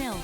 milk.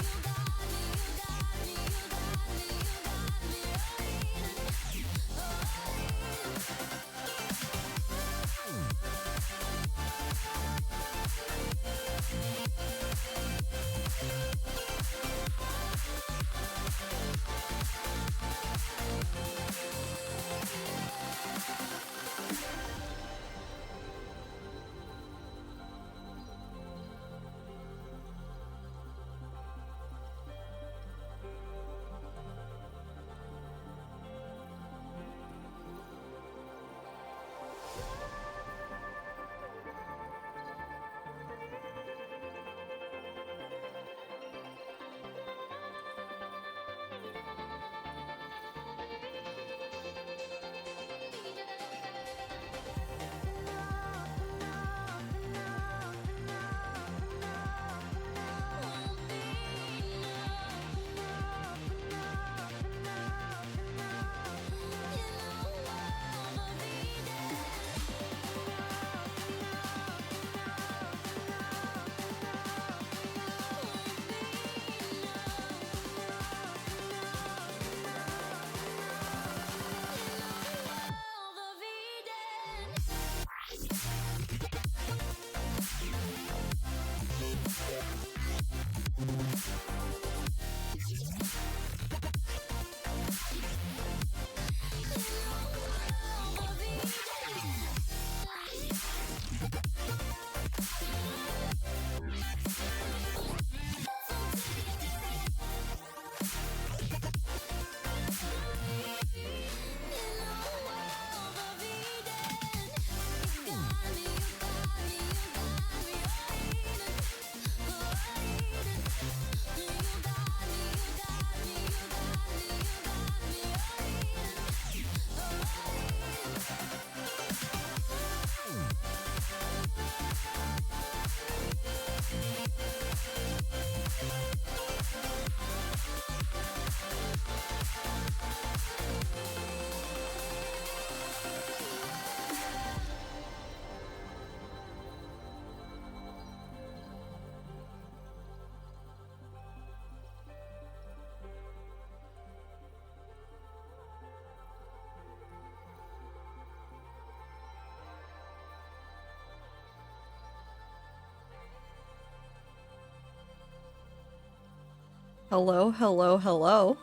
Hello, hello, hello.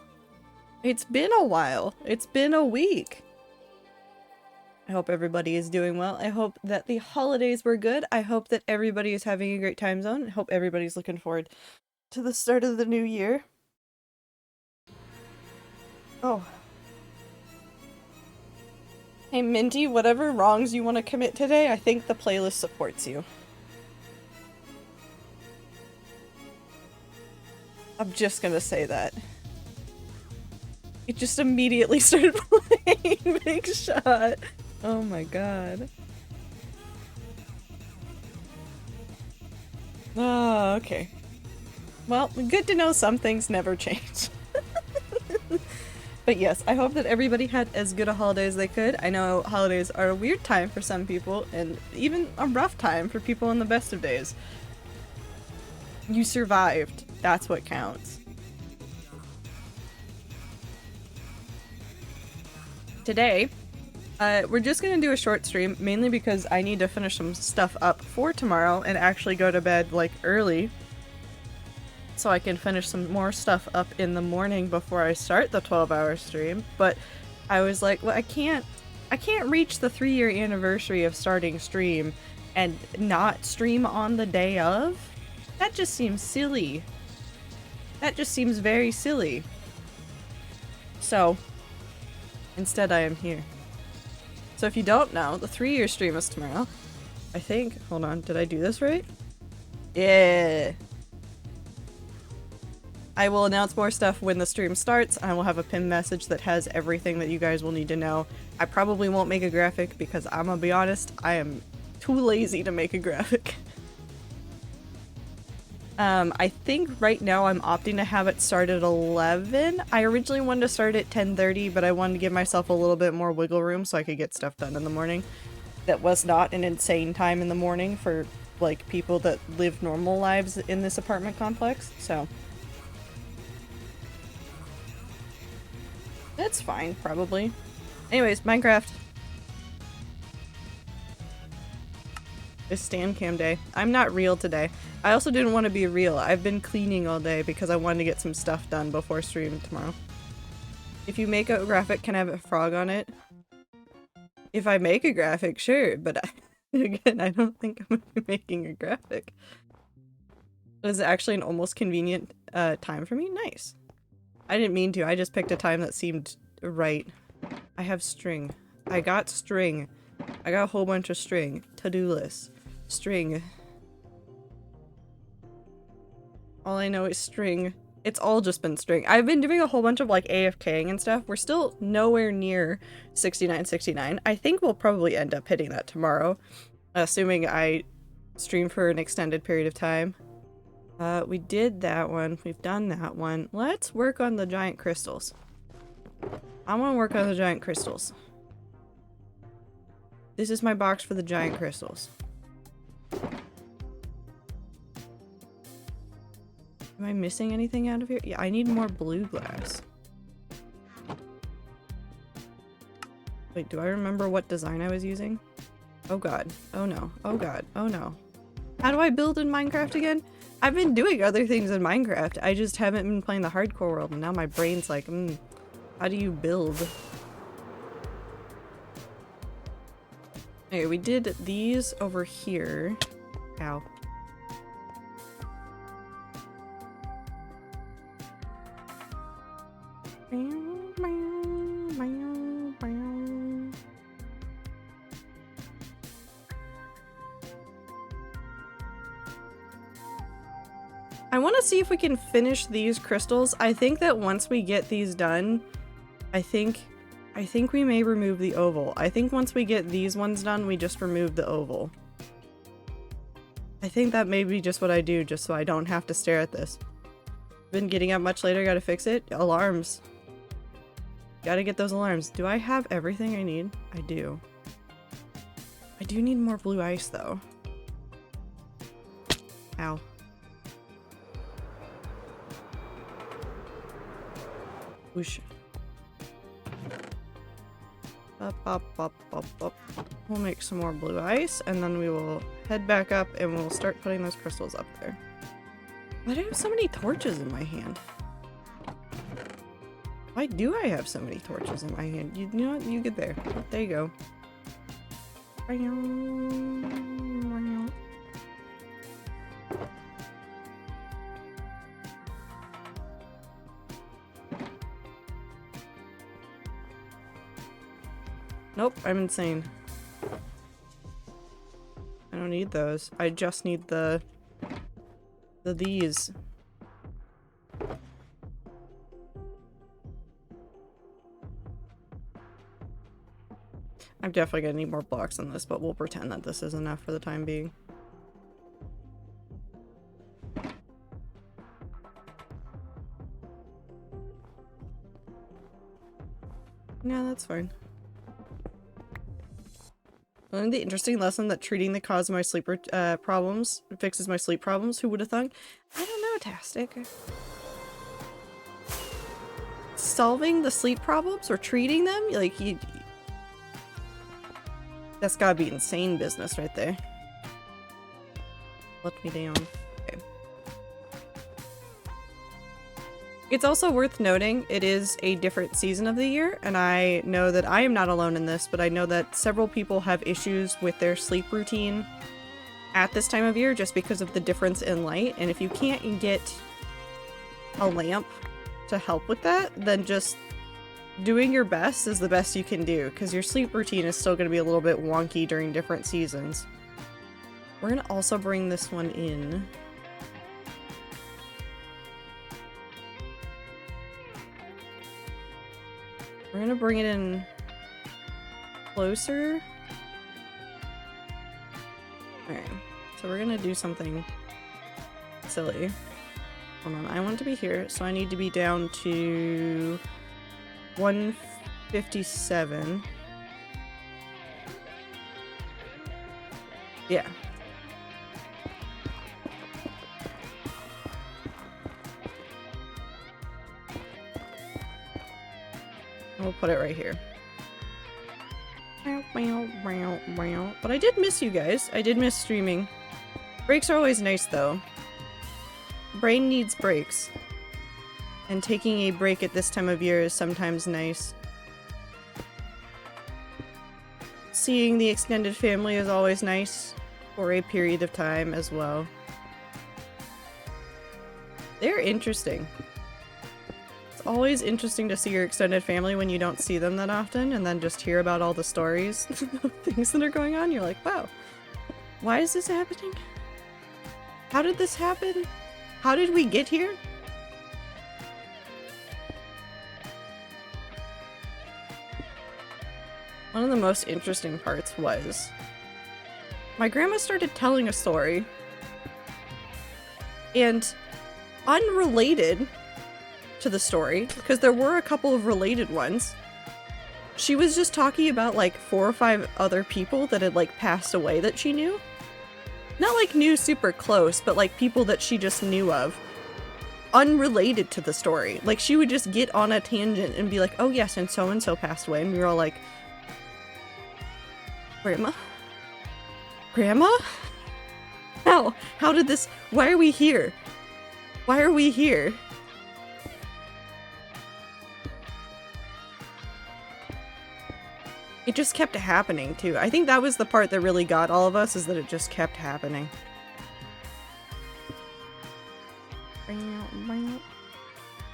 It's been a while. It's been a week. I hope everybody is doing well. I hope that the holidays were good. I hope that everybody is having a great time zone. I hope everybody's looking forward to the start of the new year. Oh. Hey Minty, whatever wrongs you want to commit today, I think the playlist supports you. I'm just gonna say that. It just immediately started playing Big Shot. Oh my god. Oh, okay. Well, good to know some things never change. But yes, I hope that everybody had as good a holiday as they could. I know holidays are a weird time for some people, and even a rough time for people in the best of days. You survived. That's what counts. Today, we're just gonna do a short stream, mainly because I need to finish some stuff up for tomorrow and actually go to bed, like, early. So I can finish some more stuff up in the morning before I start the 12-hour stream. But I was like, well, I can't reach the 3-year anniversary of starting stream and not stream on the day of? That just seems silly. That just seems very silly. So, instead I am here. So if you don't know, the 3-year stream is tomorrow. I think. Hold on, did I do this right? Yeah. I will announce more stuff when the stream starts. I will have a pinned message that has everything that you guys will need to know. I probably won't make a graphic because I'm gonna be honest, I am too lazy to make a graphic. I think right now I'm opting to have it start at 11. I originally wanted to start at 10:30, but I wanted to give myself a little bit more wiggle room so I could get stuff done in the morning. That was not an insane time in the morning for, like, people that live normal lives in this apartment complex, so That's fine, probably. Anyways, Minecraft. It's stand cam day. I'm not real today. I also didn't want to be real. I've been cleaning all day because I wanted to get some stuff done before stream tomorrow. If you make a graphic, can I have a frog on it? If I make a graphic, sure, but again, I don't think I'm gonna be making a graphic. It was actually an almost convenient time for me. Nice. I didn't mean to. I just picked a time that seemed right. I have string. I got string. I got a whole bunch of string. To-do list. String. All I know is string. It's all just been string. I've been doing a whole bunch of like AFKing and stuff. We're still nowhere near 6969. I think we'll probably end up hitting that tomorrow, assuming I stream for an extended period of time. We did that one. We've done that one. Let's work on the giant crystals. I want to work on the giant crystals. This is my box for the giant crystals. Am I missing anything out of here? Yeah, I need more blue glass. Wait, do I remember what design I was using? Oh god. Oh no. Oh god. Oh no. How do I build in Minecraft again? I've been doing other things in Minecraft. I just haven't been playing the hardcore world, and now my brain's like, how do you build? Okay, we did these over here. Ow. I want to see if we can finish these crystals. I think that once we get these done, I think we may remove the oval. I think once we get these ones done, we just remove the oval. I think that may be just what I do, just so I don't have to stare at this. Been getting up much later, gotta fix it. Alarms. Gotta get those alarms. Do I have everything I need? I do. I do need more blue ice, though. Ow. Whoosh. Up, up, up, up, up. We'll make some more blue ice, and then we will head back up and we'll start putting those crystals up there. Why do I have so many torches in my hand? Why do I have so many torches in my hand? You know what? You get there. There you go. Nope, I'm insane. I don't need those. I just need these. I'm definitely gonna need more blocks on this, but we'll pretend that this is enough for the time being. Yeah, that's fine. I learned the interesting lesson that treating the cause of my sleep problems fixes my sleep problems. Who would have thunk? I don't know, Tastic. Solving the sleep problems or treating them? Like, that's gotta be insane business right there. Let me down. Okay. It's also worth noting it is a different season of the year, and I know that I am not alone in this, but I know that several people have issues with their sleep routine at this time of year just because of the difference in light, and if you can't get a lamp to help with that, then just doing your best is the best you can do, because your sleep routine is still going to be a little bit wonky during different seasons. We're going to also bring this one in. We're going to bring it in closer. Alright, so we're going to do something silly. Hold on, I want it to be here, so I need to be down to 157. Yeah. We'll put it right here. But I did miss you guys. I did miss streaming. Breaks are always nice though. Brain needs breaks. And taking a break at this time of year is sometimes nice. Seeing the extended family is always nice for a period of time as well. They're interesting. It's always interesting to see your extended family when you don't see them that often and then just hear about all the stories of things that are going on. You're like, wow, why is this happening? How did this happen? How did we get here? One of the most interesting parts was my grandma started telling a story, and unrelated to the story, because there were a couple of related ones, she was just talking about like 4 or 5 other people that had like passed away that she knew. Not like knew super close, but like people that she just knew of. Unrelated to the story. Like she would just get on a tangent and be like, oh yes, and so passed away. And we were all like, Grandma? Grandma? How did this- why are we here? Why are we here? It just kept happening too. I think that was the part that really got all of us, is that it just kept happening.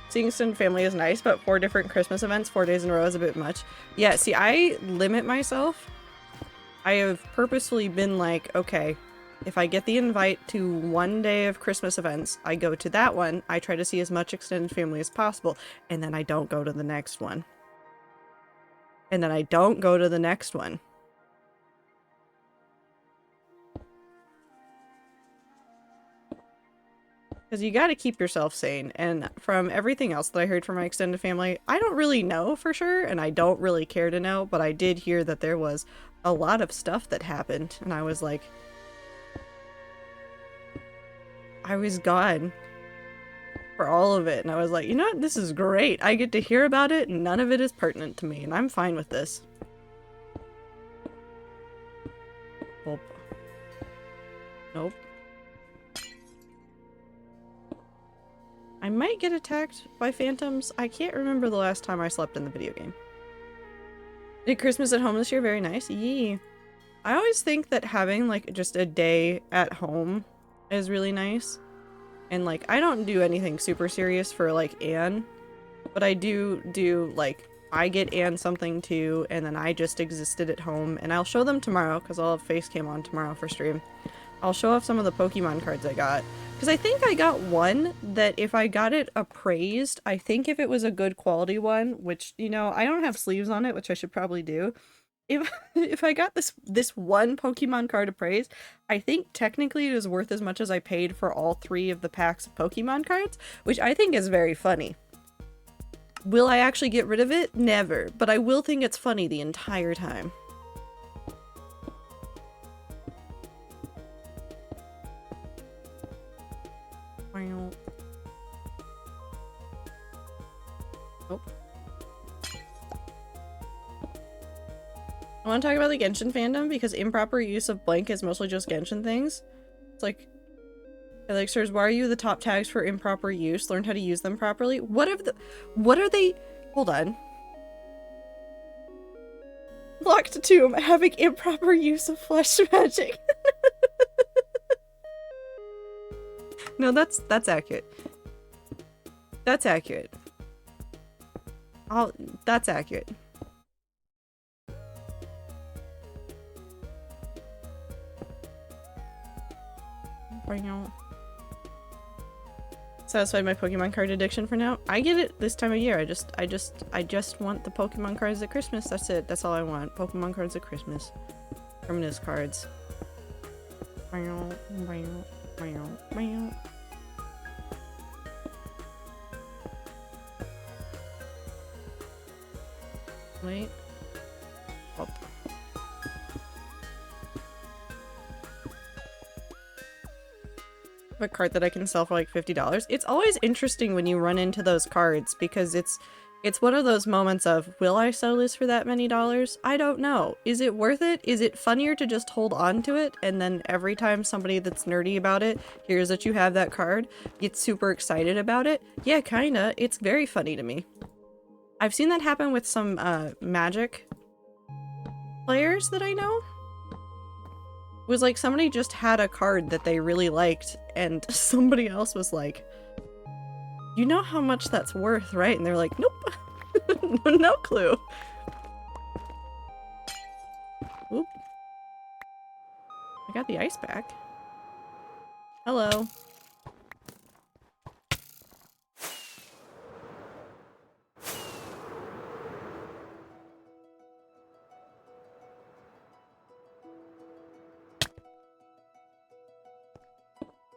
Seeing extended family is nice, but 4 different Christmas events 4 days in a row is a bit much. Yeah, see, I limit myself. I have purposefully been like, okay, if I get the invite to 1 day of Christmas events, I go to that one, I try to see as much extended family as possible, and then I don't go to the next one. And then I don't go to the next one. Because you gotta keep yourself sane, and from everything else that I heard from my extended family, I don't really know for sure, and I don't really care to know, but I did hear that there was a lot of stuff that happened, and I was like, I was gone for all of it, and I was like, you know what, this is great. I get to hear about it, and none of it is pertinent to me, and I'm fine with this. Nope. Nope. I might get attacked by phantoms. I can't remember the last time I slept in the video game. Did Christmas at home this year? Very nice. Yee. I always think that having like just a day at home is really nice. And like, I don't do anything super serious for like Anne, but I do like, I get Anne something too, and then I just existed at home, and I'll show them tomorrow because I'll have face cam on tomorrow for stream. I'll show off some of the Pokemon cards I got. Because I think I got one that if I got it appraised, I think if it was a good quality one, which, you know, I don't have sleeves on it, which I should probably do. If I got this one Pokemon card appraised, I think technically it is worth as much as I paid for all 3 of the packs of Pokemon cards, which I think is very funny. Will I actually get rid of it? Never. But I will think it's funny the entire time. Nope. I want to talk about the Genshin fandom because improper use of blank is mostly just Genshin things. It's like, Elixirs, why are you the top tags for improper use? Learn how to use them properly. What are they? Hold on. Locked Tomb having improper use of flesh magic. No, that's accurate. That's accurate. That's accurate. Satisfied my Pokemon card addiction for now. I get it this time of year. I just want the Pokemon cards at Christmas. That's it. That's all I want. Pokemon cards at Christmas. Terminus cards. Wait. Oh. A card that I can sell for like $50. It's always interesting when you run into those cards because it's It's one of those moments of, will I sell this for that many dollars? I don't know. Is it worth it? Is it funnier to just hold on to it and then every time somebody that's nerdy about it hears that you have that card, gets super excited about it? Yeah, kinda. It's very funny to me. I've seen that happen with some Magic players that I know. It was like somebody just had a card that they really liked and somebody else was like, you know how much that's worth, right? And they're like, nope. No clue. Oop. I got the ice back. Hello.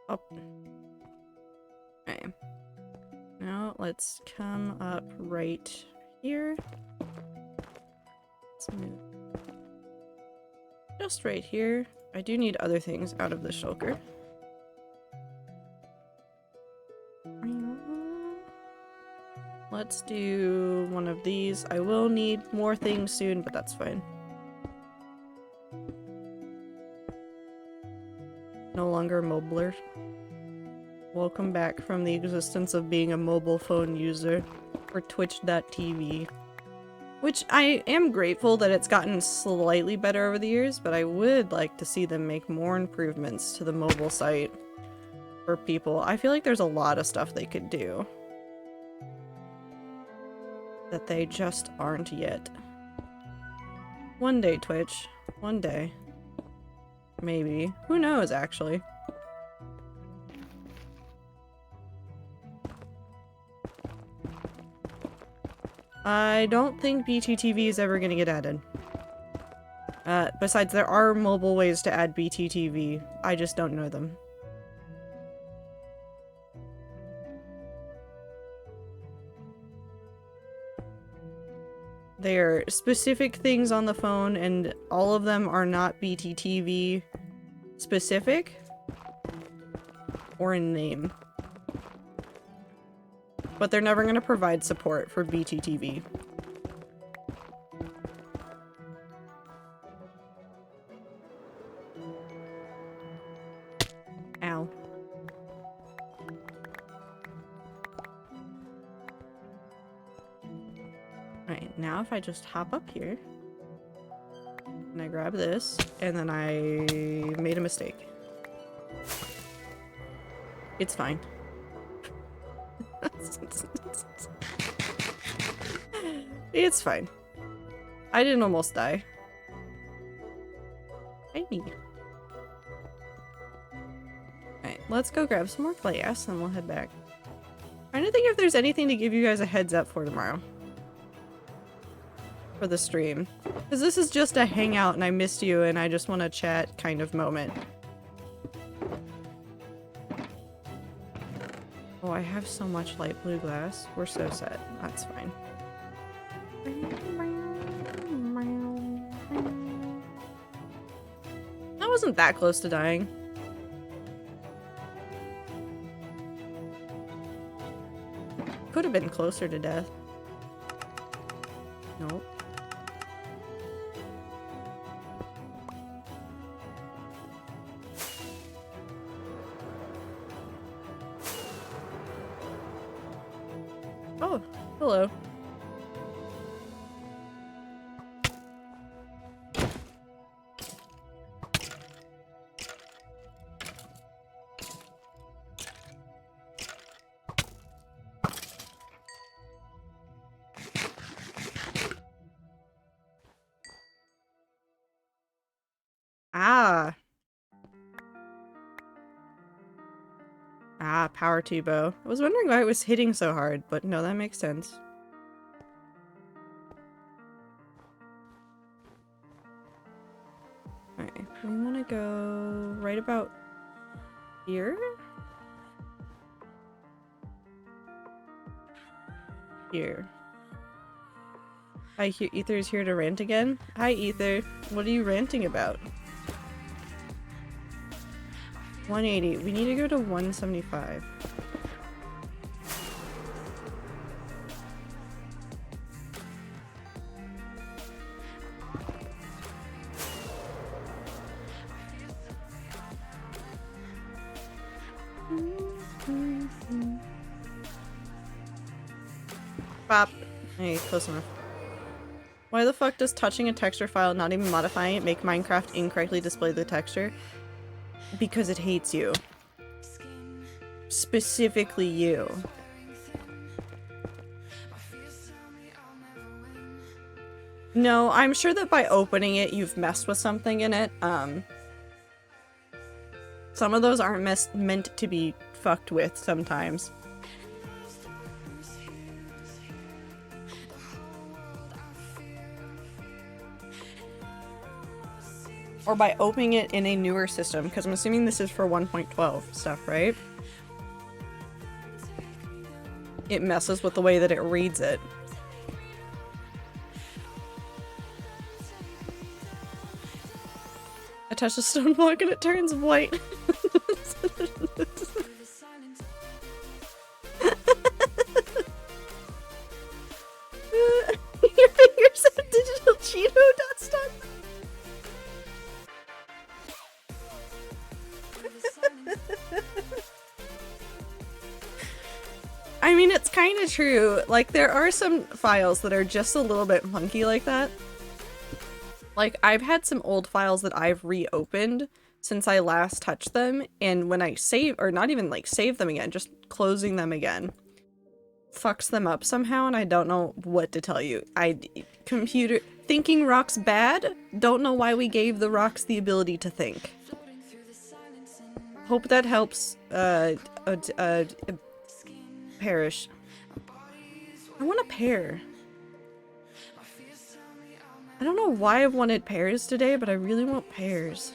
Up. Okay. Now let's come up right here. Let's move just right here. I do need other things out of the shulker. Let's do one of these. I will need more things soon, but that's fine. No longer mobiler. Welcome back from the existence of being a mobile phone user for Twitch.tv. Which I am grateful that it's gotten slightly better over the years, but I would like to see them make more improvements to the mobile site for people. I feel like there's a lot of stuff they could do that they just aren't yet. One day, Twitch. One day. Maybe. Who knows, actually. I don't think BTTV is ever gonna get added. Besides, there are mobile ways to add BTTV. I just don't know them. They are specific things on the phone, and all of them are not BTTV specific or in name. But they're never going to provide support for BTTV. Ow. Alright, now if I just hop up here, and I grab this, and then I made a mistake. It's fine. It's fine. I didn't almost die. Hey. Alright, let's go grab some more glass and we'll head back. Trying to think if there's anything to give you guys a heads up for tomorrow. For the stream. Because this is just a hangout and I missed you and I just want to chat kind of moment. Oh, I have so much light blue glass. We're so set. That's fine. I wasn't that close to dying. Could have been closer to death. Nope. Oh, hello. Ah. Ah, power tubo. I was wondering why it was hitting so hard, but no, that makes sense. Alright, we want to go right about here? Here. Hi, Ether is here to rant again. Hi, Ether. What are you ranting about? 180. We need to go to 175. Hey, close enough. Why the fuck does touching a texture file, not even modifying it, make Minecraft incorrectly display the texture? Because it hates you. Specifically you. No, I'm sure that by opening it, you've messed with something in it. Some of those aren't meant to be fucked with sometimes. Or by opening it in a newer system, because I'm assuming this is for 1.12 stuff, right? It messes with the way that it reads it. I touch a stone block and it turns white. Your fingers have digital Cheeto dust on them. I mean, it's kind of true. Like, there are some files that are just a little bit funky like that. Like, I've had some old files that I've reopened since I last touched them, and when I save, or not even like save them again, just closing them again, fucks them up somehow, and I don't know what to tell you. Computer thinking rocks bad? Don't know why we gave the rocks the ability to think. Hope that helps, Parish. I want a pear. I don't know why I've wanted pears today, but I really want pears.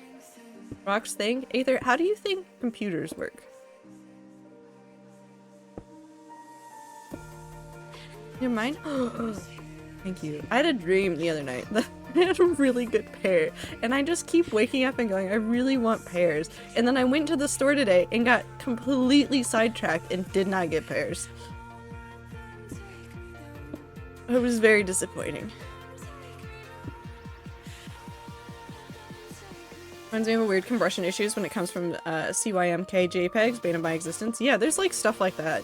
Rocks think? Aether, how do you think computers work? Your mind? Thank you. I had a dream the other night that I had a really good pear, and I just keep waking up and going, I really want pears. And then I went to the store today and got completely sidetracked and did not get pears. It was very disappointing. Reminds me of weird compression issues when it comes from CYMK JPEGs, banned by existence. Yeah, there's like stuff like that.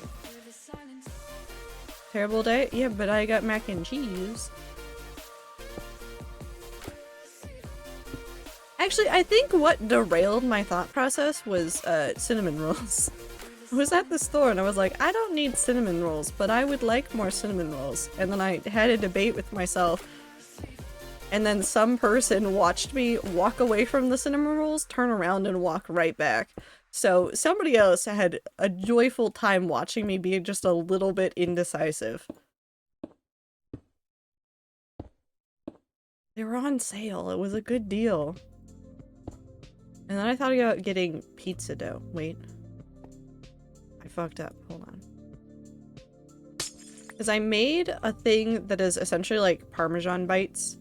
Terrible day? Yeah, but I got mac and cheese. Actually, I think what derailed my thought process was cinnamon rolls. I was at the store and I was like, I don't need cinnamon rolls, but I would like more cinnamon rolls. And then I had a debate with myself. And then some person watched me walk away from the cinnamon rolls, turn around, and walk right back. So somebody else had a joyful time watching me be just a little bit indecisive. They were on sale. It was a good deal. And then I thought about getting pizza dough. Wait. I fucked up. Hold on. Because I made a thing that is essentially like Parmesan bites.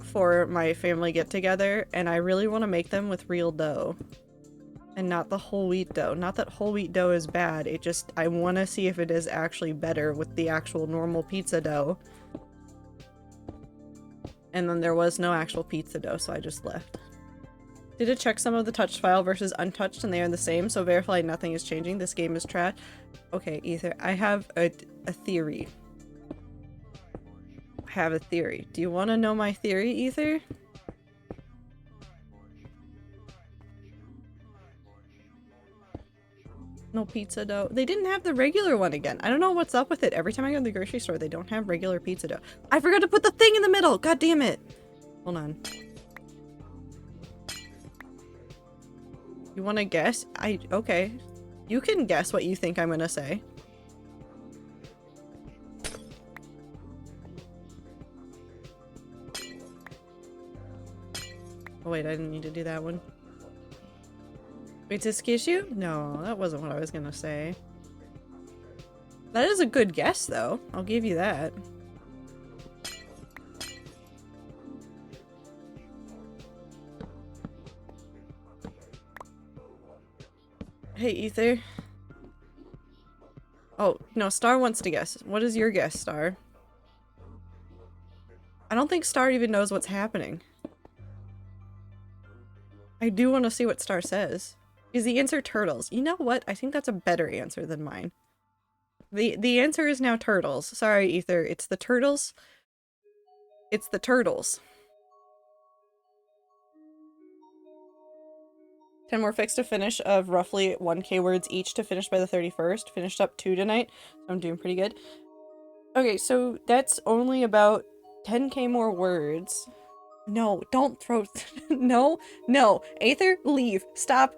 For my family get-together, and I really want to make them with real dough. And not the whole wheat dough. Not that whole wheat dough is bad, it just, I want to see if it is actually better with the actual normal pizza dough. And then there was no actual pizza dough, so I just left. Did it check some of the touched file versus untouched, and they are the same, so verify nothing is changing. This game is trash. Okay, Ether, I have a theory. Have a theory. Do you want to know my theory, Ether? No pizza dough. They didn't have the regular one again. I don't know what's up with it. Every time I go to the grocery store, they don't have regular pizza dough. I forgot to put the thing in the middle! God damn it! Hold on. You want to guess? Okay. You can guess what you think I'm gonna say. Oh wait, I didn't need to do that one. Wait, to kiss you? No, that wasn't what I was gonna say. That is a good guess, though. I'll give you that. Hey, Ether. Oh, no, Star wants to guess. What is your guess, Star? I don't think Star even knows what's happening. I do want to see what Star says. Is the answer turtles? You know what? I think that's a better answer than mine. The answer is now turtles. Sorry, Ether. It's the turtles. It's the turtles. 10 more fics to finish of roughly 1k words each to finish by the 31st. Finished up 2 tonight, so I'm doing pretty good. Okay, so that's only about 10k more words. No, don't throw- No, no. Aether, leave. Stop.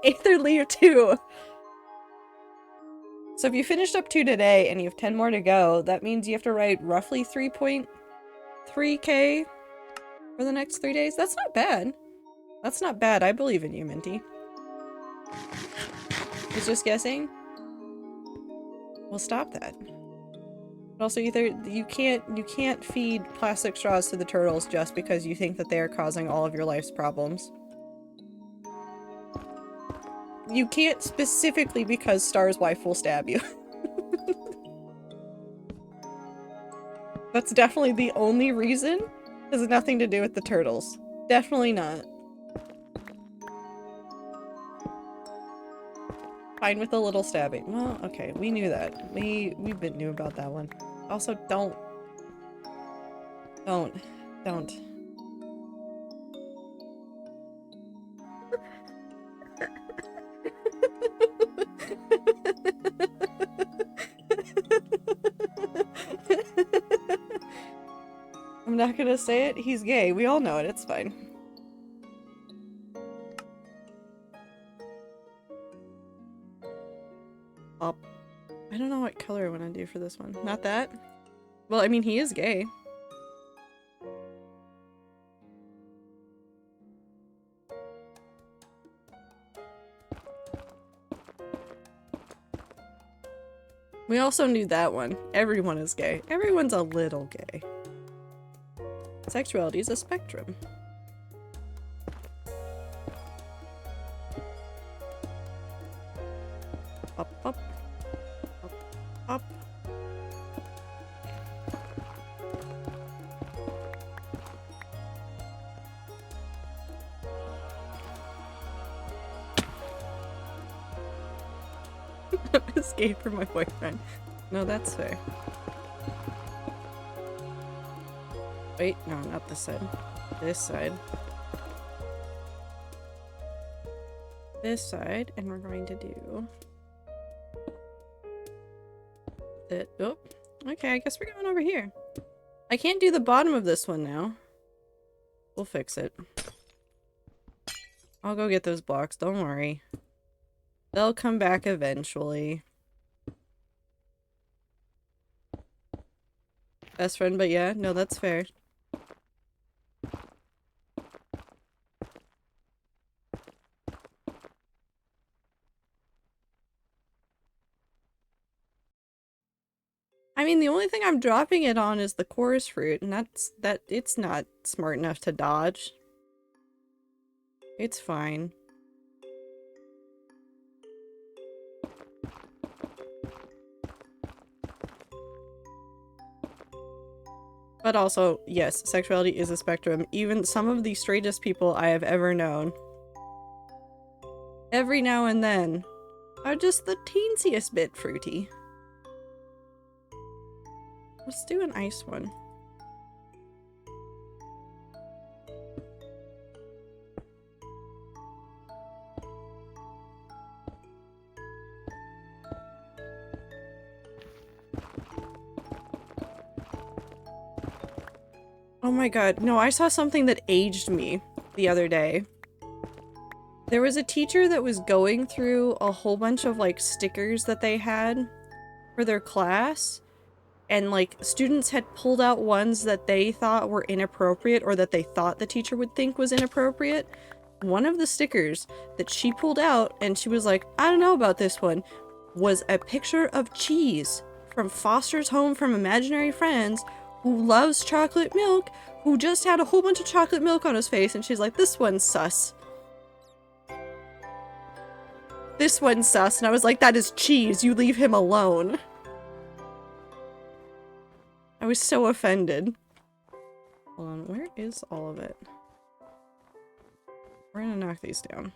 Aether, leave too. So if you finished up 2 today and you have 10 more to go, that means you have to write roughly 3.3k for the next 3 days. That's not bad. That's not bad. I believe in you, Minty. It's just guessing. We'll stop that. But also, either you can't feed plastic straws to the turtles just because you think that they are causing all of your life's problems. You can't specifically because Star's wife will stab you. That's definitely the only reason. It has nothing to do with the turtles. Definitely not. Fine with a little stabbing. Well, okay, we knew that. We've been knew about that one. Also, don't. I'm not gonna say it. He's gay. We all know it. It's fine. Up. I don't know what color I want to do for this one. Not that. Well, I mean, he is gay. We also knew that one. Everyone is gay. Everyone's a little gay. Sexuality is a spectrum. Up, up. Up, up. Escape from my boyfriend. No, that's fair. Wait, no, not this side. This side. This side, and we're going to do that. Oh, okay, I guess we're going over here. I can't do the bottom of this one now. We'll fix it. I'll go get those blocks, don't worry. They'll come back eventually. Best friend, but yeah, no, that's fair. I mean, the only thing I'm dropping it on is the chorus fruit, and it's not smart enough to dodge. It's fine. But also, yes, sexuality is a spectrum. Even some of the straightest people I have ever known, every now and then, are just the teensiest bit fruity. Let's do an ice one. Oh my god, no, I saw something that aged me the other day. There was a teacher that was going through a whole bunch of like stickers that they had for their class, and like students had pulled out ones that they thought were inappropriate or that they thought the teacher would think was inappropriate. One of the stickers that she pulled out, and she was like, I don't know about this one, was a picture of Cheese from Foster's Home from Imaginary Friends, who loves chocolate milk, who just had a whole bunch of chocolate milk on his face, and she's like, this one's sus. This one's sus. And I was like, that is Cheese, you leave him alone. I was so offended. Hold on, where is all of it? We're gonna knock these down.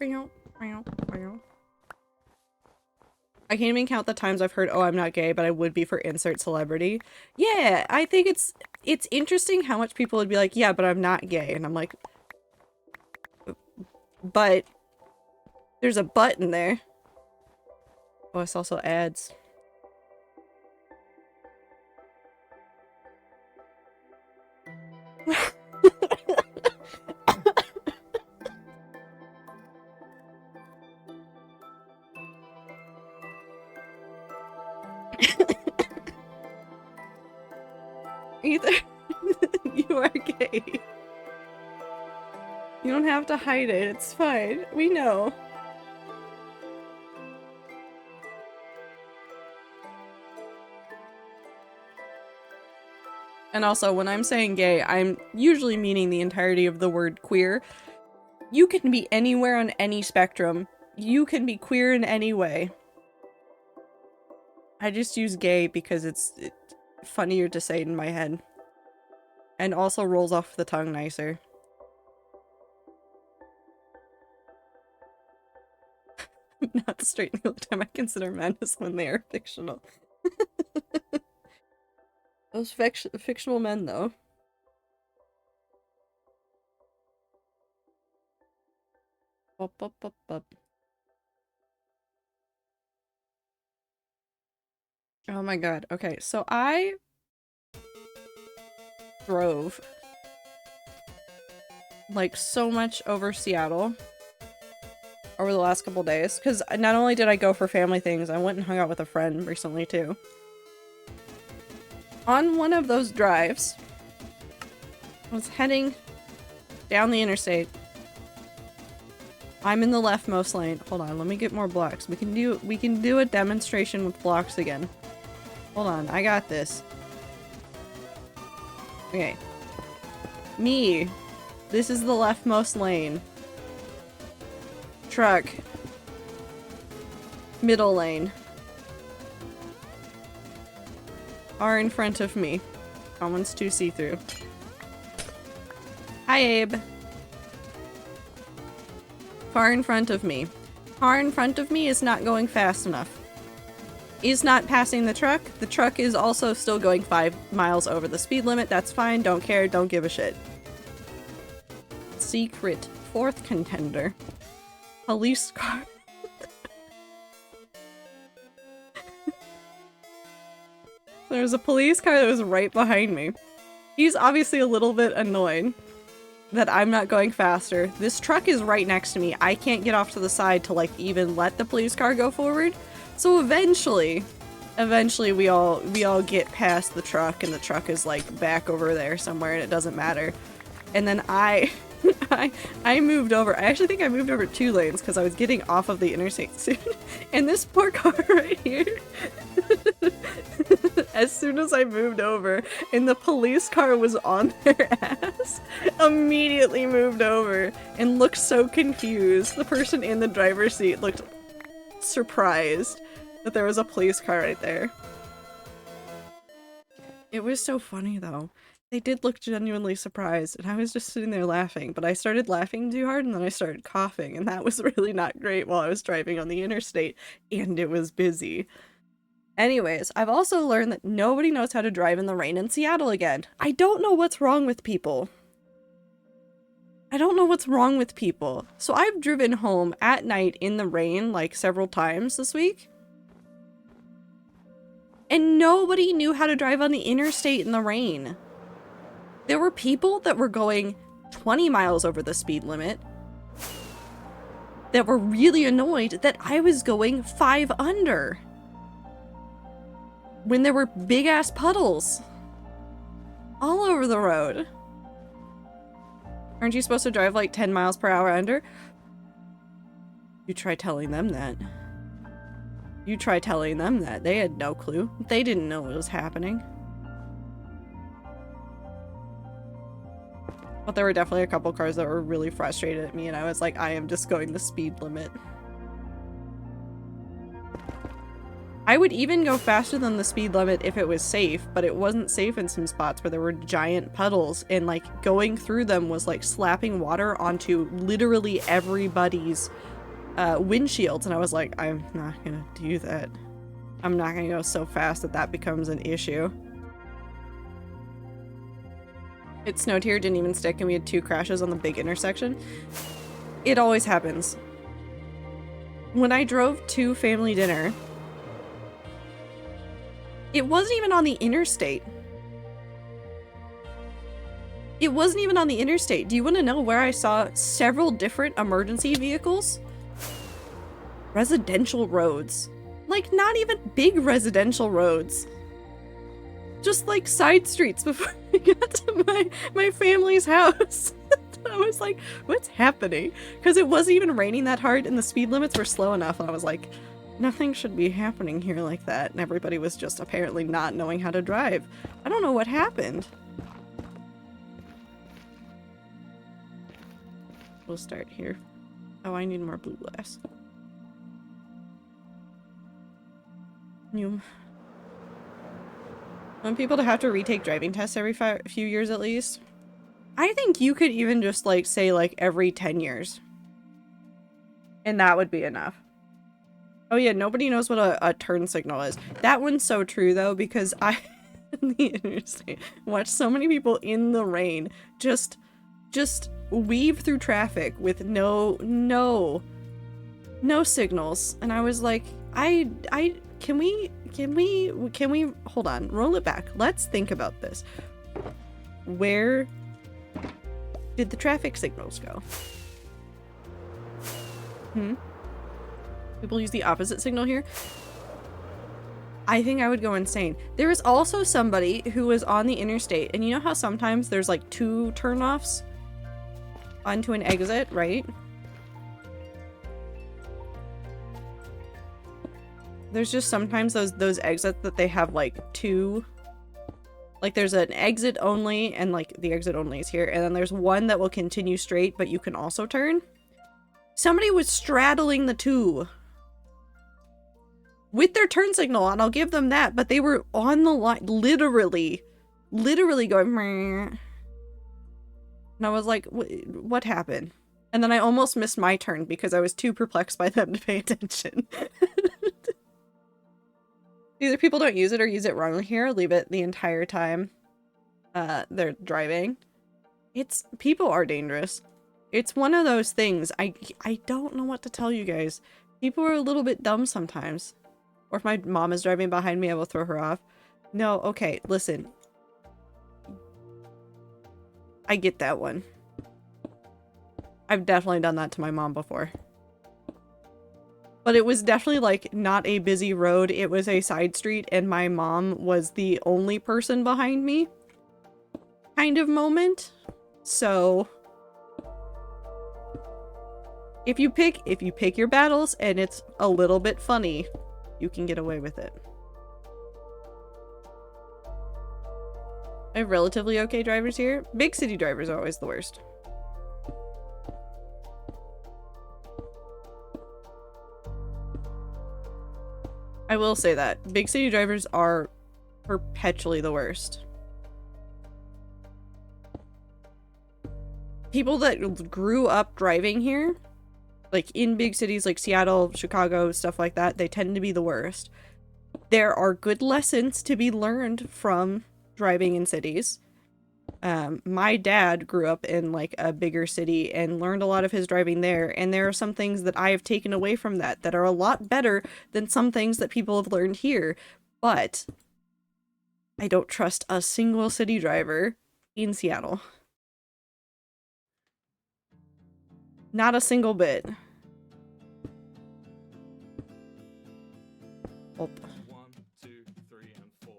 I can't even count the times I've heard, oh, I'm not gay, but I would be for insert celebrity. Yeah, I think it's interesting how much people would be like, yeah, but I'm not gay. And I'm like, but there's a but in there. Oh, it's also ads. Either you are gay. You don't have to hide it. It's fine. We know. And also, when I'm saying gay, I'm usually meaning the entirety of the word queer. You can be anywhere on any spectrum. You can be queer in any way. I just use gay because it's funnier to say in my head. And also rolls off the tongue nicer. Not the straight and the only time I consider men is when they are fictional. Those fictional men, though. Bup, bup, bup, bup. Oh my god. Okay, so I drove like so much over Seattle over the last couple days, because not only did I go for family things, I went and hung out with a friend recently too. On one of those drives, I was heading down the interstate. I'm in the leftmost lane. Hold on, let me get more blocks. We can do a demonstration with blocks again. Hold on, I got this. Okay. Me. This is the leftmost lane. Truck. Middle lane. Are in front of me. That one's too see-through. Hi, Abe. Far in front of me. Car in front of me is not going fast enough. Is not passing the truck. The truck is also still going 5 miles over the speed limit. That's fine. Don't care. Don't give a shit. Secret. 4th contender. Police car. There was a police car that was right behind me. He's obviously a little bit annoyed that I'm not going faster. This truck is right next to me. I can't get off to the side to like even let the police car go forward. So eventually we all get past the truck and the truck is like back over there somewhere and it doesn't matter. And then I moved over. I actually think I moved over 2 lanes because I was getting off of the interstate soon. And this poor car right here, as soon as I moved over and the police car was on their ass, immediately moved over and looked so confused. The person in the driver's seat looked surprised that there was a police car right there. It was so funny though. They did look genuinely surprised, and I was just sitting there laughing, but I started laughing too hard and then I started coughing, and that was really not great while I was driving on the interstate, and it was busy. Anyways, I've also learned that nobody knows how to drive in the rain in Seattle again. I don't know what's wrong with people. I don't know what's wrong with people. So I've driven home at night in the rain like several times this week. And nobody knew how to drive on the interstate in the rain. There were people that were going 20 miles over the speed limit that were really annoyed that I was going 5 under when there were big ass puddles all over the road. Aren't you supposed to drive like 10 miles per hour under? You try telling them that. You try telling them that. They had no clue. They didn't know what was happening. But there were definitely a couple cars that were really frustrated at me, and I was like, I am just going the speed limit. I would even go faster than the speed limit if it was safe, but it wasn't safe in some spots where there were giant puddles, and like going through them was like slapping water onto literally everybody's windshields, and I was like, I'm not gonna do that. I'm not gonna go so fast that that becomes an issue. It snowed here, didn't even stick, and we had 2 crashes on the big intersection. It always happens. When I drove to family dinner, it wasn't even on the interstate. It wasn't even on the interstate. Do you want to know where I saw several different emergency vehicles? Residential roads. Like, not even big residential roads. Just like side streets before I got to my family's house. I was like, what's happening? Because it wasn't even raining that hard and the speed limits were slow enough, and I was like, nothing should be happening here like that. And everybody was just apparently not knowing how to drive. I don't know what happened. We'll start here. Oh, I need more blue glass. You want people to have to retake driving tests every few years at least? I think you could even just like say like every 10 years. And that would be enough. Oh yeah, nobody knows what a turn signal is. That one's so true though, because I in the interstate watch so many people in the rain just weave through traffic with no signals. And I was like, can we hold on, roll it back. Let's think about this. Where did the traffic signals go? People use the opposite signal here. I think I would go insane. There is also somebody who was on the interstate, and you know how sometimes there's like 2 turnoffs onto an exit, right? There's just sometimes those exits that they have like 2, like there's an exit only, and like the exit only is here, and then there's one that will continue straight, but you can also turn. Somebody was straddling the 2 with their turn signal on, I'll give them that, but they were on the line, literally going meh. And I was like, what happened? And then I almost missed my turn because I was too perplexed by them to pay attention. Either people don't use it or use it wrongly here, or leave it the entire time they're driving. People are dangerous. It's one of those things. I don't know what to tell you guys. People are a little bit dumb sometimes. Or if my mom is driving behind me, I will throw her off. No, okay, listen. I get that one. I've definitely done that to my mom before. But it was definitely like not a busy road. It was a side street and my mom was the only person behind me kind of moment. So if you pick your battles and it's a little bit funny, you can get away with it. I have relatively okay drivers here. Big city drivers are always the worst. I will say that. Big city drivers are perpetually the worst. People that grew up driving here, like in big cities like Seattle, Chicago, stuff like that, they tend to be the worst. There are good lessons to be learned from driving in cities. My dad grew up in like a bigger city and learned a lot of his driving there, and there are some things that I have taken away from that are a lot better than some things that people have learned here. But I don't trust a single city driver in Seattle. Not a single bit. Oh. 1, 2, 3, and 4.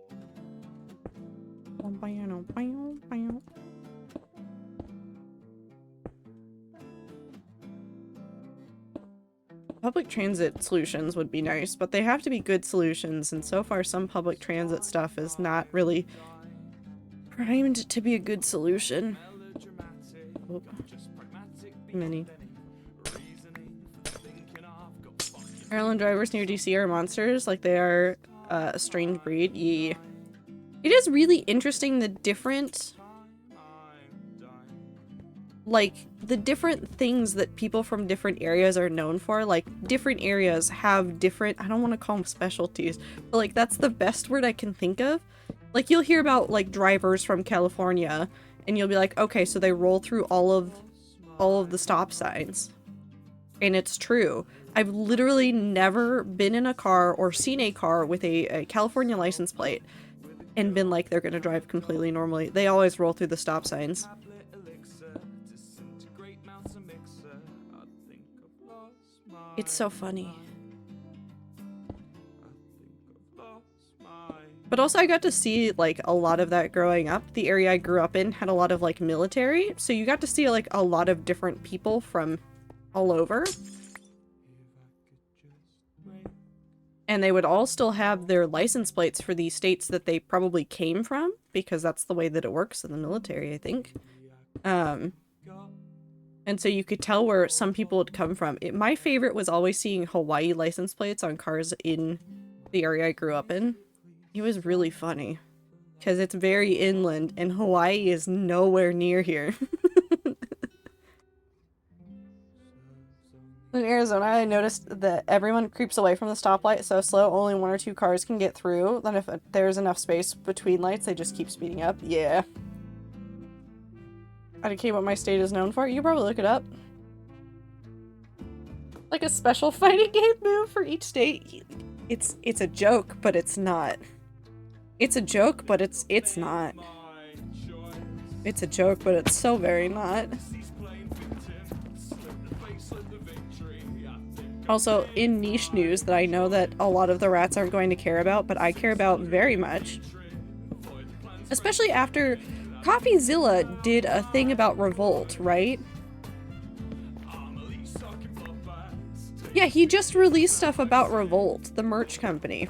Public transit solutions would be nice, but they have to be good solutions, and so far some public transit stuff is not really primed to be a good solution. Oh. Many. Maryland drivers near DC are monsters, like they are a strange breed. Yeah. It is really interesting the different, like, the different things that people from different areas are known for. Like, different areas have different, I don't want to call them specialties, but like, that's the best word I can think of. Like, you'll hear about, like, drivers from California, and you'll be like, okay, so they roll through all of the stop signs. And it's true. I've literally never been in a car or seen a car with a California license plate and been like, they're gonna drive completely normally. They always roll through the stop signs. It's so funny. But also I got to see, like, a lot of that growing up. The area I grew up in had a lot of, like, military, so you got to see, like, a lot of different people from all over. And they would all still have their license plates for the states that they probably came from, because that's the way that it works in the military, I think. And so you could tell where some people would come from. My favorite was always seeing Hawaii license plates on cars in the area I grew up in. It was really funny, because it's very inland, and Hawaii is nowhere near here. In Arizona, I noticed that everyone creeps away from the stoplight so slow only 1 or 2 cars can get through. Then if there's enough space between lights, they just keep speeding up. Yeah. IDK, what my state is known for? You can probably look it up. Like a special fighting game move for each state. It's a joke, but it's not. It's a joke, but it's not. It's a joke, but it's so very not. Also, in niche news that I know that a lot of the rats aren't going to care about, but I care about very much. Especially after CoffeeZilla did a thing about Revolt, right? Yeah, he just released stuff about Revolt, the merch company.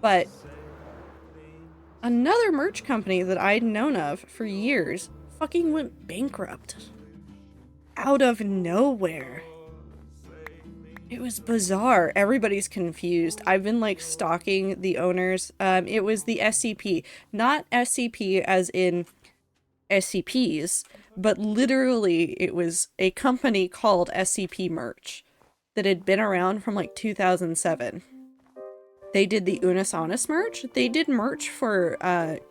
But another merch company that I'd known of for years fucking went bankrupt. Out of nowhere. It was bizarre. Everybody's confused. I've been, like, stalking the owners. It was the SCP. Not SCP as in SCPs, but literally it was a company called SCP Merch that had been around from, like, 2007. They did the Unis Honest merch. They did merch for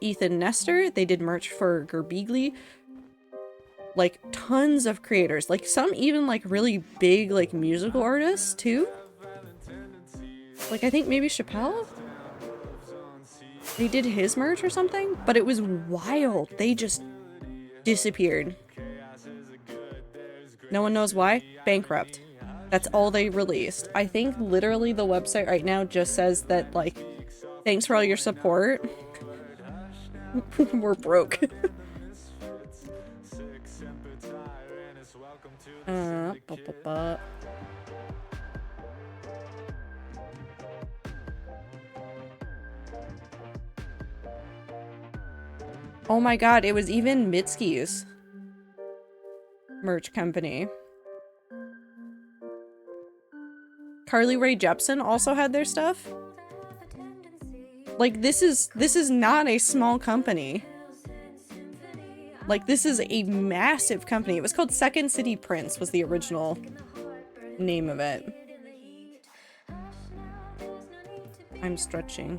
Ethan Nestor. They did merch for Gerbigli. Like, tons of creators. Like, some even, like, really big, like, musical artists, too. Like, I think maybe Chappelle? They did his merch or something? But it was wild. They just disappeared. No one knows why? Bankrupt. That's all they released. I think literally the website right now just says that, like, thanks for all your support. We're broke. Oh my god, it was even Mitski's merch company. Carly Rae Jepsen also had their stuff. Like, this is not a small company. Like, this is a massive company. It was called Second City Prince was the original name of it. I'm stretching.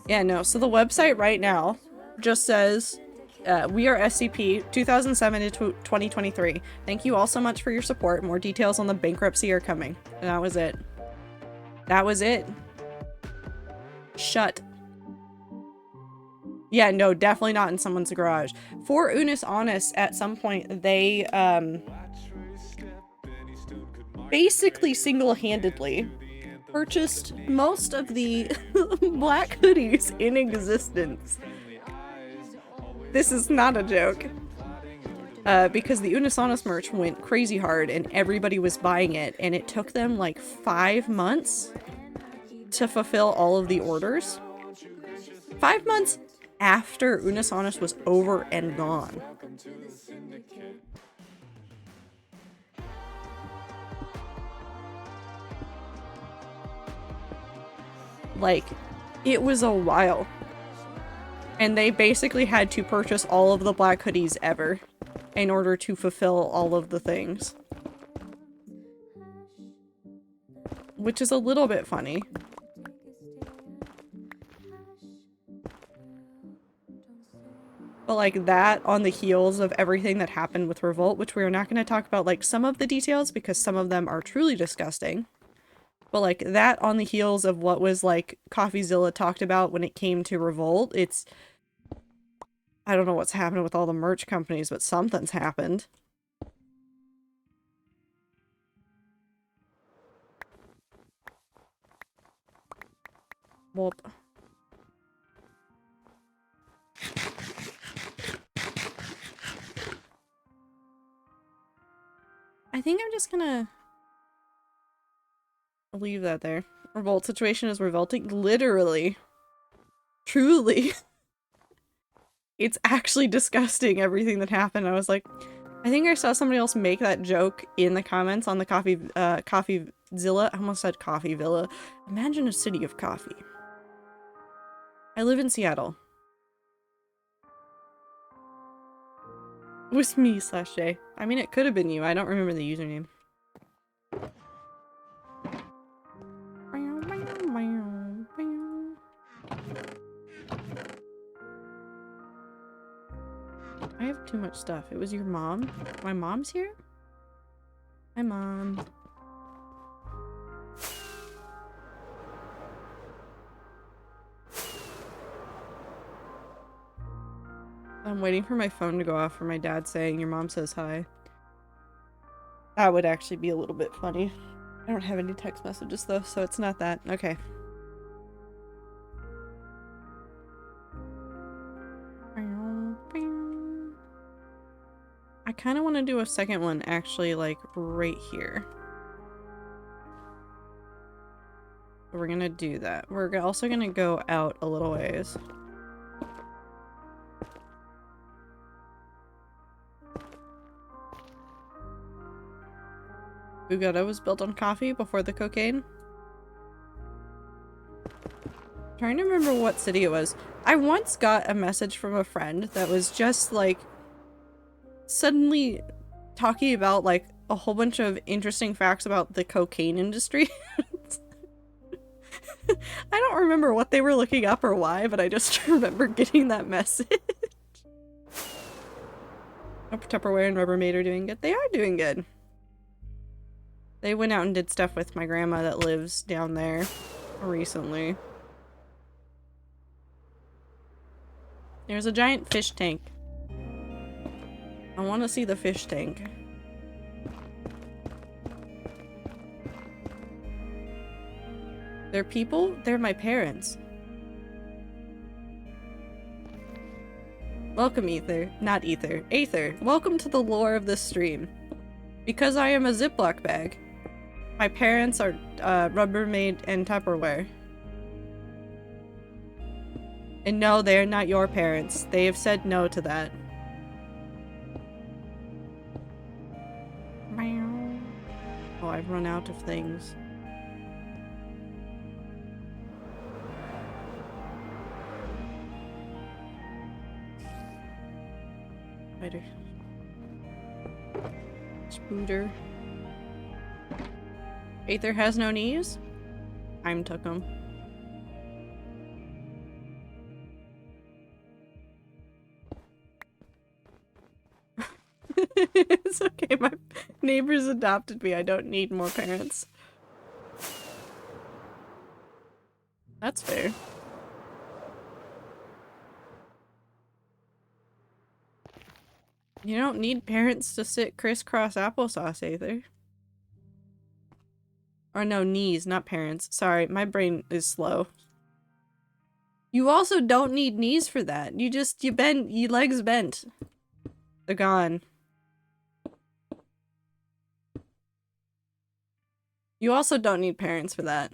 Yeah, no, so the website right now just says, we are SCP 2007 to 2023. Thank you all so much for your support. More details on the bankruptcy are coming. And that was it. That was it. Shut. Yeah, no, definitely not in someone's garage. For Unis Honest, at some point, they, basically single-handedly purchased most of the black hoodies in existence. This is not a joke. Because the Unis Honest merch went crazy hard and everybody was buying it, and it took them like 5 months to fulfill all of the orders. 5 months after Unisonus was over and gone. Welcome to the syndicate. Like, it was a while. And they basically had to purchase all of the black hoodies ever in order to fulfill all of the things. Which is a little bit funny. But like that on the heels of everything that happened with Revolt, which we are not going to talk about like some of the details because some of them are truly disgusting. But like that on the heels of what was like CoffeeZilla talked about when it came to Revolt, it's... I don't know what's happening with all the merch companies, but something's happened. Whoop. I think I'm just gonna leave that there. Revolt situation is revolting. Literally. Truly. It's actually disgusting, everything that happened. I was like, I think I saw somebody else make that joke in the comments on the CoffeeZilla. I almost said Coffee Villa. Imagine a city of coffee. I live in Seattle. It was me / Jay. I mean, it could have been you. I don't remember the username. I have too much stuff. It was your mom? My mom's here? Hi, Mom. I'm waiting for my phone to go off for my dad saying your mom says hi. That would actually be a little bit funny. I don't have any text messages though, so it's not that. Okay. I kind of want to do a second one actually like right here. We're gonna do that. We're also gonna go out a little ways. Bugatti was built on coffee before the cocaine. Trying to remember what city it was. I once got a message from a friend that was just like suddenly talking about like a whole bunch of interesting facts about the cocaine industry. I don't remember what they were looking up or why, but I just remember getting that message. Hope Tupperware and Rubbermaid are doing good. They are doing good. They went out and did stuff with my grandma that lives down there recently. There's a giant fish tank. I want to see the fish tank. They're people? They're my parents. Welcome, Ether. Not Ether. Aether. Welcome to the lore of this stream. Because I am a Ziploc bag. My parents are Rubbermaid and Tupperware. And no, they are not your parents. They have said no to that. Oh, I've run out of things. Spider. Spooder. Aether has no knees? I'm took him. It's okay, my neighbors adopted me. I don't need more parents. That's fair. You don't need parents to sit crisscross applesauce either. Or no, knees, not parents. Sorry, my brain is slow. You also don't need knees for that. You bend, your legs bent. They're gone. You also don't need parents for that.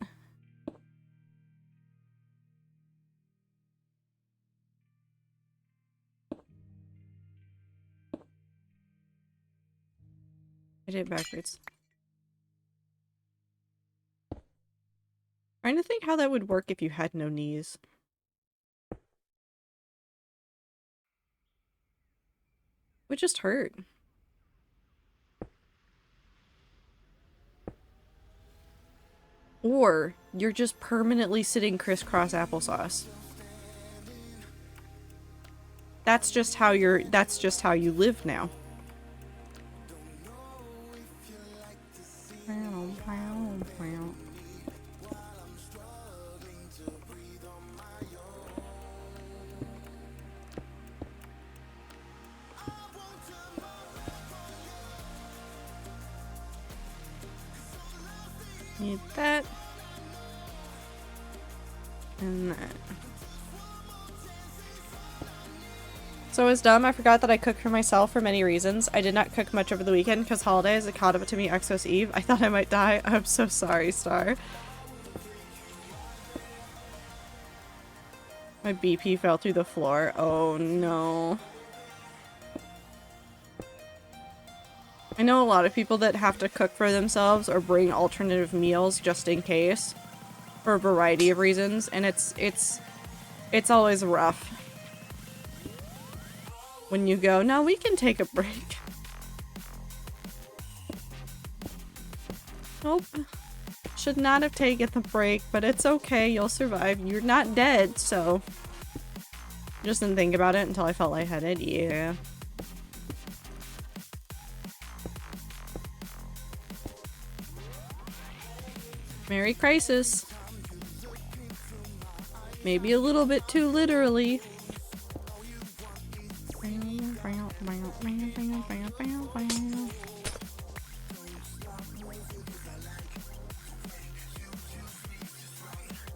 I did it backwards. Trying to think how that would work if you had no knees. Would just hurt. Or you're just permanently sitting crisscross applesauce. That's just how you live now. Need that. And that. So I was dumb. I forgot that I cooked for myself for many reasons. I did not cook much over the weekend because holidays. It caught up to me Xmas Eve. I thought I might die. I'm so sorry, Star. My BP fell through the floor. Oh no. I know a lot of people that have to cook for themselves or bring alternative meals just in case. For a variety of reasons. And it's always rough. When you go, no, we can take a break. Nope. Should not have taken the break, but it's okay. You'll survive. You're not dead, so. Just didn't think about it until I felt lightheaded. Yeah. Merry Crisis. Maybe a little bit too literally.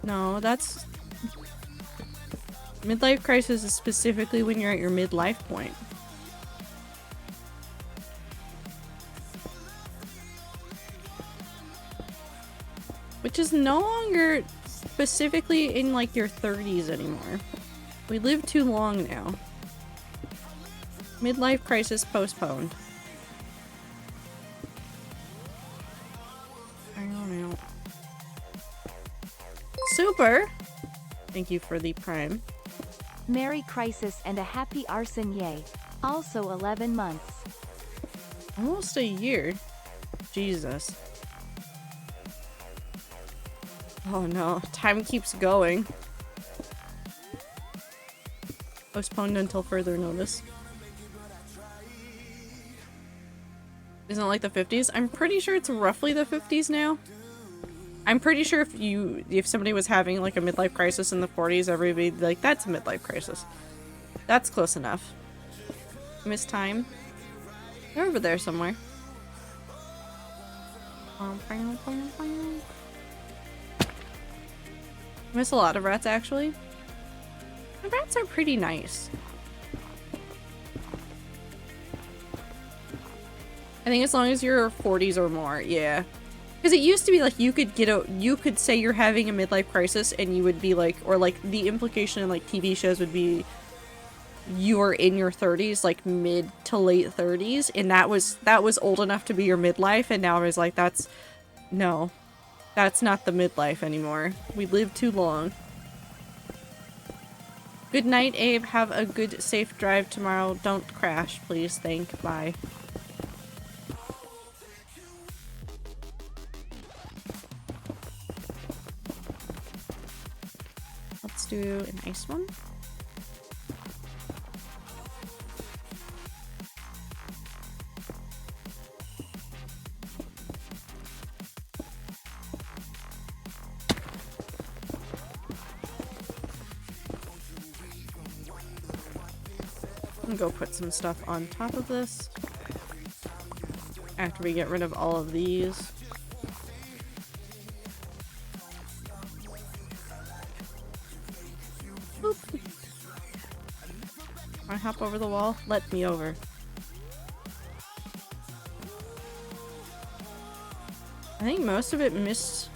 No, that's... Midlife crisis is specifically when you're at your midlife point. Which is no longer specifically in like your 30s anymore. We live too long now. Midlife crisis postponed. I don't know. Super! Thank you for the prime. Merry Crisis and a happy arson yay. Also 11 months. Almost a year. Jesus. Oh no, time keeps going. Postponed until further notice. Isn't it like the 50s? I'm pretty sure it's roughly the 50s now. I'm pretty sure if somebody was having like a midlife crisis in the 40s, everybody'd be like, that's a midlife crisis. That's close enough. Miss time. They're over there somewhere. I miss a lot of rats, actually. The rats are pretty nice. I think as long as you're 40s or more, yeah. Because it used to be like you could say you're having a midlife crisis and you would be like, or like the implication in like TV shows would be you're in your 30s, like mid to late 30s, and that was old enough to be your midlife, and now I was like, no. That's not the midlife anymore. We live too long. Good night, Abe. Have a good, safe drive tomorrow. Don't crash, please. Bye. Let's do an ice one. Go put some stuff on top of this after we get rid of all of these. Boop. I hop over the wall? Let me over. I think most of it missed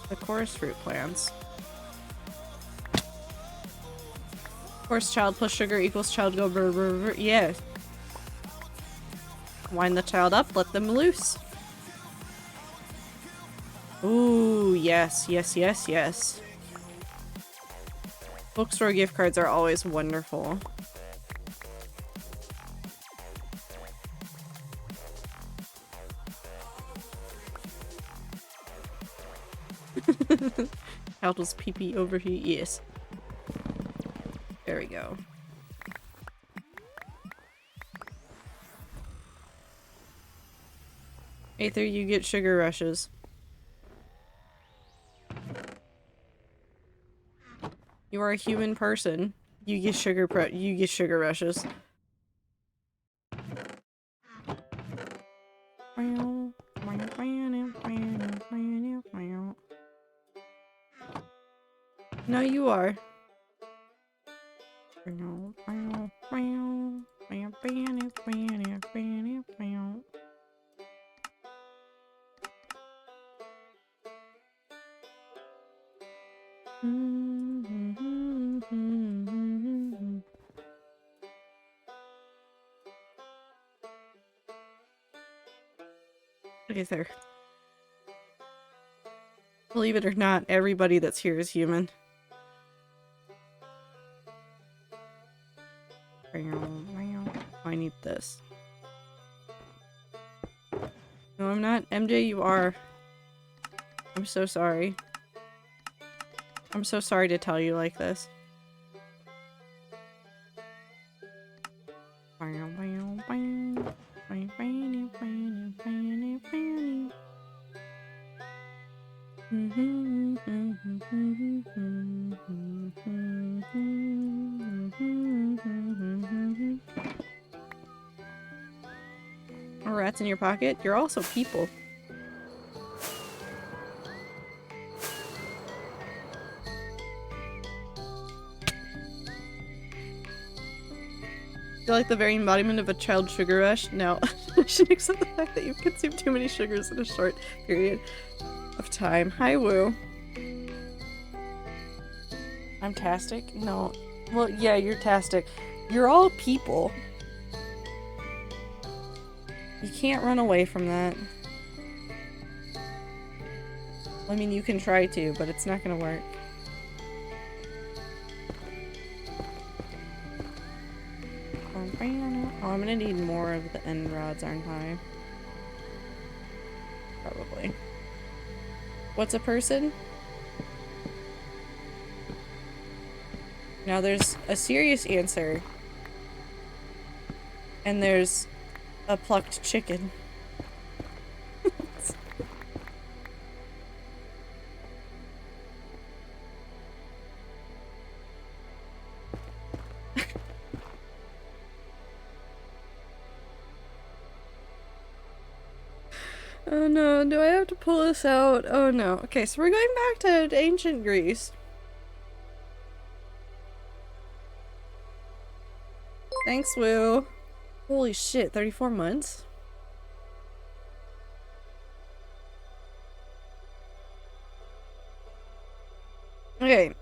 the chorus fruit plants. Of course, child plus sugar equals child go brr brr brr. Yeah. Wind the child up, let them loose. Ooh, yes, yes, yes, yes. Bookstore gift cards are always wonderful. How does pee-pee overheat? Yes. There we go. Aether, you get sugar rushes. You are a human person. You get sugar rushes. No, you are. Okay, there. Believe it or not, everybody that's here is human. I need this. No, I'm not. MJ, you are. I'm so sorry. I'm so sorry to tell you like this. Rats in your pocket? You're also people. You're like the very embodiment of a child sugar rush? No. I should accept the fact that you've consumed too many sugars in a short period of time. Hi, Woo. I'm tastic? No. Well, yeah, you're tastic. You're all people. You can't run away from that. I mean, you can try to, but it's not gonna work. Oh, I'm gonna need more of the end rods, aren't I? Probably. What's a person? Now there's a serious answer. And there's a plucked chicken. Oh no, do I have to pull this out? Oh no. Okay, so we're going back to ancient Greece. Thanks, Woo. Holy shit, 34 months? Okay.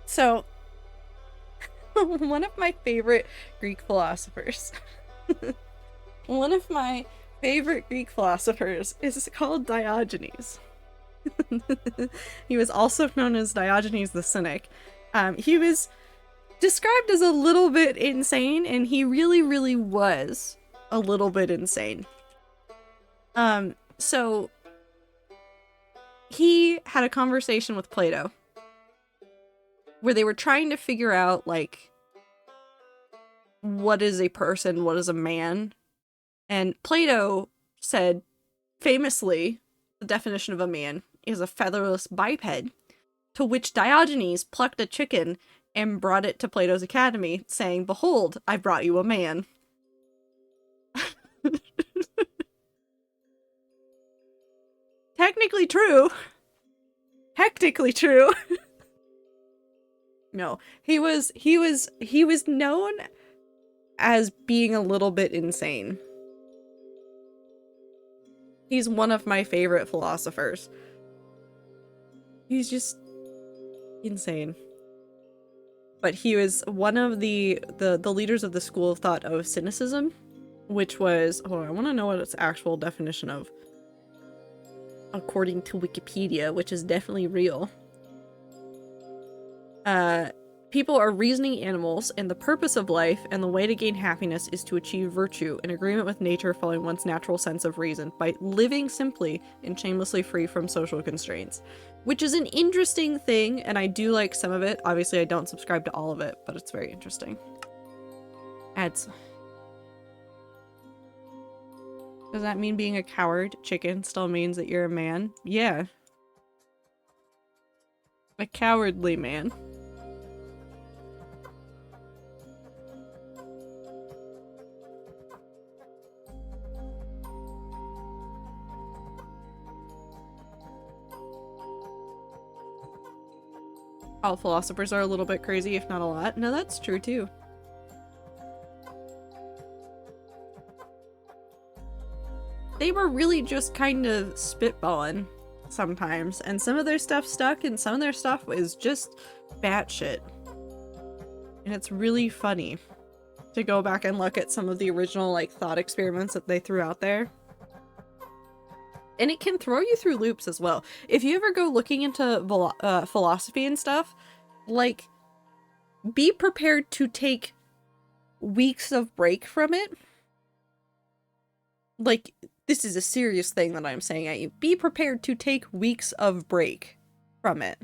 So, one of my favorite Greek philosophers. One of my favorite Greek philosophers is called Diogenes. He was also known as Diogenes the Cynic. He was described as a little bit insane, and he really, really was a little bit insane. So he had a conversation with Plato where they were trying to figure out, like, what is a person, what is a man? And Plato said, famously, the definition of a man is a featherless biped, to which Diogenes plucked a chicken and brought it to Plato's academy, saying, "Behold, I brought you a man." Technically true. Hectically true. No, he was known as being a little bit insane. He's one of my favorite philosophers. He's just insane. But he was one of the leaders of the school of thought of cynicism, which was, oh, I want to know what its actual definition of, according to Wikipedia, which is definitely real. People are reasoning animals, and the purpose of life and the way to gain happiness is to achieve virtue in agreement with nature, following one's natural sense of reason by living simply and shamelessly free from social constraints. Which is an interesting thing, and I do like some of it. Obviously, I don't subscribe to all of it, but it's very interesting. Ads. Does that mean being a coward chicken still means that you're a man? Yeah. A cowardly man. All philosophers are a little bit crazy, if not a lot. No, that's true too. They were really just kind of spitballing sometimes, and some of their stuff stuck, and some of their stuff is just batshit. And it's really funny to go back and look at some of the original, like, thought experiments that they threw out there. And it can throw you through loops as well. If you ever go looking into philosophy and stuff, like, be prepared to take weeks of break from it. Like, this is a serious thing that I'm saying at you. Be prepared to take weeks of break from it.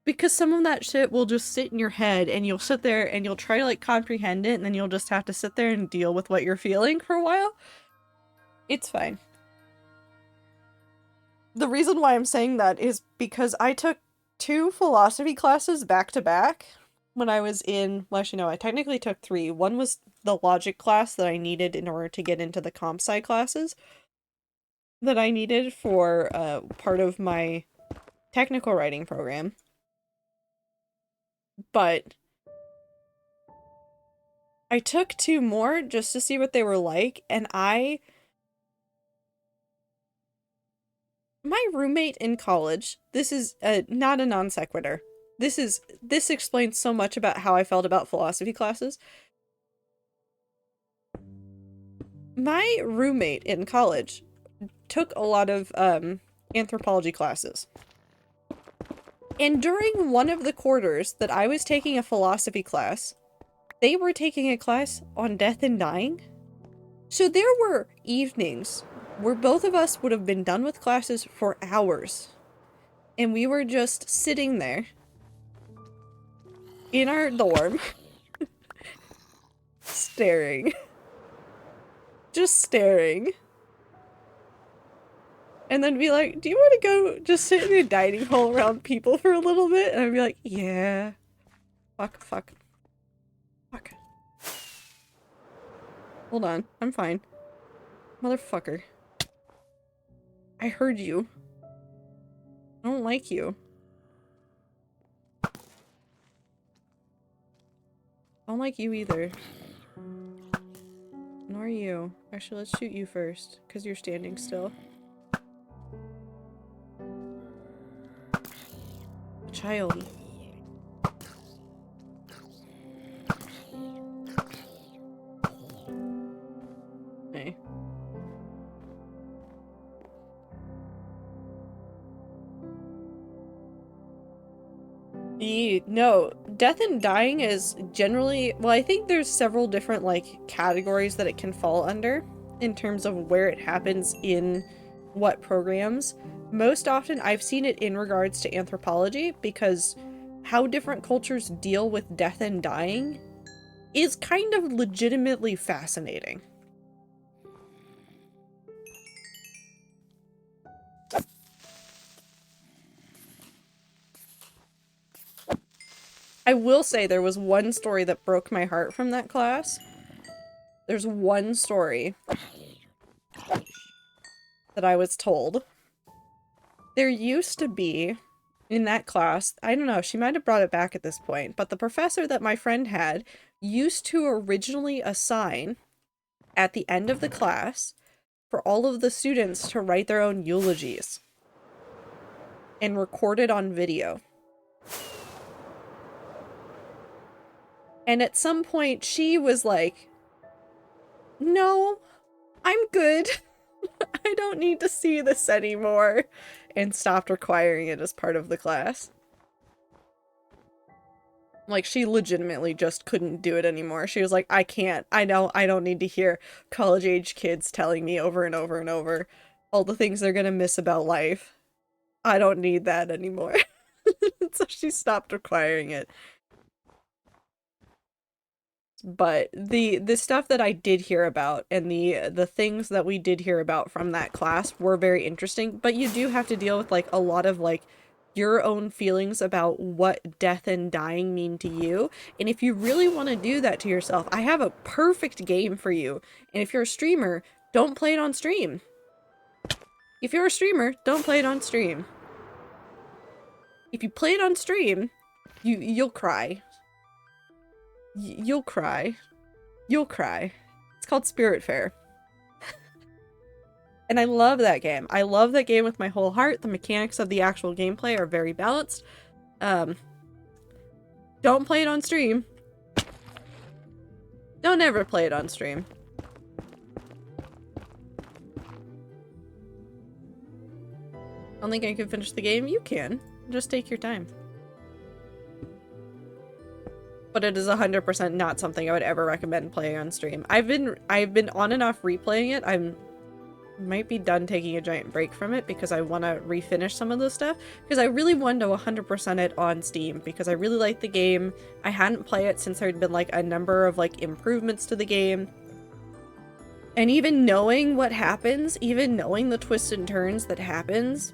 Because some of that shit will just sit in your head, and you'll sit there and you'll try to, like, comprehend it, and then you'll just have to sit there and deal with what you're feeling for a while. It's fine. The reason why I'm saying that is because I took 2 philosophy classes back to back when I was in, well, actually no, I technically took 3. One was the logic class that I needed in order to get into the comp sci classes that I needed for part of my technical writing program. But I took 2 more just to see what they were like, and my roommate in college, this is not a non sequitur. This explains so much about how I felt about philosophy classes. My roommate in college took a lot of anthropology classes. And during one of the quarters that I was taking a philosophy class, they were taking a class on death and dying. So there were evenings where both of us would have been done with classes for hours. And we were just sitting there in our dorm, staring. Just staring. And then be like, do you want to go just sit in a dining hall around people for a little bit? And I'd be like, yeah. Fuck. Hold on, I'm fine. Motherfucker. I heard you. I don't like you. I don't like you either. Nor you. Actually, let's shoot you first, because you're standing still. Child. Hey. No, death and dying is generally, well, I think there's several different, like, categories that it can fall under in terms of where it happens in what programs. Most often, I've seen it in regards to anthropology, because how different cultures deal with death and dying is kind of legitimately fascinating. I will say there was one story that broke my heart from that class. There's one story that I was told. There used to be, in that class, I don't know, she might have brought it back at this point, but the professor that my friend had used to originally assign, at the end of the class, for all of the students to write their own eulogies and record it on video. And at some point, she was like, no, I'm good. I don't need to see this anymore. And stopped requiring it as part of the class. Like, she legitimately just couldn't do it anymore. She was like, I can't. I don't need to hear college-age kids telling me over and over and over all the things they're gonna miss about life. I don't need that anymore. So she stopped requiring it. But the stuff that I did hear about and the things that we did hear about from that class were very interesting, but you do have to deal with like a lot of like your own feelings about what death and dying mean to you. And if you really want to do that to yourself, I have a perfect game for you. And if you're a streamer, don't play it on stream. If you're a streamer, don't play it on stream. If you play it on stream, you'll cry. You'll cry. You'll cry. It's called Spiritfarer. And I love that game. I love that game with my whole heart. The mechanics of the actual gameplay are very balanced. Don't play it on stream. Don't ever play it on stream. I don't think I can finish the game. You can. Just take your time. But it is 100% not something I would ever recommend playing on stream. I've been on and off replaying it. Might be done taking a giant break from it because I want to refinish some of this stuff, because I really wanted to 100% it on Steam because I really liked the game. I hadn't played it since there'd been like a number of like improvements to the game. And even knowing what happens, even knowing the twists and turns that happens,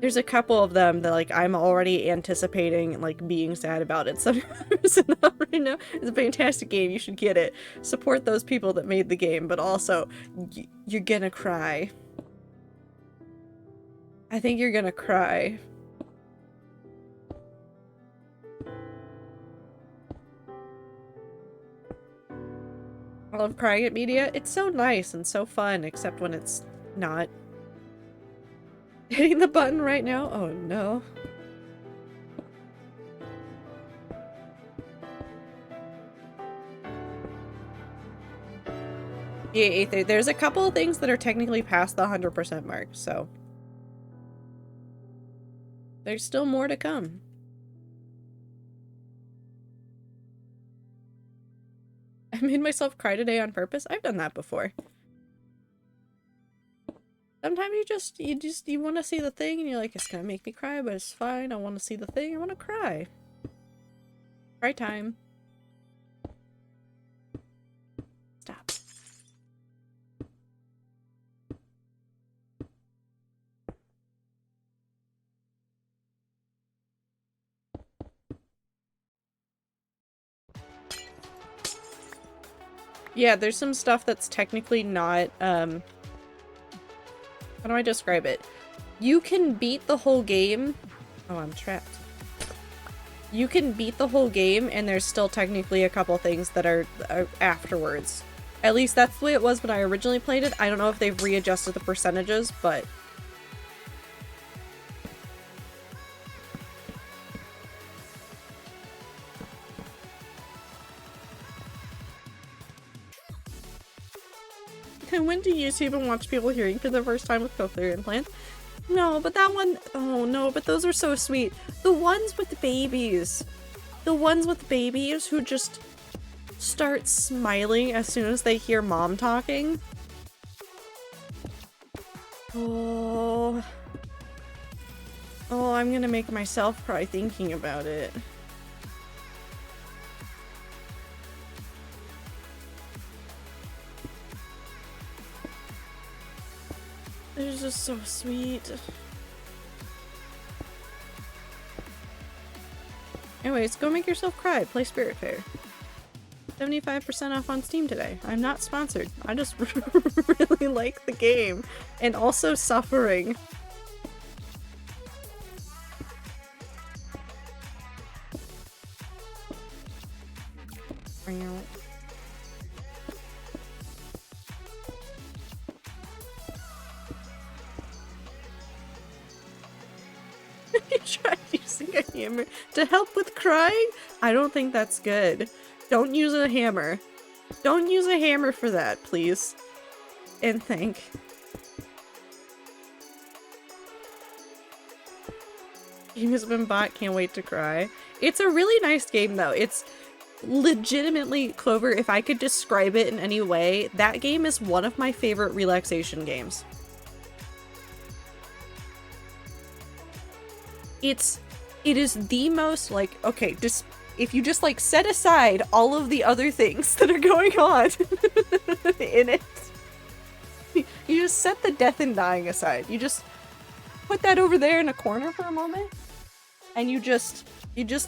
there's a couple of them that like I'm already anticipating like being sad about it. So right now, it's a fantastic game. You should get it. Support those people that made the game, but also you're gonna cry. I think you're gonna cry. I love crying at media. It's so nice and so fun, except when it's not. Hitting the button right now? Oh no. Yeah, there's a couple of things that are technically past the 100% mark, so there's still more to come. I made myself cry today on purpose. I've done that before. Sometimes you want to see the thing and you're like, it's gonna make me cry, but it's fine. I want to see the thing. I want to cry. Cry time. Stop. Yeah, there's some stuff that's technically not, how do I describe it? You can beat the whole game. Oh, I'm trapped. You can beat the whole game and there's still technically a couple things that are afterwards. At least that's the way it was when I originally played it. I don't know if they've readjusted the percentages, but... I went to YouTube and watched people hearing for the first time with cochlear implants. No, but that one... Oh no, but those are so sweet. The ones with babies. The ones with babies who just start smiling as soon as they hear mom talking. Oh... Oh, I'm gonna make myself cry thinking about it. They're just so sweet. Anyways, go make yourself cry. Play Spiritfarer. 75% off on Steam today. I'm not sponsored. I just really like the game. And also suffering. You tried using a hammer to help with crying? I don't think that's good. Don't use a hammer. Don't use a hammer for that, please. And think. Game has been bought, can't wait to cry. It's a really nice game though. It's legitimately, Clover, if I could describe it in any way, that game is one of my favorite relaxation games. It is the most, like, okay, just if you just like set aside all of the other things that are going on in it, you just set the death and dying aside. You just put that over there in a corner for a moment, and you just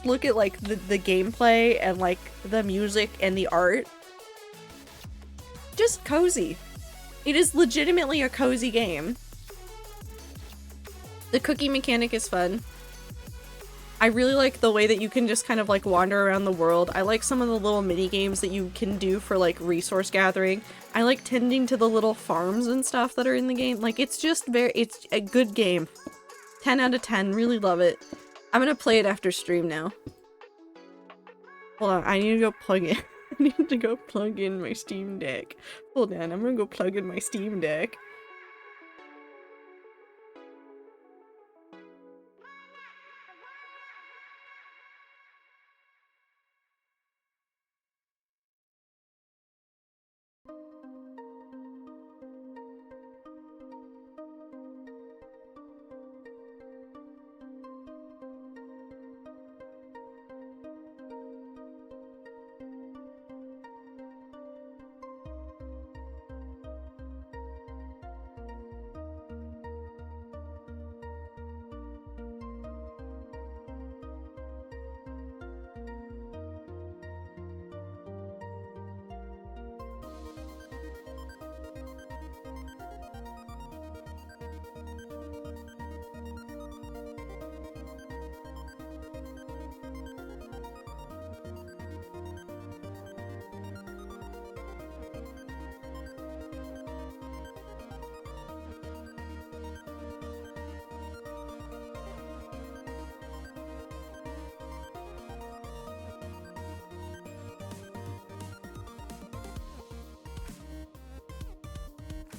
look at like the gameplay and like the music and the art. Just cozy. It is legitimately a cozy game. The cookie mechanic is fun. I really like the way that you can just kind of like wander around the world. I like some of the little mini games that you can do for like resource gathering. I like tending to the little farms and stuff that are in the game. Like it's it's a good game. 10 out of 10, really love it. I'm gonna play it after stream now. Hold on, I need to go plug in. I need to go plug in my Steam Deck. Hold on, I'm gonna go plug in my Steam Deck.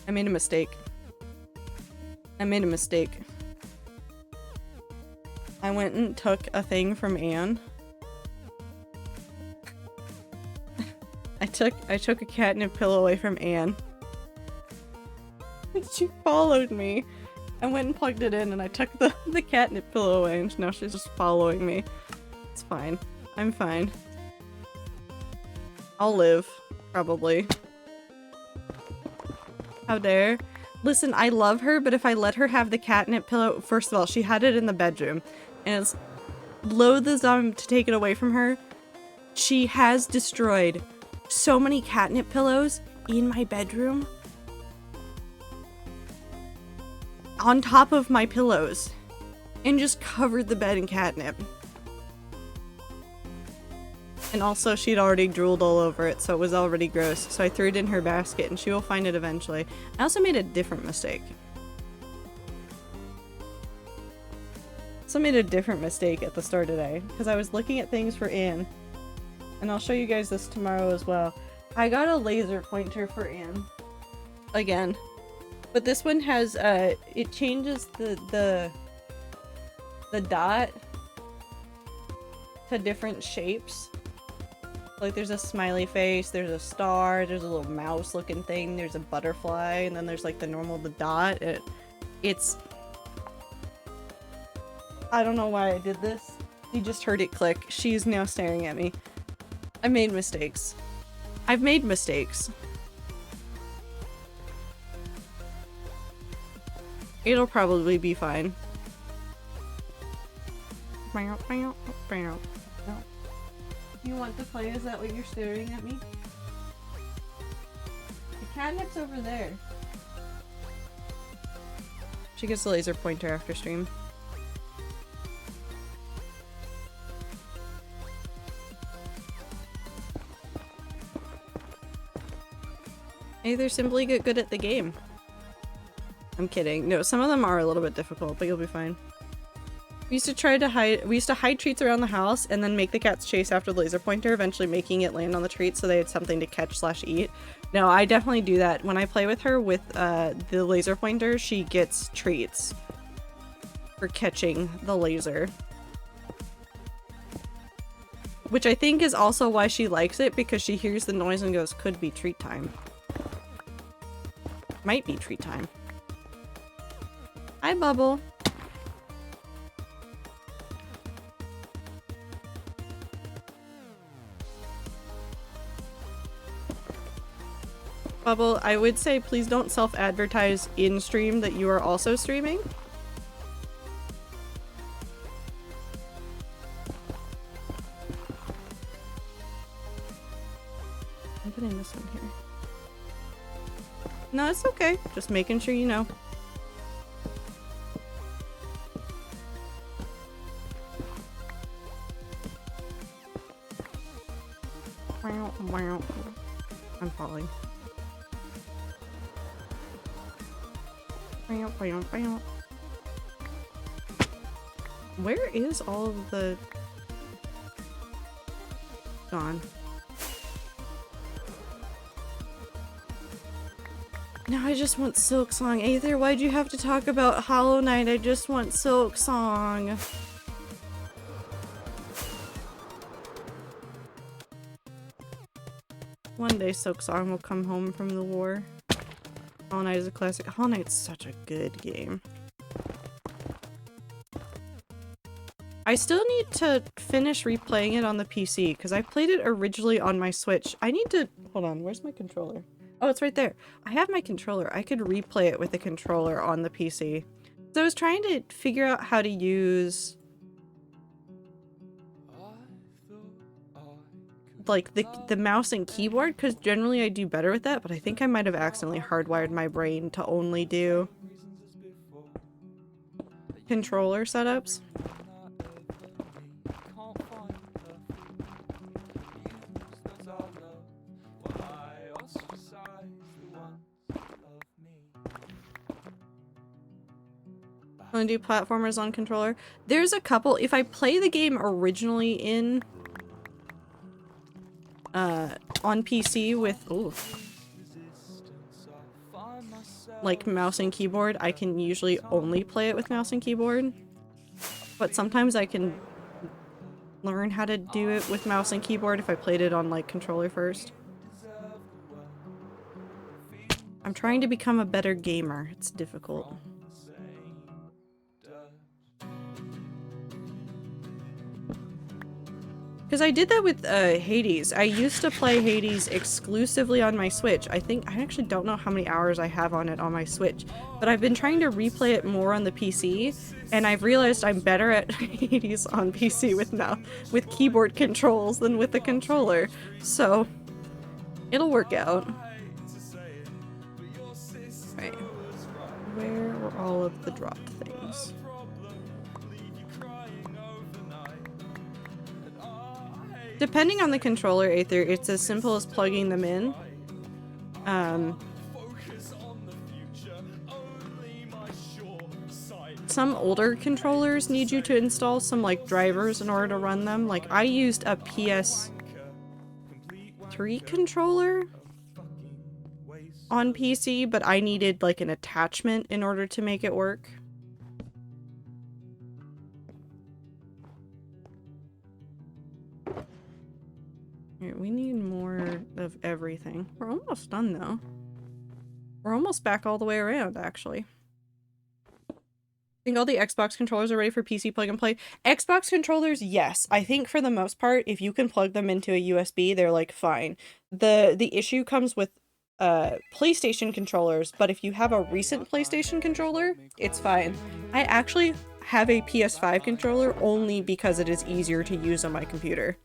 I made a mistake. I made a mistake. I went and took a thing from Anne. I took a catnip pillow away from Anne. She followed me. I went and plugged it in and I took the catnip pillow away and now she's just following me. It's fine. I'm fine. I'll live. Probably. How dare. Listen, I love her, but if I let her have the catnip pillow— first of all, she had it in the bedroom, and as loathsome to take it away from her, she has destroyed so many catnip pillows in my bedroom. On top of my pillows. And just covered the bed in catnip. And also, she'd already drooled all over it, so it was already gross. So I threw it in her basket, and she will find it eventually. I also made a different mistake. At the store today, because I was looking at things for Anne. And I'll show you guys this tomorrow as well. I got a laser pointer for Anne. Again. But this one has, it changes the dot to different shapes. Like there's a smiley face, there's a star, there's a little mouse looking thing, there's a butterfly, and then there's like the dot. It's... I don't know why I did this. You just heard it click. She's now staring at me. I made mistakes. I've made mistakes. It'll probably be fine. You want to play? Is that what you're staring at me? The catnip's over there. She gets the laser pointer after stream. Maybe they're simply good at the game. I'm kidding. No, some of them are a little bit difficult, but you'll be fine. We used to hide treats around the house and then make the cats chase after the laser pointer, eventually making it land on the treat so they had something to catch slash eat. No, I definitely do that. When I play with her with the laser pointer, she gets treats for catching the laser. Which I think is also why she likes it, because she hears the noise and goes, could be treat time. Might be treat time. Hi, Bubble. Bubble, I would say please don't self-advertise in stream that you are also streaming. I'm putting this one here. No, it's okay. Just making sure you know. I'm falling. Where is all of the... Gone. No, I just want Silk Song. Aether, why'd you have to talk about Hollow Knight? I just want Silk Song. One day Silk Song will come home from the war. Hollow Knight is a classic. Hollow Knight's such a good game. I still need to finish replaying it on the PC because I played it originally on my Switch. I need to... Hold on, where's my controller? Oh, it's right there. I have my controller. I could replay it with the controller on the PC. So I was trying to figure out how to use... like the mouse and keyboard, because generally I do better with that, but I think I might have accidentally hardwired my brain to only do controller setups. I want to do platformers on controller. There's a couple. If I play the game originally in on PC with like mouse and keyboard, I can usually only play it with mouse and keyboard. But sometimes I can learn how to do it with mouse and keyboard if I played it on like controller first. I'm trying to become a better gamer. It's difficult. Because I did that with Hades. I used to play Hades exclusively on my Switch. I actually don't know how many hours I have on it on my Switch, but I've been trying to replay it more on the PC, and I've realized I'm better at Hades on PC with keyboard controls than with the controller. So it'll work out. Right. Where were all of the dropped things? Depending on the controller, Aether, it's as simple as plugging them in. Some older controllers need you to install some like drivers in order to run them. Like I used a PS3 controller on PC, but I needed like an attachment in order to make it work. We need more of everything. We're almost done though. We're almost back all the way around, actually. I think all the Xbox controllers are ready for PC plug and play. Xbox controllers, yes. I think for the most part, if you can plug them into a USB, they're like fine. The issue comes with PlayStation controllers, but if you have a recent PlayStation controller, it's fine. I actually have a PS5 controller only because it is easier to use on my computer.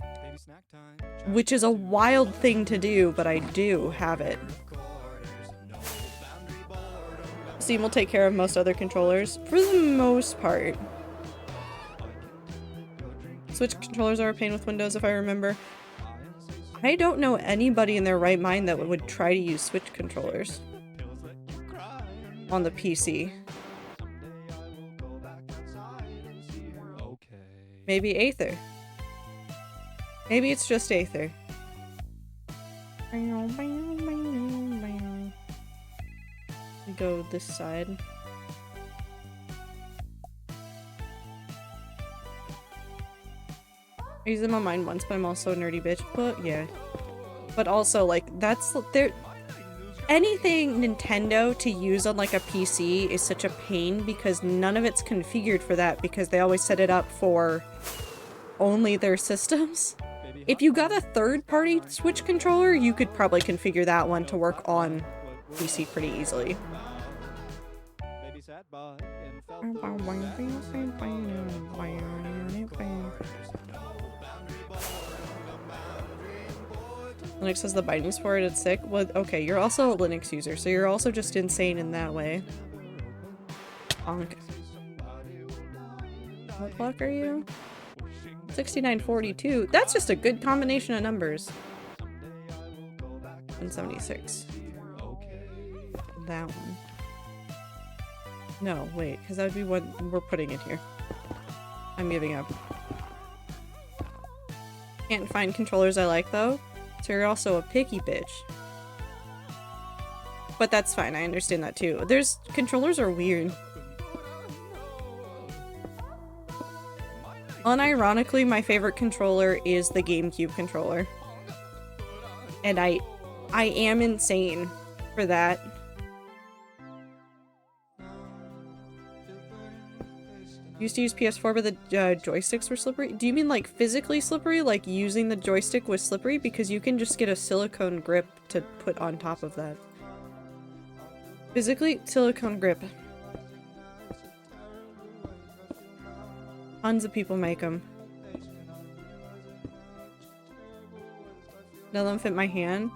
Which is a wild thing to do, but I do have it. Steam will take care of most other controllers, for the most part. Switch controllers are a pain with Windows, if I remember. I don't know anybody in their right mind that would try to use Switch controllers on the PC. Maybe Aether. Maybe it's just Aether. Go this side. I use them on mine once, but I'm also a nerdy bitch. But yeah. But also, like, that's there. Anything Nintendo to use on like a PC is such a pain because none of it's configured for that because they always set it up for only their systems. If you got a third-party Switch controller, you could probably configure that one to work on PC pretty easily. Linux has the bindings for it, it's sick. Well, okay, you're also a Linux user, so you're also just insane in that way. Bonk. What block are you? 6942. That's just a good combination of numbers. 176. That one. No, wait, because that would be what we're putting in here. I'm giving up. Can't find controllers I like, though. So you're also a picky bitch. But that's fine, I understand that too. Controllers are weird. Unironically, my favorite controller is the GameCube controller. And I am insane for that. Used to use PS4, but the joysticks were slippery. Do you mean like physically slippery? Like using the joystick was slippery? Because you can just get a silicone grip to put on top of that. Physically, silicone grip. Tons of people make them. None of them fit my hand.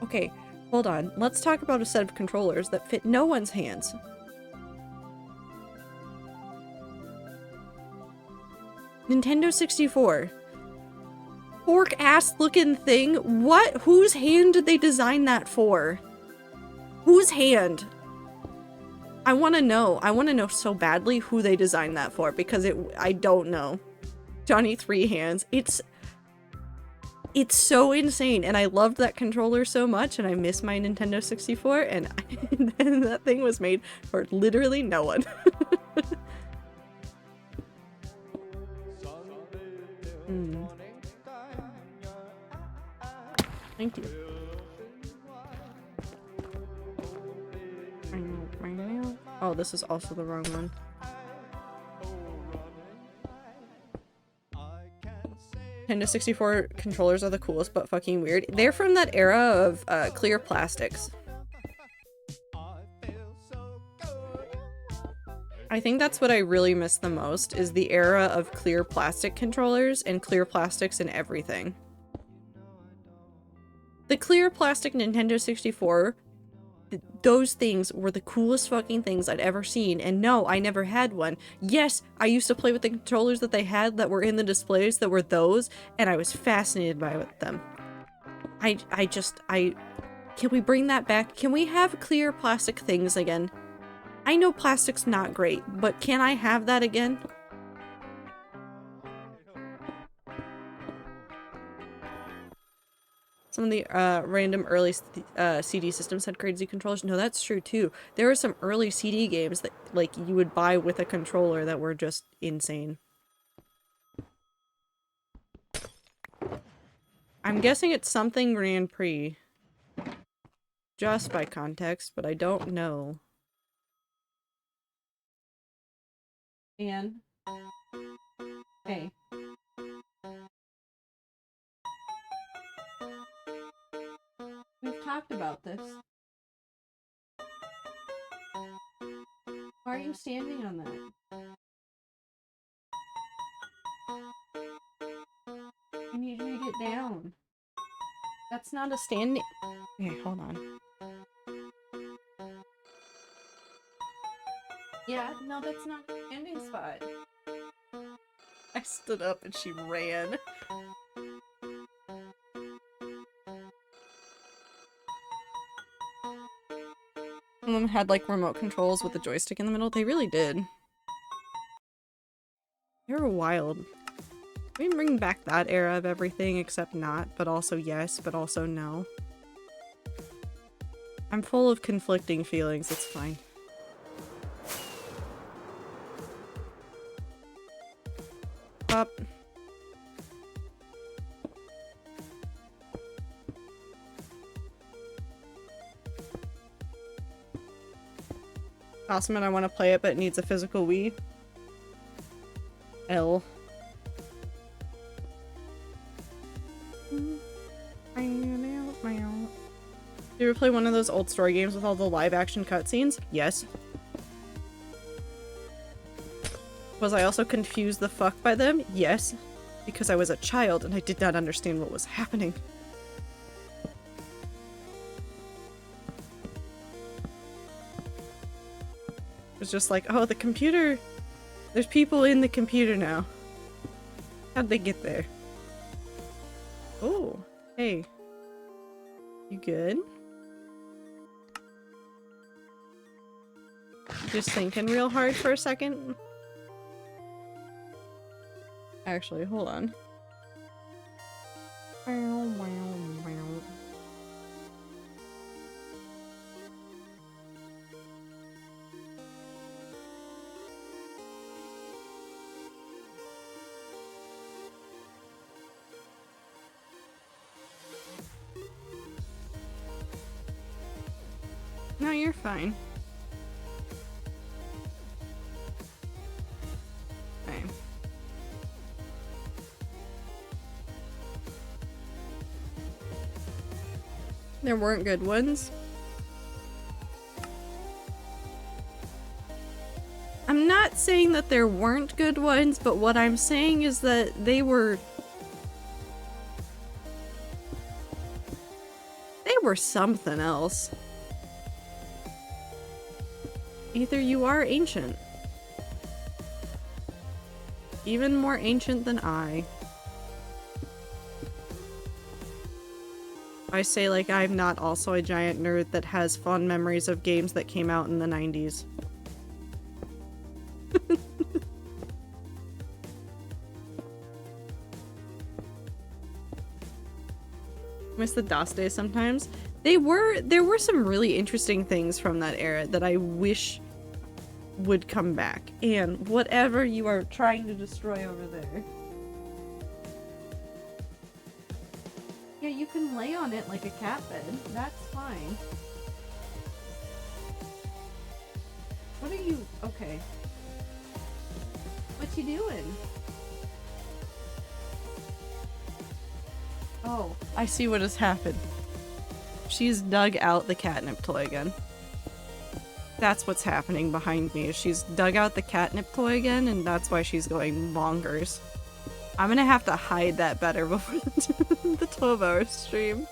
Okay, hold on. Let's talk about a set of controllers that fit no one's hands. Nintendo 64. Fork-ass looking thing? What? Whose hand did they design that for? Whose hand? I want to know. I want to know so badly who they designed that for because I don't know. Johnny Three Hands. It's so insane and I loved that controller so much and I miss my Nintendo 64 and that thing was made for literally no one. Thank you. Oh, this is also the wrong one. Nintendo 64 controllers are the coolest, but fucking weird. They're from that era of clear plastics. I think that's what I really miss the most, is the era of clear plastic controllers and clear plastics and everything. The clear plastic Nintendo 64, those things were the coolest fucking things I'd ever seen, and no, I never had one. Yes, I used to play with the controllers that they had that were in the displays that were those, and I was fascinated by them. Can we bring that back? Can we have clear plastic things again? I know plastic's not great, but can I have that again? Some of the random early CD systems had crazy controllers. No, that's true too. There were some early CD games that like you would buy with a controller that were just insane. I'm guessing it's something Grand Prix. Just by context, but I don't know. Anne. Hey. We've talked about this. Why are you standing on that? I need you to get down. That's not a standing... Okay, hold on. Yeah, no, that's not a standing spot. I stood up and she ran. Some of them had like remote controls with the joystick in the middle. They really did. They were wild. We bring back that era of everything except not, but also yes, but also no. I'm full of conflicting feelings, it's fine. Up. Awesome, and I want to play it, but it needs a physical Wii. L. Do you ever play one of those old story games with all the live action cutscenes? Yes. Was I also confused the fuck by them? Yes. Because I was a child and I did not understand what was happening. It was just like, oh, the computer... There's people in the computer now. How'd they get there? Oh, hey. You good? Just thinking real hard for a second. Actually, hold on. No, you're fine. Okay. There weren't good ones. I'm not saying that there weren't good ones, but what I'm saying is that they were something else. Either you are ancient. Even more ancient than I. I say like I'm not also a giant nerd that has fond memories of games that came out in the 90s. Miss the DOS days sometimes. There were some really interesting things from that era that I wish would come back. And whatever you are trying to destroy over there. Yeah, you can lay on it like a cat bed. That's fine. What are you... Okay. What you doing? Oh, I see what has happened. She's dug out the catnip toy again. That's what's happening behind me. She's dug out the catnip toy again, and that's why she's going bonkers. I'm gonna have to hide that better before the 12-hour stream.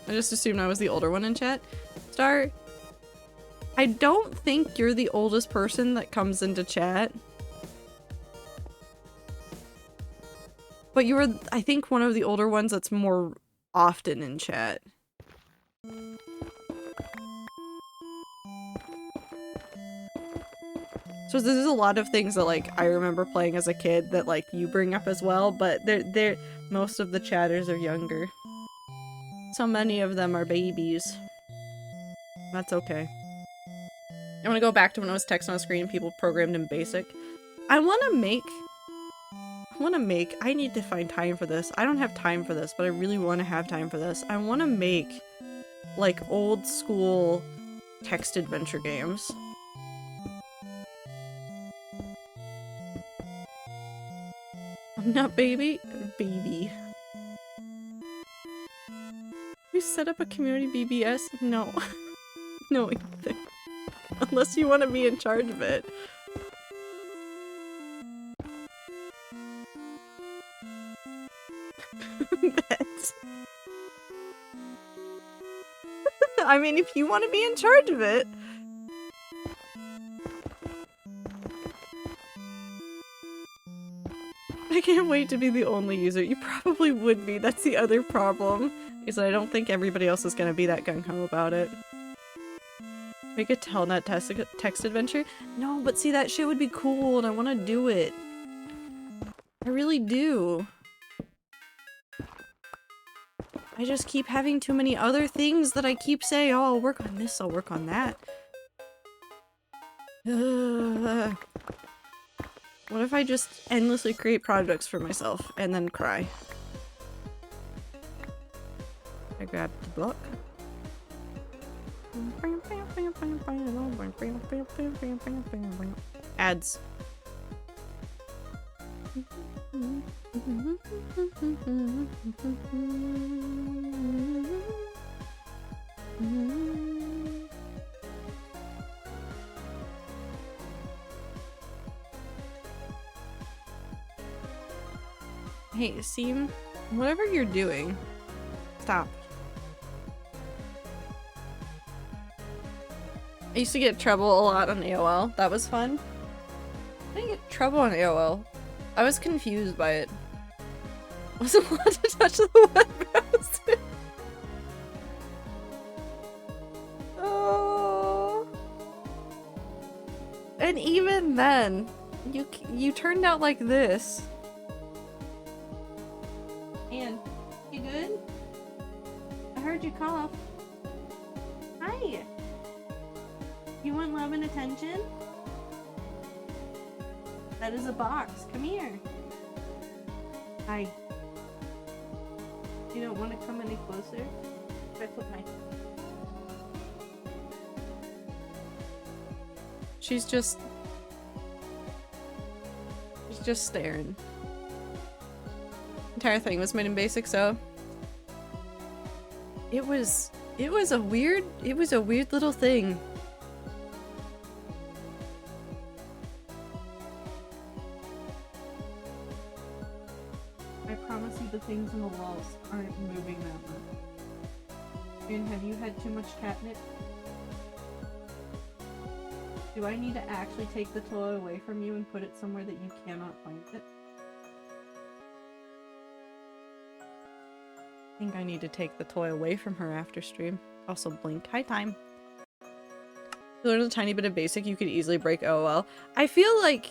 I just assumed I was the older one in chat. Star, I don't think you're the oldest person that comes into chat. But you were, I think, one of the older ones that's more often in chat. So there's a lot of things that, like, I remember playing as a kid that, like, you bring up as well, but most of the chatters are younger. So many of them are babies. That's okay. I'm gonna go back to when I was text on screen, people programmed in BASIC. I need to find time for this. I don't have time for this, but I really want to have time for this. I want to make, like, old school text adventure games. I'm not baby. Baby. We set up a community BBS? No. No, Ethan. Unless you want to be in charge of it. I mean, if you want to be in charge of it. I can't wait to be the only user. You probably would be. That's the other problem. Is that I don't think everybody else is going to be that gung-ho about it. Make a Telnet text adventure? No, but see, that shit would be cool and I want to do it. I really do. I just keep having too many other things that I keep saying, oh, I'll work on this, I'll work on that. What if I just endlessly create projects for myself and then cry? I grabbed the book. Ads. Hey, Seam, whatever you're doing, stop. I used to get trouble a lot on AOL. That was fun. I didn't get trouble on AOL. I was confused by it. Wasn't allowed to touch the web browser. Oh. And even then, you turned out like this. Anne, you good? I heard you cough. Hi. You want love and attention? That is a box. Come here. Hi. You don't want to come any closer? If I put my... She's just staring. Entire thing was made in BASIC, so it was a weird little thing. I promise you the things on the walls aren't moving that much. And have you had too much catnip? Do I need to actually take the toy away from you and put it somewhere that you cannot find it? I think I need to take the toy away from her after stream. Also blink. Hi, time. You learned a tiny bit of BASIC, you could easily break AOL. I feel like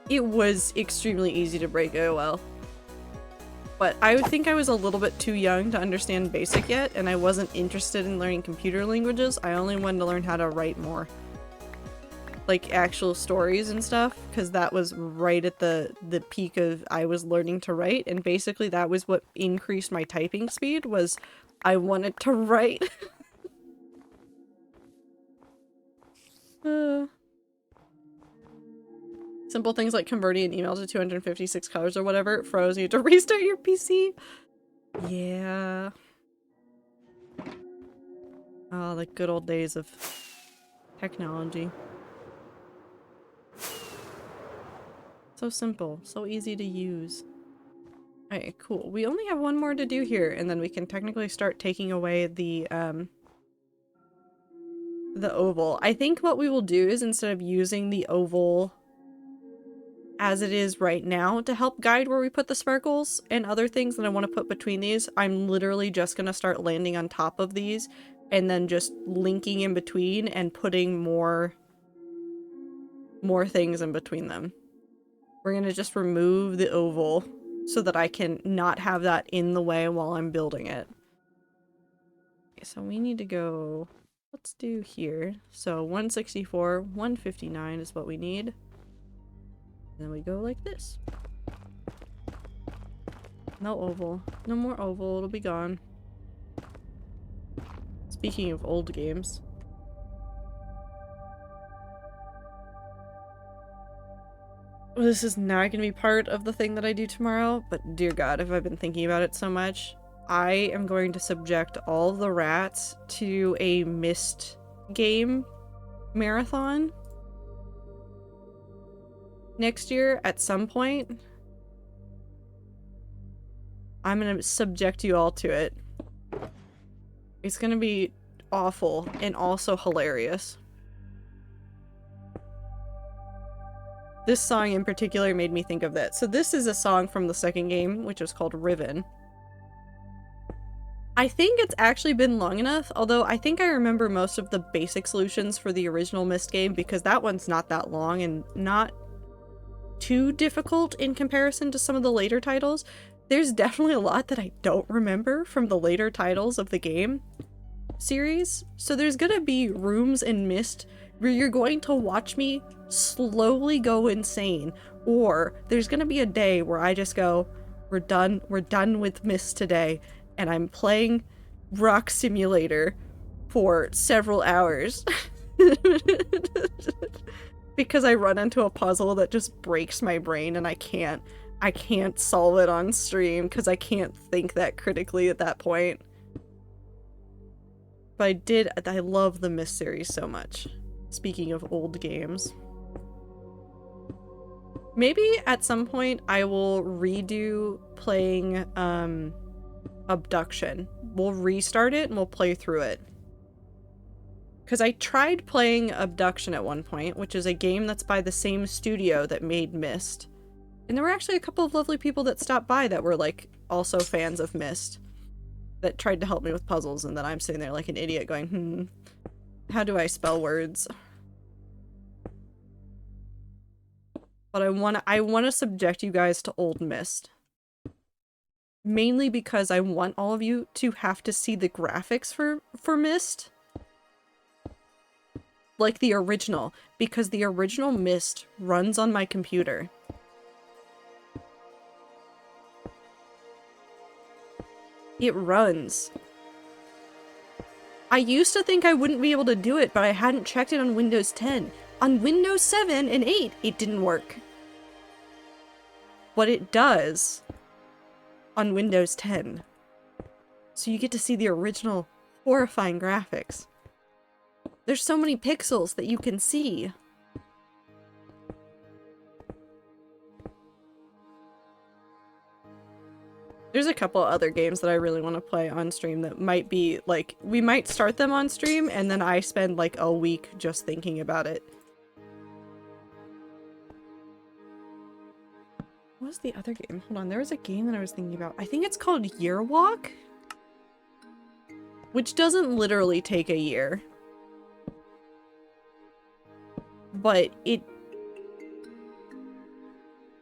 it was extremely easy to break AOL. But I would think I was a little bit too young to understand BASIC yet, and I wasn't interested in learning computer languages. I only wanted to learn how to write more. Like actual stories and stuff, because that was right at the peak of I was learning to write, and basically that was what increased my typing speed, was I wanted to write. Simple things like converting an email to 256 colors or whatever, it froze, you had to restart your PC. Yeah. Oh, the good old days of technology. So simple, so easy to use. Alright, cool. We only have one more to do here, and then we can technically start taking away the oval. I think what we will do is, instead of using the oval as it is right now to help guide where we put the sparkles and other things that I want to put between these, I'm literally just gonna start landing on top of these and then just linking in between and putting more things in between them. We're gonna just remove the oval so that I can not have that in the way while I'm building it. Okay, so we need to go, let's do here. So 164, 159 is what we need. And then we go like this. No oval. No more oval, it'll be gone. Speaking of old games. This is not going to be part of the thing that I do tomorrow, but dear God, if I've been thinking about it so much, I am going to subject all the rats to a Myst game marathon next year at some point. I'm going to subject you all to it. It's going to be awful and also hilarious. This song in particular made me think of that. So this is a song from the second game, which was called Riven. I think it's actually been long enough, although I think I remember most of the basic solutions for the original Myst game because that one's not that long and not too difficult in comparison to some of the later titles. There's definitely a lot that I don't remember from the later titles of the game series. So there's gonna be rooms in Myst where you're going to watch me slowly go insane, or there's gonna be a day where I just go, we're done with Myst today, and I'm playing Rock Simulator for several hours. Because I run into a puzzle that just breaks my brain and I can't solve it on stream because I can't think that critically at that point. But I love the Myst series so much. Speaking of old games. Maybe at some point I will redo playing Abduction. We'll restart it and we'll play through it. Because I tried playing Abduction at one point, which is a game that's by the same studio that made Myst. And there were actually a couple of lovely people that stopped by that were like also fans of Myst that tried to help me with puzzles, and then I'm sitting there like an idiot going, how do I spell words? But I wanna subject you guys to old Myst. Mainly because I want all of you to have to see the graphics for Myst. Like the original, because the original Myst runs on my computer. It runs. I used to think I wouldn't be able to do it, but I hadn't checked it on Windows 10. On Windows 7 and 8, it didn't work. But it does on Windows 10. So you get to see the original horrifying graphics. There's so many pixels that you can see. There's a couple other games that I really want to play on stream that might be, like, we might start them on stream and then I spend like a week just thinking about it. What was the other game? Hold on, there was a game that I was thinking about. I think it's called Year Walk, which doesn't literally take a year. But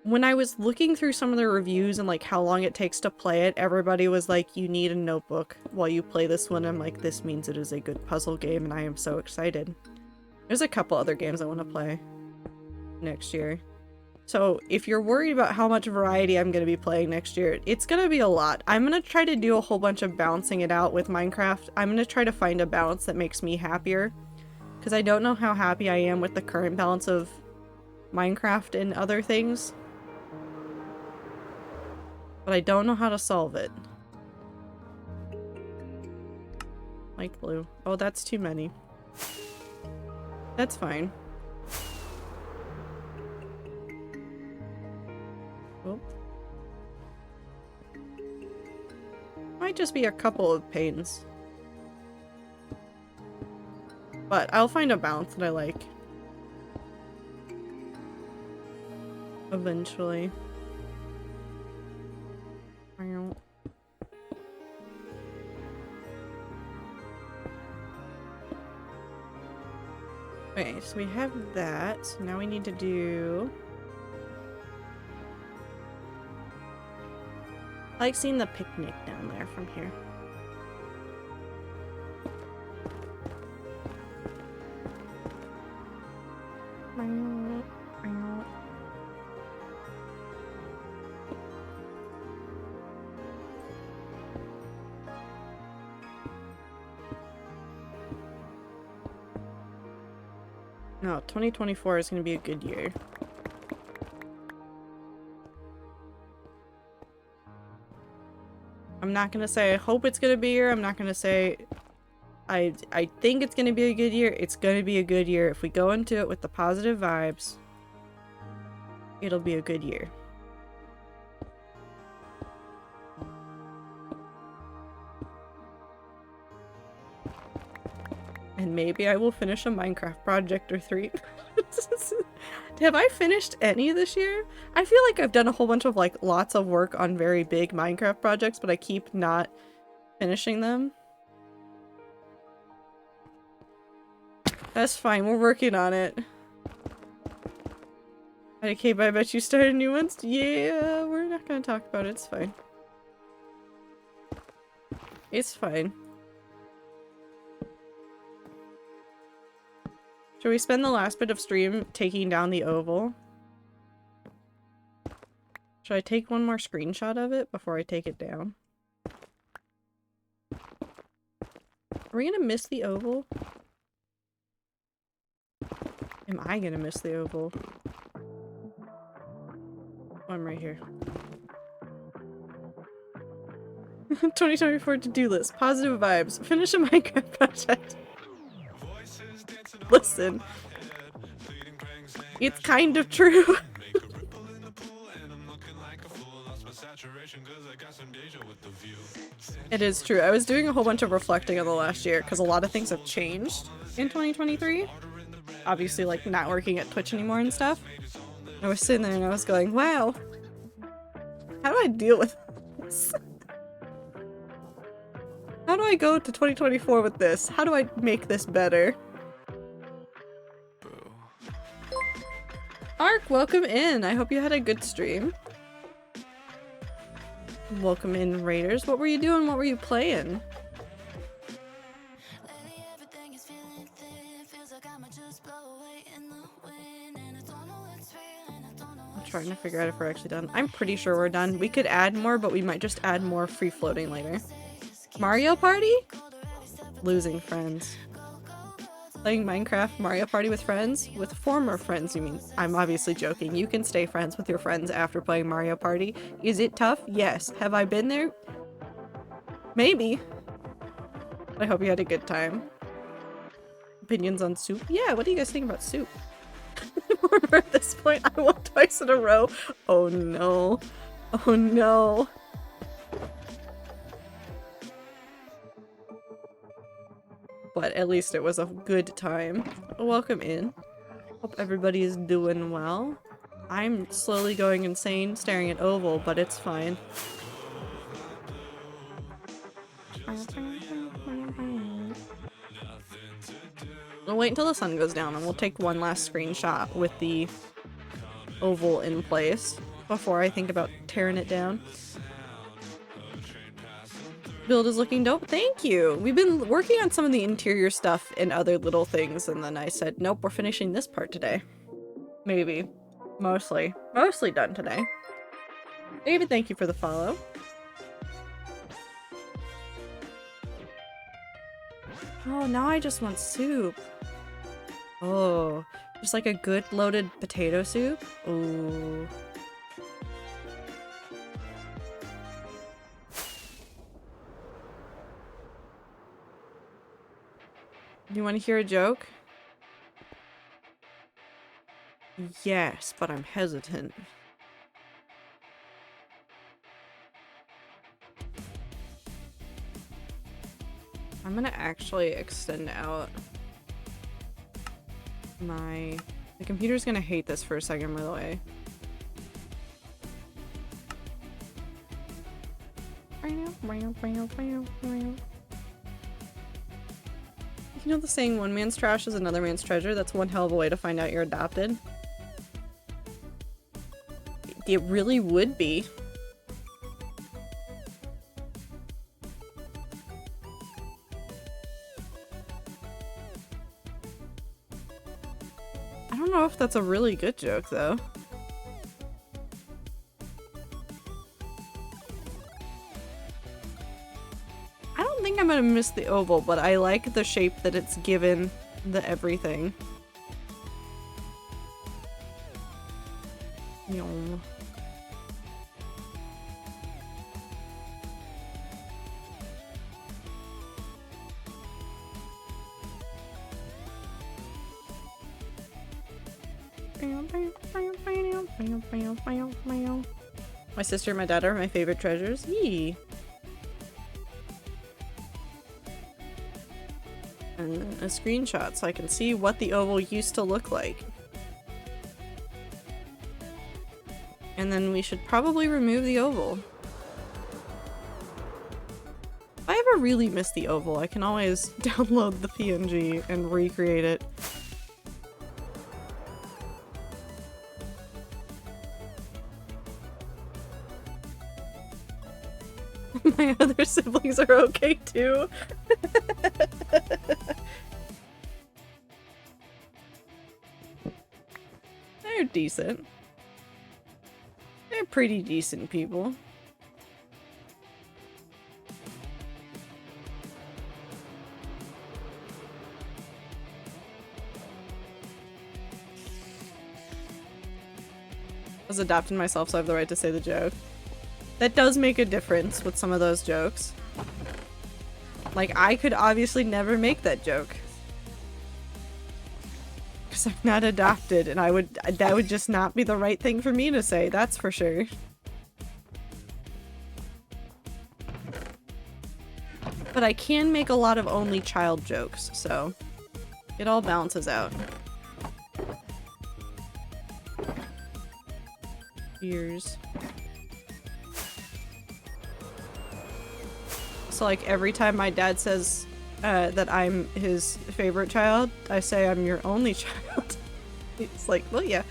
when I was looking through some of the reviews and like how long it takes to play it, everybody was like, you need a notebook while you play this one. I'm like, this means it is a good puzzle game and I am so excited. There's a couple other games I want to play next year. So if you're worried about how much variety I'm going to be playing next year, it's going to be a lot. I'm going to try to do a whole bunch of balancing it out with Minecraft. I'm going to try to find a balance that makes me happier. Because I don't know how happy I am with the current balance of Minecraft and other things. But I don't know how to solve it. Light blue. Oh, that's too many. That's fine. Oh. Might just be a couple of panes. But I'll find a balance that I like. Eventually. Okay, so we have that. So now we need to do... I like seeing the picnic down there from here. No, 2024 is going to be a good year. I'm not going to say I hope it's going to be a year. I'm not going to say I think it's going to be a good year. It's going to be a good year. If we go into it with the positive vibes, it'll be a good year. And maybe I will finish a Minecraft project or 3. Have I finished any this year? I feel like I've done a whole bunch of like lots of work on very big Minecraft projects, but I keep not finishing them. That's fine, we're working on it. Okay, but I bet you started new ones? Yeah, we're not gonna talk about it, it's fine. It's fine. Should we spend the last bit of stream taking down the oval? Should I take one more screenshot of it before I take it down? Are we gonna miss the oval? Am I gonna miss the oval? Oh, I'm right here. 2024 to-do list. Positive vibes. Finish a Minecraft project. Listen. It's kind of true. It is true. I was doing a whole bunch of reflecting on the last year because a lot of things have changed in 2023. Obviously, like, not working at Twitch anymore and stuff. I was sitting there and I was going, wow. How do I deal with this? How do I go to 2024 with this? How do I make this better? Ark, welcome in. I hope you had a good stream. Welcome in, Raiders. What were you doing? What were you playing? I'm trying to figure out if we're actually done. I'm pretty sure we're done. We could add more, but we might just add more free floating later. Mario Party? Losing friends. Playing Minecraft Mario Party with friends? With former friends, you mean? I'm obviously joking. You can stay friends with your friends after playing Mario Party. Is it tough? Yes. Have I been there? Maybe. I hope you had a good time. Opinions on soup? Yeah, what do you guys think about soup? Remember at this point, I won twice in a row. Oh no. Oh no. But at least it was a good time. Welcome in. Hope everybody is doing well. I'm slowly going insane staring at oval, but it's fine. We'll wait until the sun goes down and we'll take one last screenshot with the oval in place before I think about tearing it down. Build is looking dope. Thank you. We've been working on some of the interior stuff and other little things, and then I said, nope, we're finishing this part today. Maybe. Mostly. Mostly done today. David, thank you for the follow. Oh, now I just want soup. Oh, just like a good loaded potato soup. Ooh. You want to hear a joke? Yes, but I'm hesitant. I'm gonna actually extend out my... The computer's gonna hate this for a second, by the way. You know the saying, one man's trash is another man's treasure? That's one hell of a way to find out you're adopted. It really would be. I don't know if that's a really good joke, though. I don't think I'm gonna miss the oval, but I like the shape that it's given the everything. Yum. My sister and my dad are my favorite treasures. Yee. And a screenshot so I can see what the oval used to look like. And then we should probably remove the oval. If I ever really miss the oval, I can always download the PNG and recreate it. My other siblings are okay too. They're decent. They're pretty decent people. I was adopting myself, so I have the right to say the joke. That does make a difference with some of those jokes. Like, I could obviously never make that joke. Because I'm not adopted, and that would just not be the right thing for me to say, that's for sure. But I can make a lot of only child jokes, so it all balances out. Years. So like every time my dad says that I'm his favorite child, I say I'm your only child. It's like, well, yeah.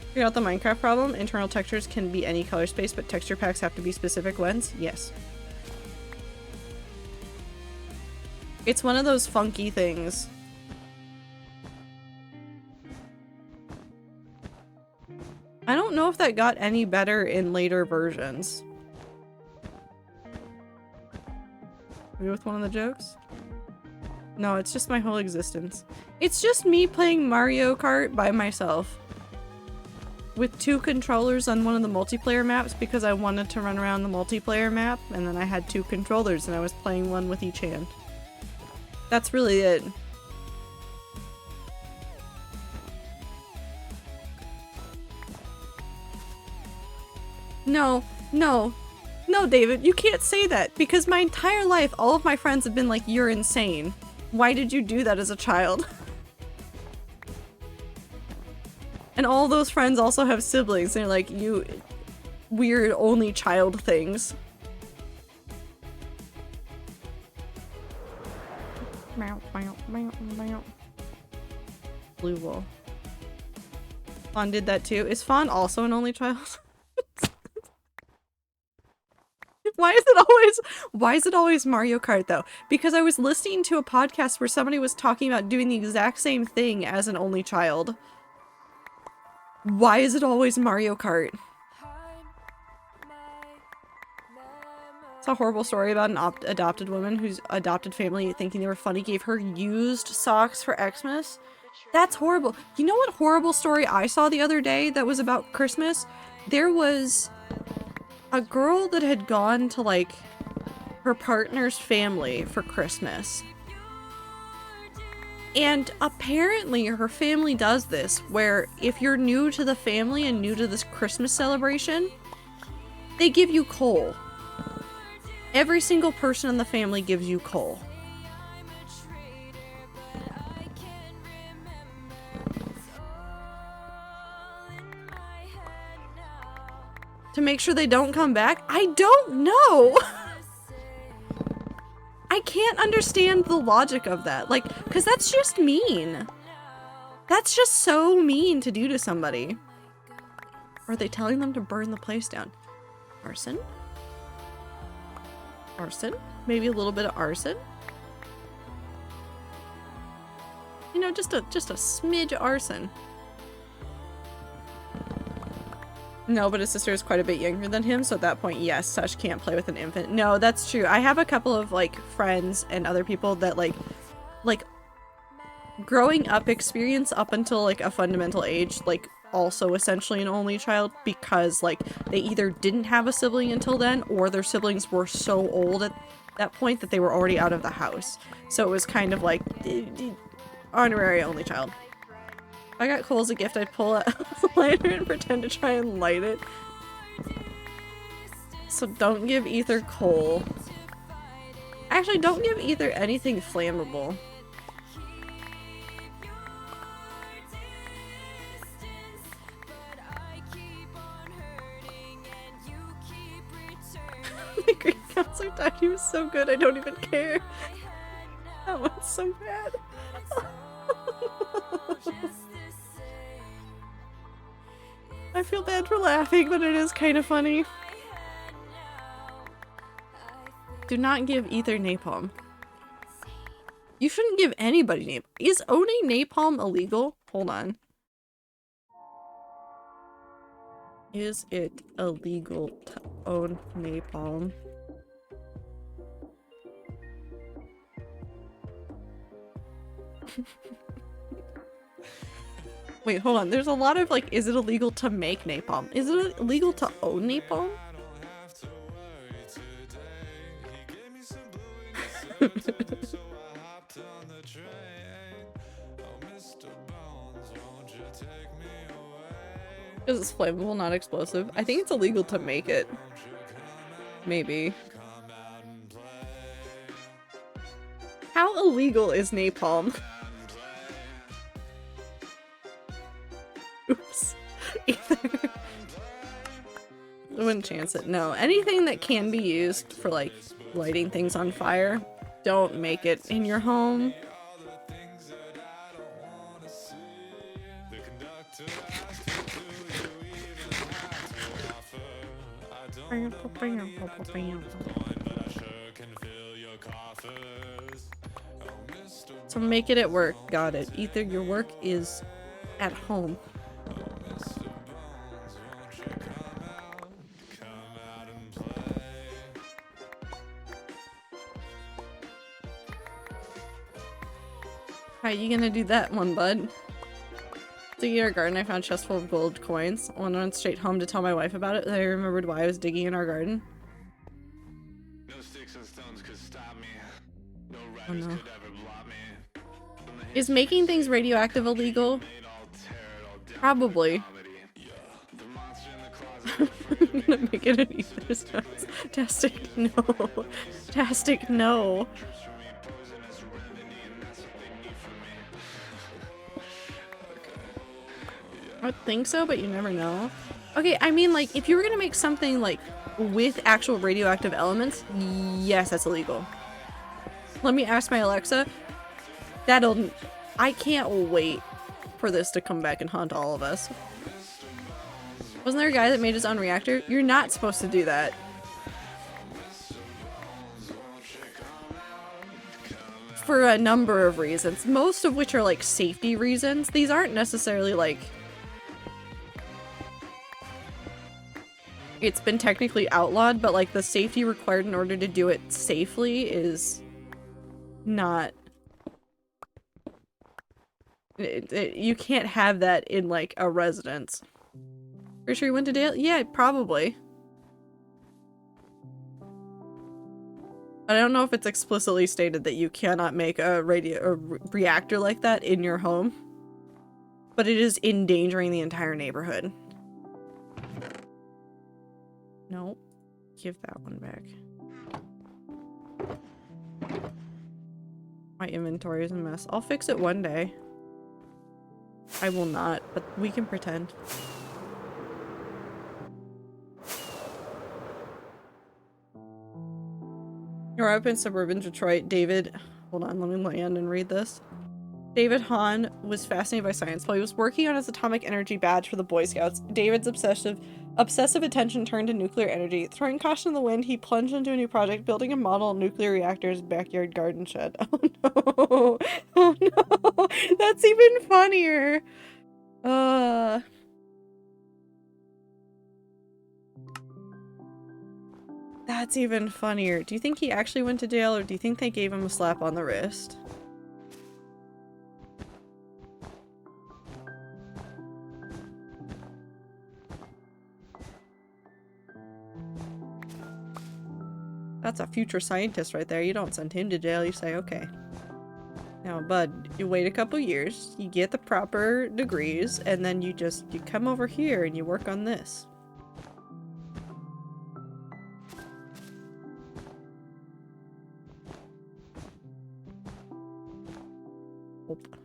Figure out the Minecraft problem. Internal textures can be any color space, but texture packs have to be specific ones. Yes. It's one of those funky things. I don't know if that got any better in later versions. Are you with one of the jokes? No, it's just my whole existence. It's just me playing Mario Kart by myself. With 2 controllers on one of the multiplayer maps because I wanted to run around the multiplayer map, and then I had 2 controllers and I was playing one with each hand. That's really it. No, no. No, David, you can't say that, because my entire life, all of my friends have been like, you're insane. Why did you do that as a child? And all those friends also have siblings, and they're like, you weird only child things. Blue wall. Fawn did that too. Is Fawn also an only child? Why is it always Mario Kart though? Because I was listening to a podcast where somebody was talking about doing the exact same thing as an only child. Why is it always Mario Kart? It's a horrible story about an adopted woman whose adopted family, thinking they were funny, gave her used socks for Xmas. That's horrible. You know what horrible story I saw the other day that was about Christmas? There was a girl that had gone to like her partner's family for Christmas. And apparently her family does this where if you're new to the family and new to this Christmas celebration, they give you coal. Every single person in the family gives you coal. To make sure they don't come back? I don't know! I can't understand the logic of that. Like, because that's just mean. That's just so mean to do to somebody. Or are they telling them to burn the place down? Arson? Arson? Maybe a little bit of arson? You know, just a smidge of arson. No, but his sister is quite a bit younger than him, so at that point, yes, Sush can't play with an infant. No, that's true. I have a couple of, like, friends and other people that, like, growing up experience up until, like, a fundamental age, like, also essentially an only child because, like, they either didn't have a sibling until then, or their siblings were so old at that point that they were already out of the house. So it was kind of like, honorary only child. If I got coal as a gift, I'd pull a lighter and pretend to try and light it. So don't give Ether coal. Actually, don't give Ether anything flammable. My Greek counselor died. He was so good, I don't even care. That one's so bad. I feel bad for laughing, but it is kind of funny. Do not give Ether napalm. You shouldn't give anybody napalm. Is owning napalm illegal? Hold on. Is it illegal to own napalm? Wait, hold on. There's a lot of like, is it illegal to make napalm? Is it illegal to own napalm? Because it's flammable, not explosive. I think it's illegal to make it. Maybe. How illegal is napalm? Oops. Either. I wouldn't chance it. No. Anything that can be used for like lighting things on fire, don't make it in your home. So make it at work. Got it. Ether, your work is at home. How you gonna do that one, bud? Digging in our garden, I found a chest full of gold coins. I went straight home to tell my wife about it, then I remembered why I was digging in our garden. No sticks and stones could stop me. No Oh riders no. could ever block me. Is making things radioactive illegal? Probably. I'm gonna make it an ether stones. Tastic, no. Tastic, no. I would think so, but you never know. Okay, I mean, like, if you were gonna make something, like, with actual radioactive elements, yes, that's illegal. Let me ask my Alexa. I can't wait for this to come back and haunt all of us. Wasn't there a guy that made his own reactor? You're not supposed to do that. For a number of reasons, most of which are, like, safety reasons. These aren't necessarily, like... It's been technically outlawed, but, like, the safety required in order to do it safely is not... you can't have that in, like, a residence. Pretty sure you went to Dale? Yeah, probably. I don't know if it's explicitly stated that you cannot make a reactor like that in your home, but it is endangering the entire neighborhood. Nope. Give that one back. My inventory is a mess. I'll fix it one day. I will not, but we can pretend. You're up in suburban Detroit. David, hold on, let me land and read this. David Hahn was fascinated by science. While he was working on his atomic energy badge for the Boy Scouts, David's obsessive attention turned to nuclear energy. Throwing caution to the wind, he plunged into a new project, building a model nuclear reactor's backyard garden shed. Oh no! Oh no! That's even funnier! That's even funnier. Do you think he actually went to jail, or do you think they gave him a slap on the wrist? That's a future scientist right there. You don't send him to jail, you say, okay. Now, bud, you wait a couple years, you get the proper degrees, and then you come over here and you work on this. Oop.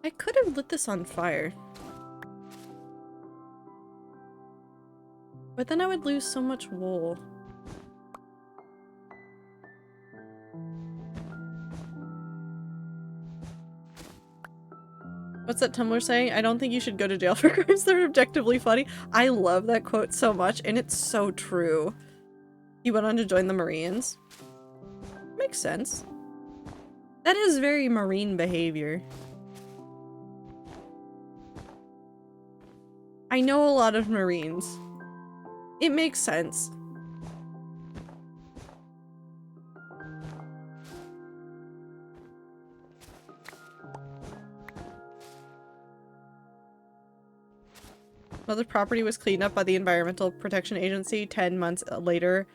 I could have lit this on fire. But then I would lose so much wool. What's that Tumblr saying? I don't think you should go to jail for crimes that are objectively funny. I love that quote so much, and it's so true. He went on to join the Marines. Makes sense. That is very Marine behavior. I know a lot of Marines. It makes sense. Another property was cleaned up by the Environmental Protection Agency 10 months later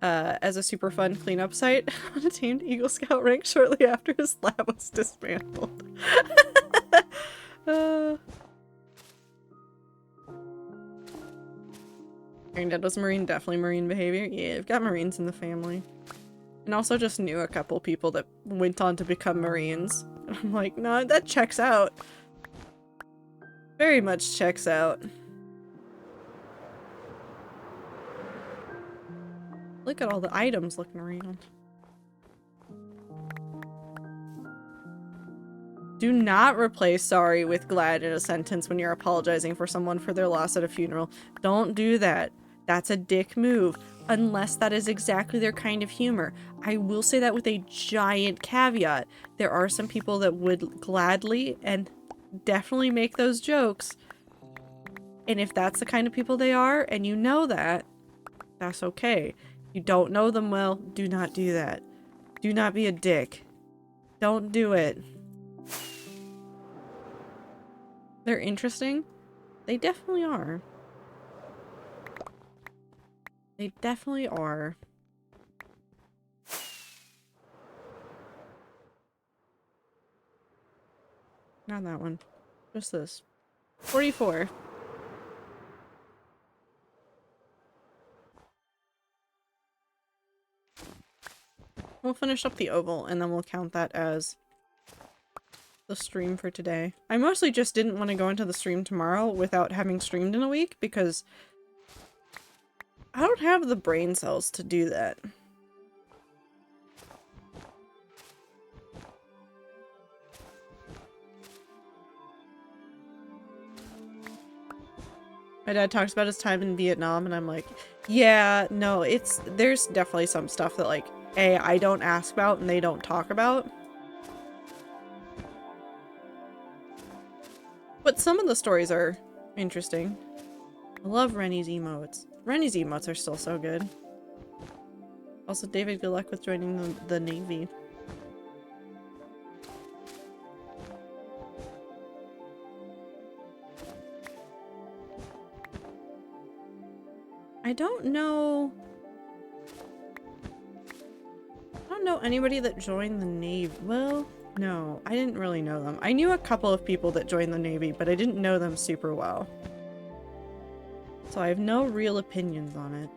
as a super fun cleanup site. Unattained Eagle Scout rank shortly after his lab was dismantled. Your dad was Marine, definitely Marine behavior. Yeah, I've got Marines in the family. And also just knew a couple people that went on to become Marines. And I'm like, no, that checks out. Very much checks out. Look at all the items looking around. Do not replace sorry with glad in a sentence when you're apologizing for someone for their loss at a funeral. Don't do that. That's a dick move. Unless that is exactly their kind of humor. I will say that with a giant caveat. There are some people that would gladly and definitely make those jokes. And if that's the kind of people they are, and you know that, that's okay. You don't know them well, do not do that. Do not be a dick. Don't do it. They're interesting. They definitely are. They definitely are. Not that one. Just this. 44. We'll finish up the oval and then we'll count that as the stream for today. I mostly just didn't want to go into the stream tomorrow without having streamed in a week because I don't have the brain cells to do that. My dad talks about his time in Vietnam and I'm like, yeah, no, there's definitely some stuff that like, A, I don't ask about and they don't talk about. But some of the stories are interesting. I love Rennie's emotes. Rennie's emotes are still so good. Also, David, good luck with joining the Navy. I don't know anybody that joined the Navy. Well, no, I didn't really know them. I knew a couple of people that joined the Navy, but I didn't know them super well. So I have no real opinions on it.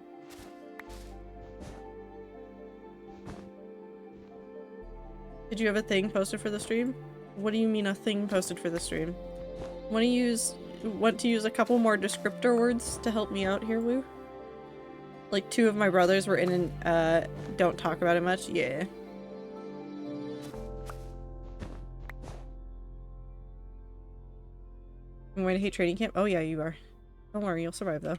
Did you have a thing posted for the stream? What do you mean a thing posted for the stream? Want to use a couple more descriptor words to help me out here, Woo? Like 2 of my brothers were in an don't talk about it much. Yeah. I'm going to hate training camp. Oh yeah, you are. Don't worry, you'll survive though.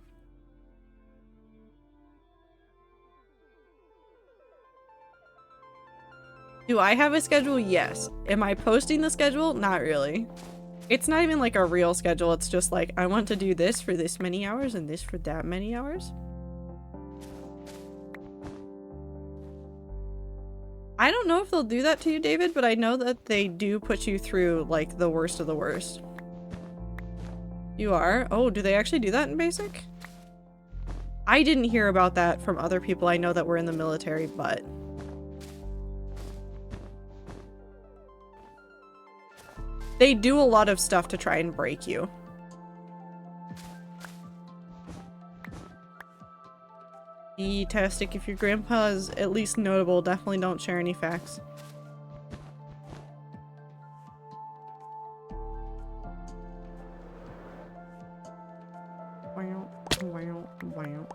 Do I have a schedule? Yes. Am I posting the schedule? Not really. It's not even like a real schedule. It's just like, I want to do this for this many hours and this for that many hours. I don't know if they'll do that to you, David, but I know that they do put you through, like, the worst of the worst. You are? Oh, do they actually do that in basic? I didn't hear about that from other people I know that were in the military, but... they do a lot of stuff to try and break you. Fantastic. If your grandpa is at least notable, definitely don't share any facts. Wow, wow, wow.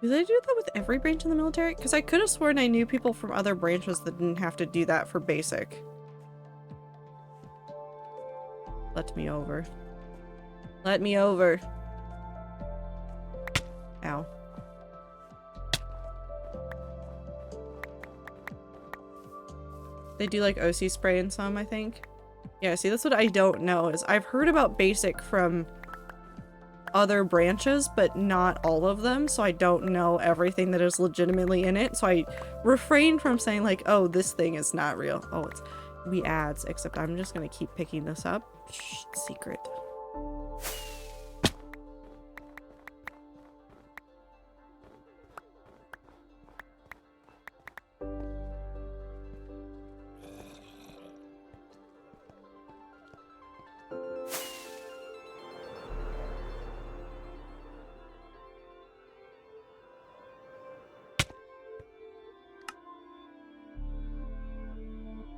Do they do that with every branch in the military? Because I could have sworn I knew people from other branches that didn't have to do that for basic. Let me over. Let me over. Ow. They do like OC spray in some, I think. Yeah, see, that's what I don't know, is I've heard about basic from other branches, but not all of them, so I don't know everything that is legitimately in it, so I refrain from saying like, oh, this thing is not real. Oh, it's we ads, except I'm just gonna keep picking this up. Shh, secret.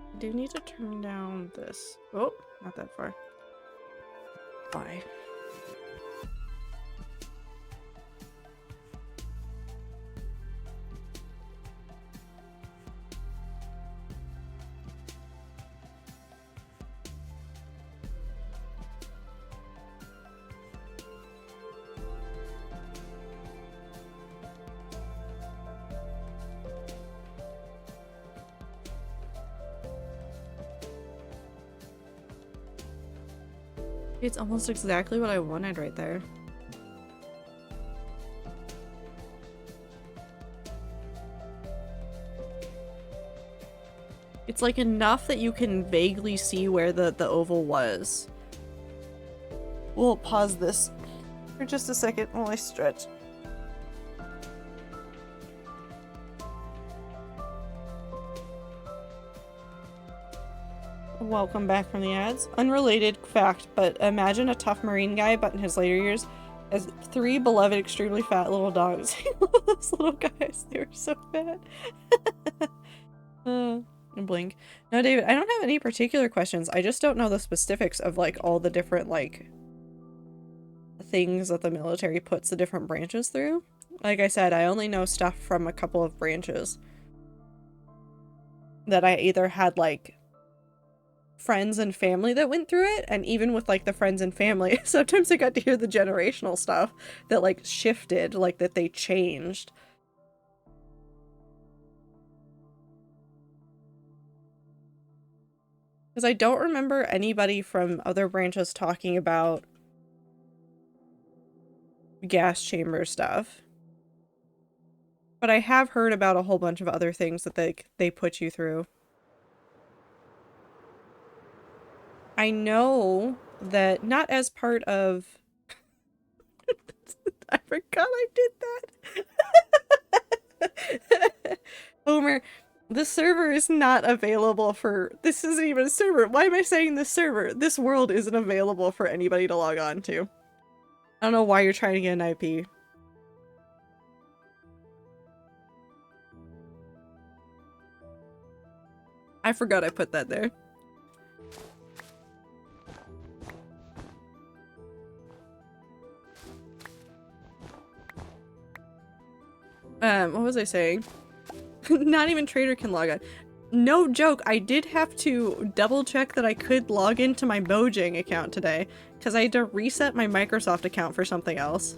I do need to turn down this. Oh, not that far. Bye. It's almost exactly what I wanted right there. It's like enough that you can vaguely see where the oval was. We'll pause this for just a second while I stretch. Welcome back from the ads. Unrelated fact, but imagine a tough marine guy, but in his later years, has 3 beloved, extremely fat little dogs. Those little guys, they were so fat. And blink. No, David, I don't have any particular questions. I just don't know the specifics of like all the different like things that the military puts the different branches through. Like I said, I only know stuff from a couple of branches that I either had like friends and family that went through it, and even with like the friends and family, sometimes I got to hear the generational stuff that like shifted, like that they changed. Because I don't remember anybody from other branches talking about gas chamber stuff. But I have heard about a whole bunch of other things that they put you through. I know that not as part of... I forgot I did that. Homer, the server is not available for... This isn't even a server. Why am I saying this server? This world isn't available for anybody to log on to. I don't know why you're trying to get an IP. I forgot I put that there. What was I saying? Not even Trader can log on. No joke, I did have to double check that I could log into my Mojang account today, because I had to reset my Microsoft account for something else.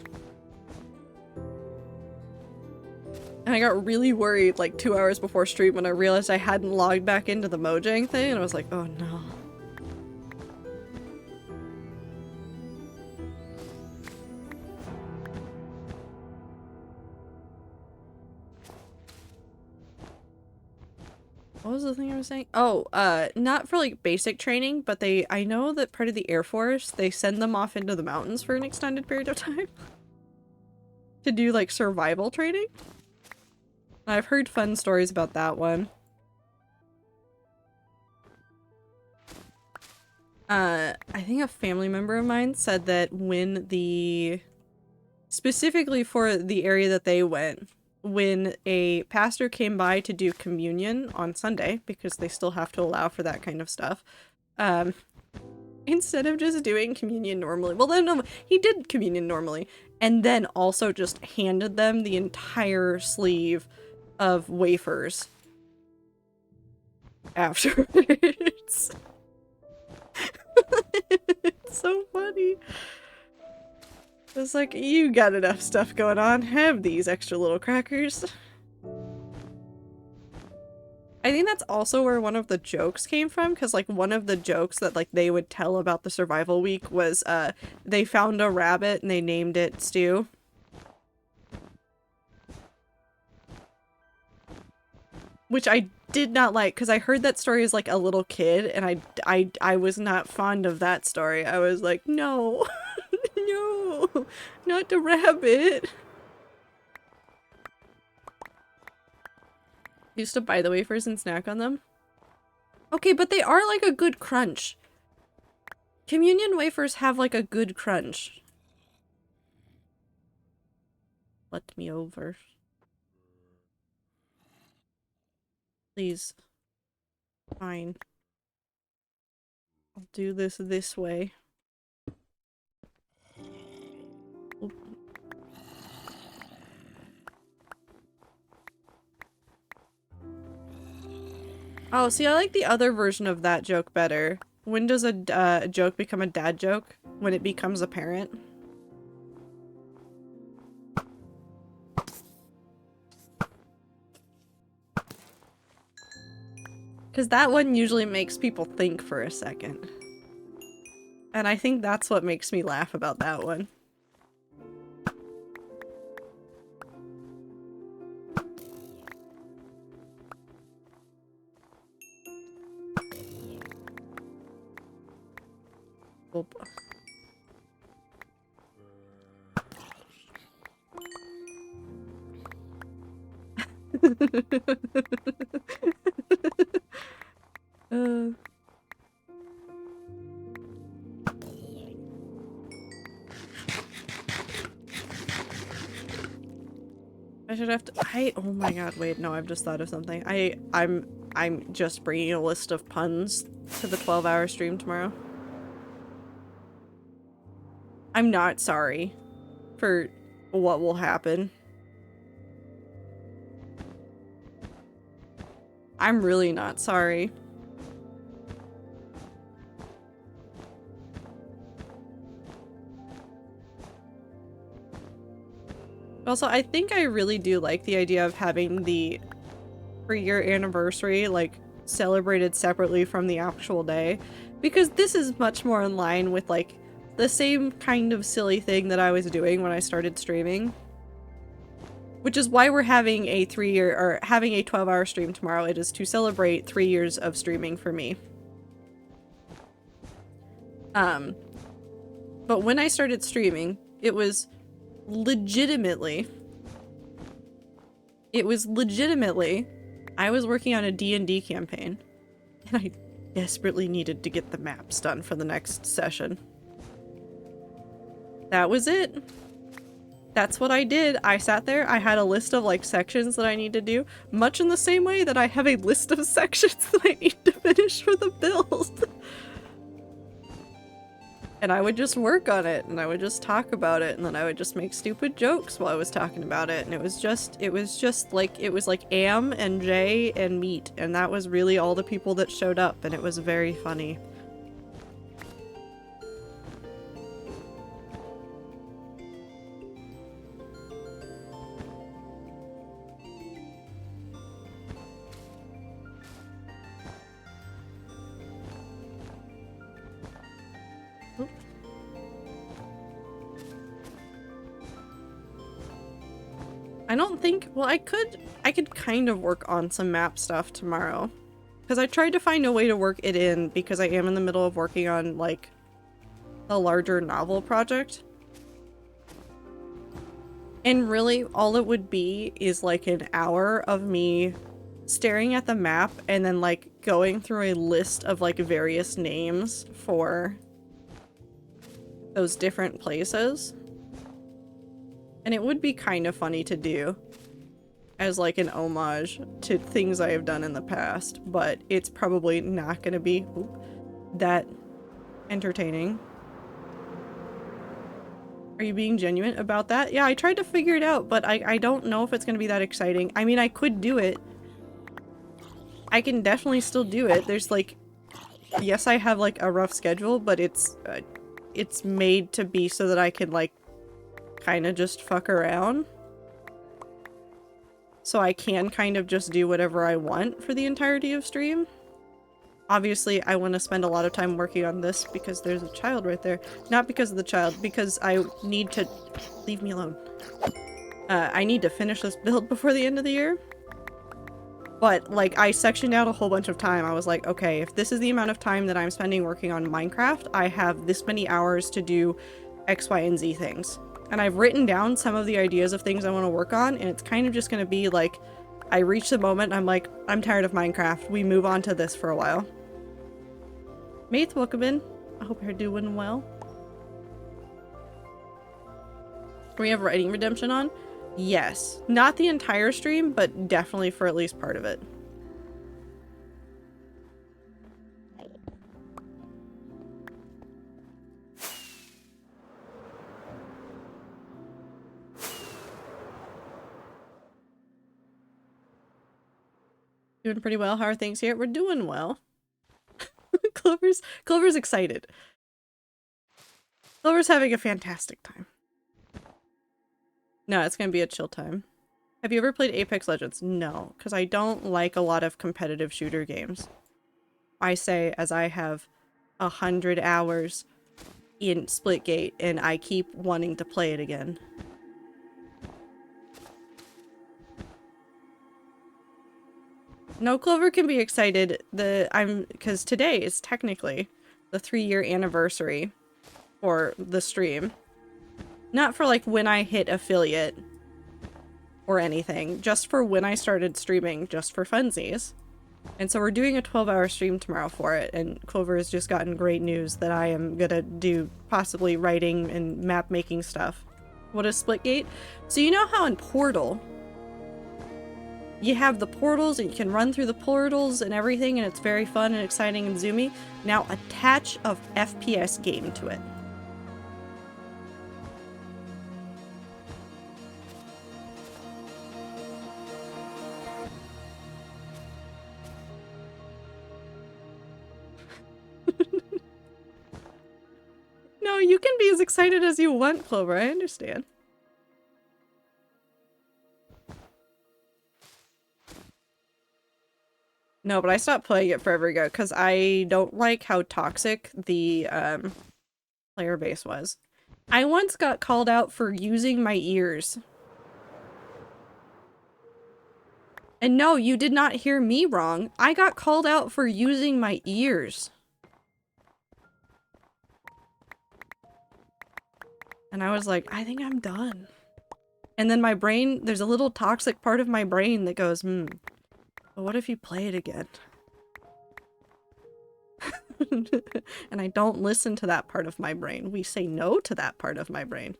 And I got really worried like 2 hours before stream when I realized I hadn't logged back into the Mojang thing, and I was like, oh no. What was the thing I was saying? Oh, not for like basic training, but I know that part of the Air Force, they send them off into the mountains for an extended period of time to do like survival training. I've heard fun stories about that one. I think a family member of mine said that specifically for the area that they went, when a pastor came by to do communion on Sunday, because they still have to allow for that kind of stuff, instead of just doing communion normally, well then no, he did communion normally, and then also just handed them the entire sleeve of wafers afterwards. It's so funny. It's like, you got enough stuff going on. Have these extra little crackers. I think that's also where one of the jokes came from, because like one of the jokes that like they would tell about the survival week was they found a rabbit and they named it Stew. Which I did not like, because I heard that story as like a little kid, and I was not fond of that story. I was like, no, no, not the rabbit. Used to buy the wafers and snack on them. Okay, but they are like a good crunch. Communion wafers have like a good crunch. Let me over. Please. Fine. I'll do this way. Oop. Oh, see, I like the other version of that joke better. When does a joke become a dad joke? When it becomes apparent. Because that one usually makes people think for a second. And I think that's what makes me laugh about that one. Oop. I should have to. Oh my god! Wait, no. I've just thought of something. I'm just bringing a list of puns to the 12-hour stream tomorrow. I'm not sorry for what will happen. I'm really not sorry. Also, I think I really do like the idea of having the 3-year anniversary, like, celebrated separately from the actual day. Because this is much more in line with, like, the same kind of silly thing that I was doing when I started streaming. Which is why we're having a 3-year, or having a 12-hour stream tomorrow. It is to celebrate 3 years of streaming for me. But when I started streaming, it was legitimately, I was working on a D&D campaign, and I desperately needed to get the maps done for the next session. That was it. That's what I did. I sat there, I had a list of like sections that I need to do, much in the same way that I have a list of sections that I need to finish for the build. And I would just work on it, and I would just talk about it, and then I would just make stupid jokes while I was talking about it, and it was like Am and Jay and Meat, and that was really all the people that showed up, and it was very funny. I don't think, well, I could kind of work on some map stuff tomorrow. Because I tried to find a way to work it in, because I am in the middle of working on, like, a larger novel project. And really, all it would be is, like, an hour of me staring at the map and then, like, going through a list of, like, various names for those different places. And it would be kind of funny to do as like an homage to things I have done in the past, but it's probably not going to be that entertaining. Are you being genuine about that? Yeah, I tried to figure it out, but I don't know if it's gonna be that exciting. I mean, I could do it. I can definitely still do it. There's like, yes, I have like a rough schedule, but it's made to be so that I can like kind of just fuck around. So I can kind of just do whatever I want for the entirety of stream. Obviously, I want to spend a lot of time working on this because there's a child right there. Not because of the child, because I need to... Leave me alone. I need to finish this build before the end of the year. But, like, I sectioned out a whole bunch of time. I was like, okay, if this is the amount of time that I'm spending working on Minecraft, I have this many hours to do X, Y, and Z things. And I've written down some of the ideas of things I want to work on, and it's kind of just going to be like, I reach the moment, I'm like, I'm tired of Minecraft. We move on to this for a while. Maith, welcome in. I hope you're doing well. We have writing redemption on? Yes. Not the entire stream, but definitely for at least part of it. Doing pretty well. How are things here? We're doing well. Clover's excited. Clover's having a fantastic time. No, it's gonna be a chill time. Have you ever played Apex Legends? No, because I don't like a lot of competitive shooter games. I say as I have 100 hours in Splitgate and I keep wanting to play it again. No, Clover can be excited. Because today is technically the 3-year anniversary for the stream. Not for like when I hit affiliate or anything, just for when I started streaming, just for funsies. And so we're doing a 12-hour stream tomorrow for it, and Clover has just gotten great news that I am gonna do possibly writing and map making stuff. What is Splitgate? So you know how in Portal you have the portals and you can run through the portals and everything, and it's very fun and exciting and zoomy? Now attach a FPS game to it. No, you can be as excited as you want, Clover. I understand. No, but I stopped playing it forever ago because I don't like how toxic the player base was. I once got called out for using my ears. And no, you did not hear me wrong. I got called out for using my ears. And I was like, I think I'm done. And then my brain, there's a little toxic part of my brain that goes, but what if you play it again? And I don't listen to that part of my brain. We say no to that part of my brain.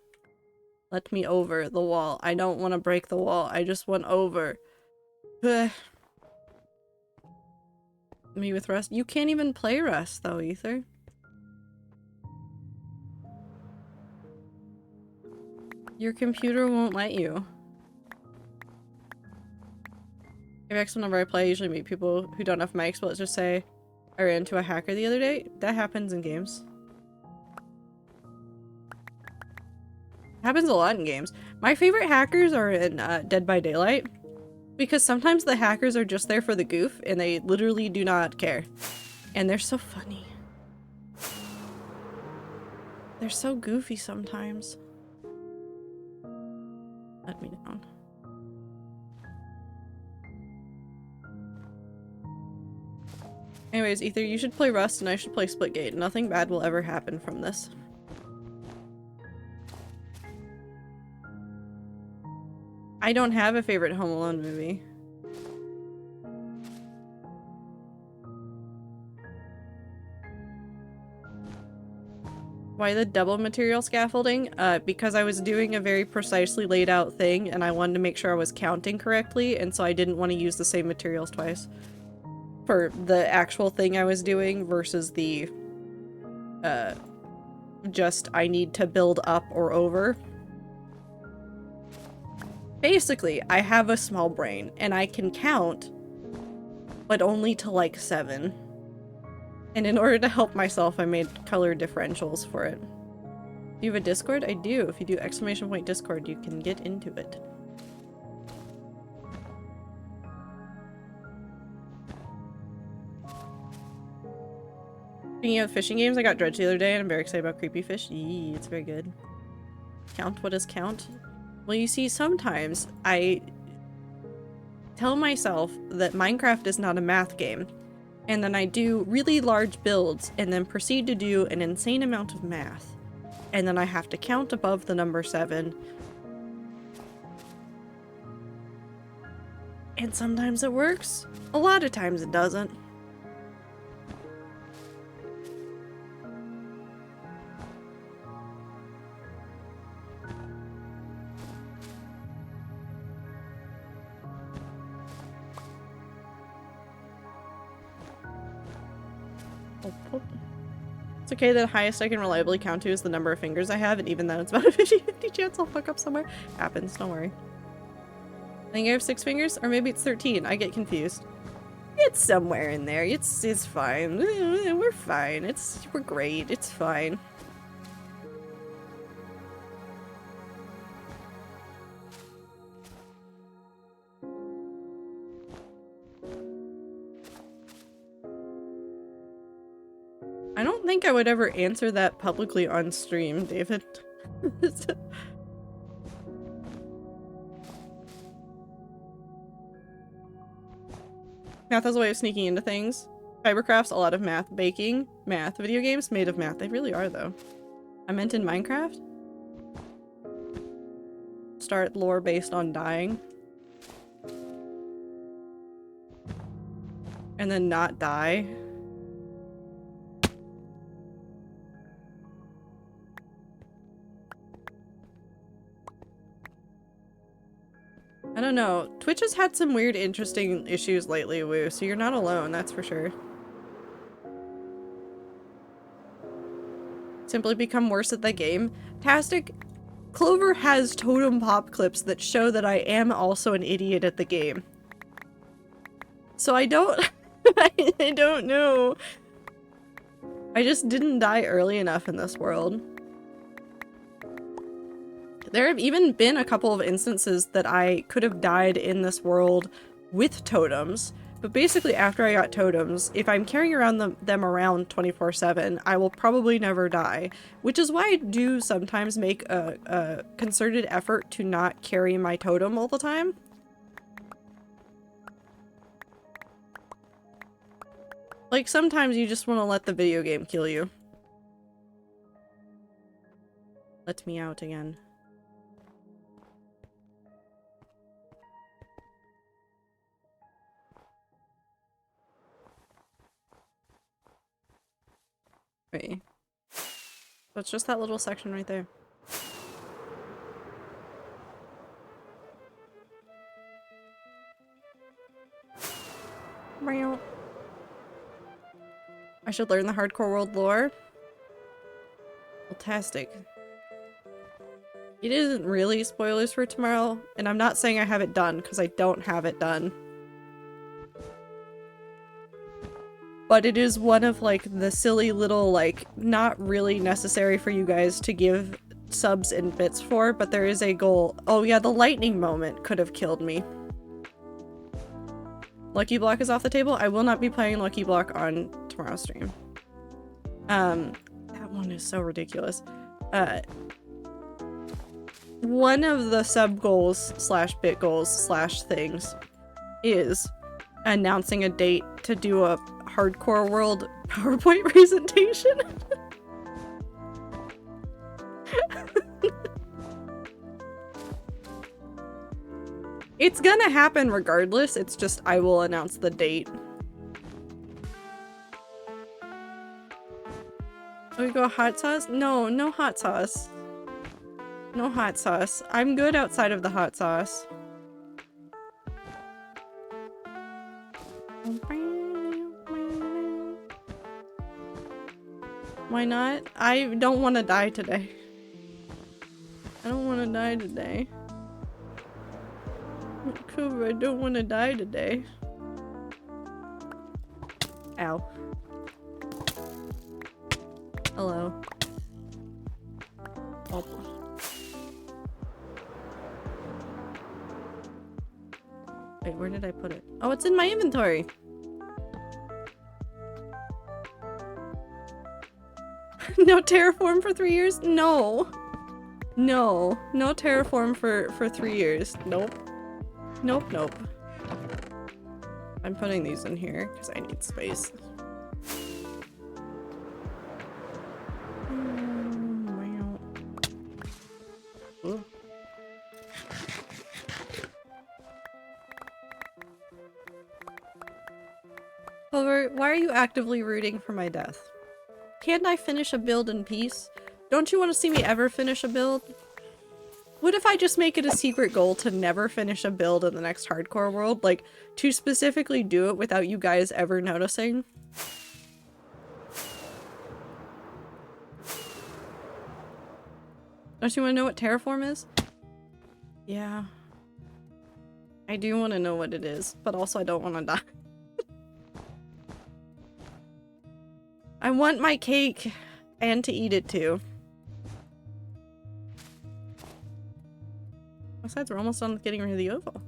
Let me over the wall. I don't want to break the wall. I just want over. Me with Rust? You can't even play Rust though, Ether. Your computer won't let you. Apex, whenever I play, I usually meet people who don't have mics, but let's just say I ran into a hacker the other day. That happens in games. It happens a lot in games. My favorite hackers are in Dead by Daylight, because sometimes the hackers are just there for the goof and they literally do not care. And they're so funny. They're so goofy sometimes. Let me down. Anyways, Ether, you should play Rust and I should play Splitgate. Nothing bad will ever happen from this. I don't have a favorite Home Alone movie. Why the double material scaffolding? Because I was doing a very precisely laid out thing and I wanted to make sure I was counting correctly, and so I didn't want to use the same materials twice. For the actual thing I was doing versus the just I need to build up or over. Basically, I have a small brain and I can count, but only to like 7. And in order to help myself, I made color differentials for it. Do you have a Discord? I do. If you do ! Discord, you can get into it. Speaking of fishing games, I got Dredge the other day and I'm very excited about Creepy Fish. Yee, it's very good. Count? What is count? Well, you see, sometimes I tell myself that Minecraft is not a math game, and then I do really large builds and then proceed to do an insane amount of math. And then I have to count above the number 7. And sometimes it works. A lot of times it doesn't. It's okay, the highest I can reliably count to is the number of fingers I have, and even then it's about a 50-50 chance I'll fuck up somewhere. Happens, don't worry. I think I have 6 fingers, or maybe it's 13. I get confused. It's somewhere in there. It's fine. We're fine. We're great. It's fine. I don't think I would ever answer that publicly on stream, David. Math has a way of sneaking into things. Fibercraft's a lot of math. Baking, math. Video games made of math. They really are, though. I meant in Minecraft? Start lore based on dying. And then not die. I don't know. Twitch has had some weird, interesting issues lately, Woo, so you're not alone, that's for sure. Simply become worse at the game. Tastic, Clover has totem pop clips that show that I am also an idiot at the game. So I don't... I don't know. I just didn't die early enough in this world. There have even been a couple of instances that I could have died in this world with totems, but basically after I got totems, if I'm carrying around them around 24/7, I will probably never die, which is why I do sometimes make a concerted effort to not carry my totem all the time. Like, sometimes you just want to let the video game kill you. Let me out again. Wait. So it's just that little section right there. I should learn the hardcore world lore. Fantastic. It isn't really spoilers for tomorrow, and I'm not saying I have it done, because I don't have it done. But it is one of, like, the silly little, like, not really necessary for you guys to give subs and bits for, but there is a goal. Oh yeah, the lightning moment could have killed me. Lucky Block is off the table. I will not be playing Lucky Block on tomorrow's stream. That one is so ridiculous. One of the sub goals slash bit goals slash things is announcing a date to do a hardcore world PowerPoint presentation. It's gonna happen regardless, it's just I will announce the date. We go hot sauce? No, no hot sauce. No hot sauce. I'm good outside of the hot sauce. Why not? I don't want to die today. I don't want to die today. Cooper, I don't want to die today. Ow. Hello. Oh. Wait, where did I put it? Oh, it's in my inventory! No terraform for 3 years? No. No. No terraform for 3 years. Nope. Nope, nope. I'm putting these in here because I need space. Wow. Ooh. However, why are you actively rooting for my death? Can't I finish a build in peace? Don't you want to see me ever finish a build? What if I just make it a secret goal to never finish a build in the next hardcore world? Like, to specifically do it without you guys ever noticing? Don't you want to know what terraform is? Yeah. I do want to know what it is, but also I don't want to die. I want my cake and to eat it too. Besides, we're almost done with getting rid of the oval.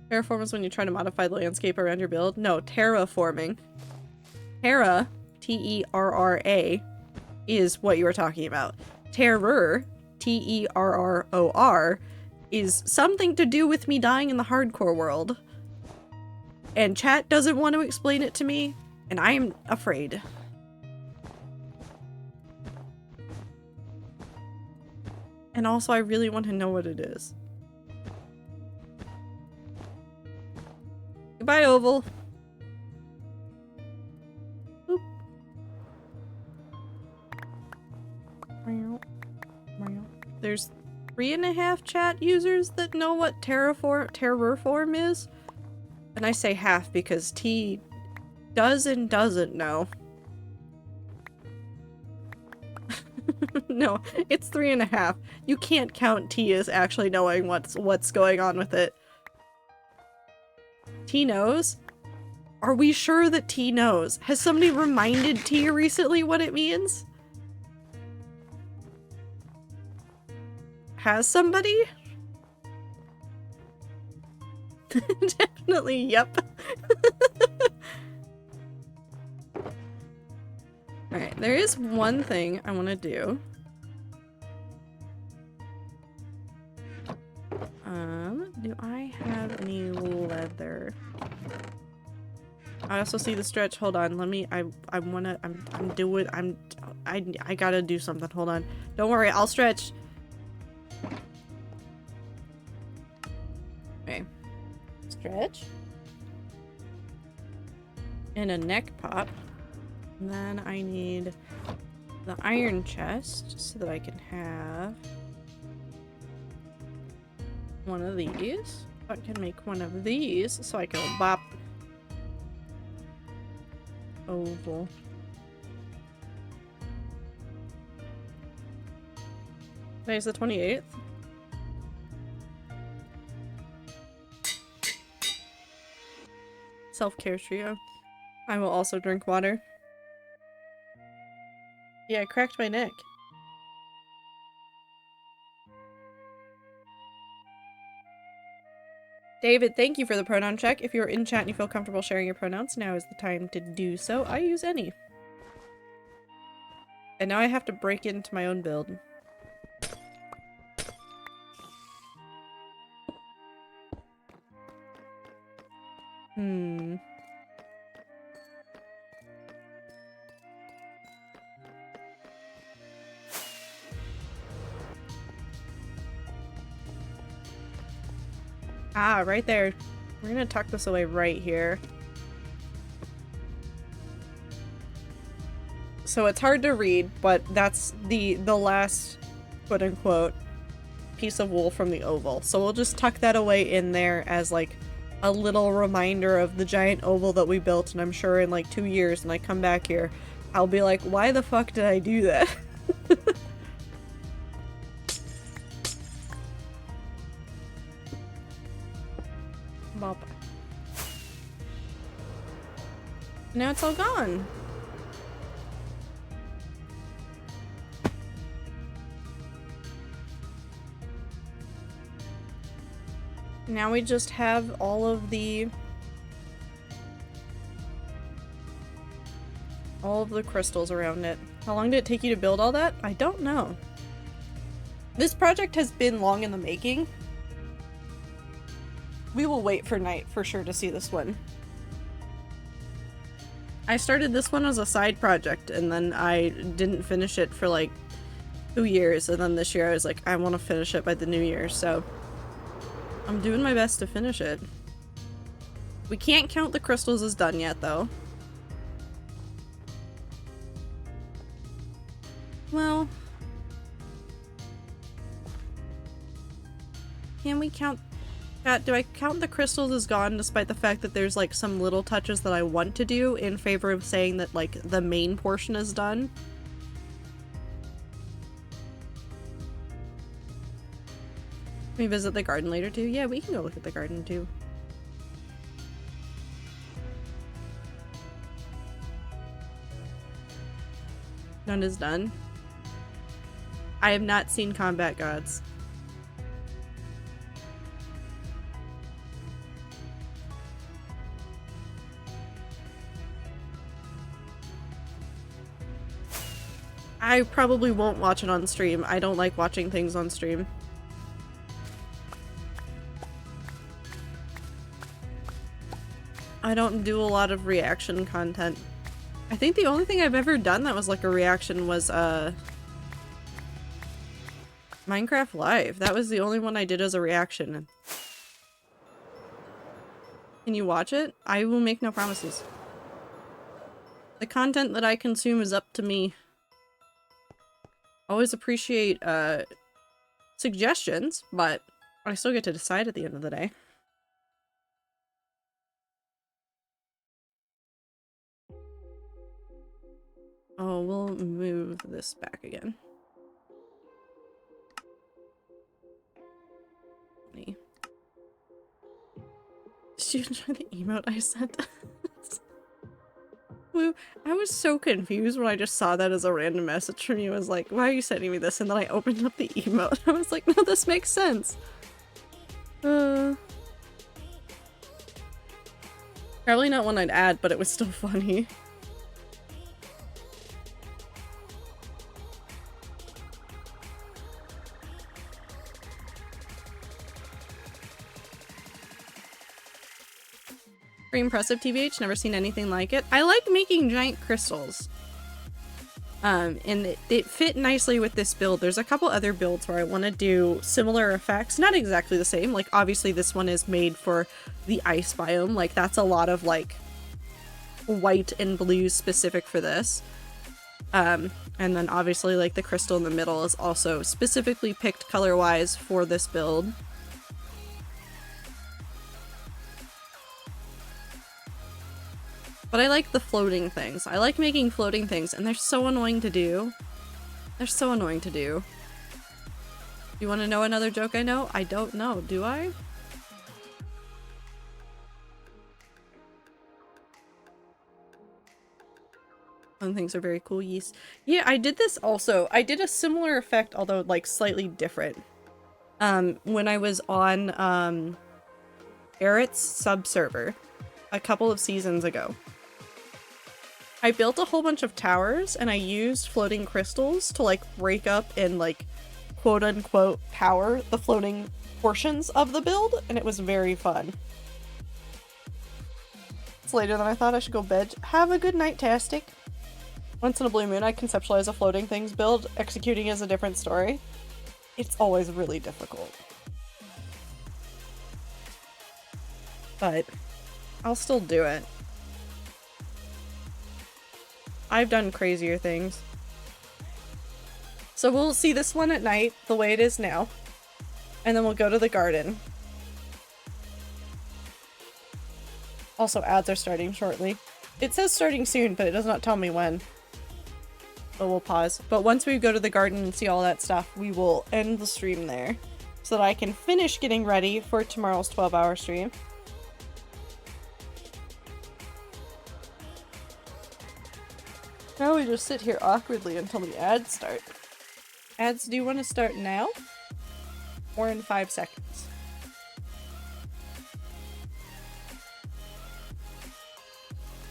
Terraform is when you try to modify the landscape around your build. No, terraforming. Terra, T-E-R-R-A, is what you were talking about. Terror, T-E-R-R-O-R, is something to do with me dying in the hardcore world. And chat doesn't want to explain it to me, and I'm afraid. And also, I really want to know what it is. Goodbye, Oval. Boop. There's 3.5 chat users that know what terraform is. And I say half because T does and doesn't know. No, it's 3.5. You can't count T as actually knowing what's going on with it. T knows? Are we sure that T knows? Has somebody reminded T recently what it means? Has somebody? Definitely, yep. Alright, there is one thing I want to do. Do I have any leather? I also see the stretch. Hold on, let me, I gotta do something. Hold on. Don't worry, I'll stretch. Okay. Stretch. And a neck pop. And then I need the iron chest so that I can have one of these. I can make one of these so I can bop oval. Today's the 28th. Self-care trio. I will also drink water. Yeah, I cracked my neck. David, thank you for the pronoun check. If you're in chat and you feel comfortable sharing your pronouns, now is the time to do so. I use any. And now I have to break into my own build. Ah, right there. We're gonna tuck this away right here. So it's hard to read, but that's the last quote-unquote piece of wool from the oval. So we'll just tuck that away in there as like a little reminder of the giant oval that we built, and I'm sure in like 2 years when I come back here, I'll be like, why the fuck did I do that? Bop. Now it's all gone. Now we just have all of the crystals around it. How long did it take you to build all that? I don't know. This project has been long in the making. We will wait for night for sure to see this one. I started this one as a side project and then I didn't finish it for like 2 years, and then this year I was like, I want to finish it by the new year, so I'm doing my best to finish it. We can't count the crystals as done yet, though. Well, can we count? Do I count the crystals as gone despite the fact that there's like some little touches that I want to do in favor of saying that like the main portion is done? Can we visit the garden later too? Yeah, we can go look at the garden too. None is done. I have not seen Combat Gods. I probably won't watch it on stream. I don't like watching things on stream. I don't do a lot of reaction content. I think the only thing I've ever done that was like a reaction was Minecraft Live. That was the only one I did as a reaction. Can you watch it? I will make no promises. The content that I consume is up to me. Always appreciate suggestions, but I still get to decide at the end of the day. Oh, we'll move this back again. Did you enjoy the emote I sent? I was so confused when I just saw that as a random message from you. I was like, why are you sending me this? And then I opened up the emote. I was like, no, this makes sense. Probably not one I'd add, but it was still funny. Pretty impressive, TBH. Never seen anything like it. I like making giant crystals. And it fit nicely with this build. There's a couple other builds where I want to do similar effects. Not exactly the same. Like, obviously this one is made for the ice biome. Like, that's a lot of, like, white and blue specific for this. And then obviously, like, the crystal in the middle is also specifically picked color-wise for this build. But I like the floating things. I like making floating things, and they're so annoying to do. They're so annoying to do. You want to know another joke I know? I don't know. Do I? Some things are very cool, yes. Yeah, I did this also. I did a similar effect, although, like, slightly different. When I was on, Eric's sub-server a couple of seasons ago. I built a whole bunch of towers, and I used floating crystals to, like, break up and, like, quote-unquote power the floating portions of the build, and it was very fun. It's later than I thought. I should go bed. Have a good night-tastic. Once in a blue moon, I conceptualize a floating things build. Executing is a different story. It's always really difficult. But I'll still do it. I've done crazier things. So we'll see this one at night, the way it is now. And then we'll go to the garden. Also, ads are starting shortly. It says starting soon, but it does not tell me when. So we'll pause. But once we go to the garden and see all that stuff, we will end the stream there. So that I can finish getting ready for tomorrow's 12-hour stream. Now we just sit here awkwardly until the ads start. Ads, do you want to start now? Or in 5 seconds?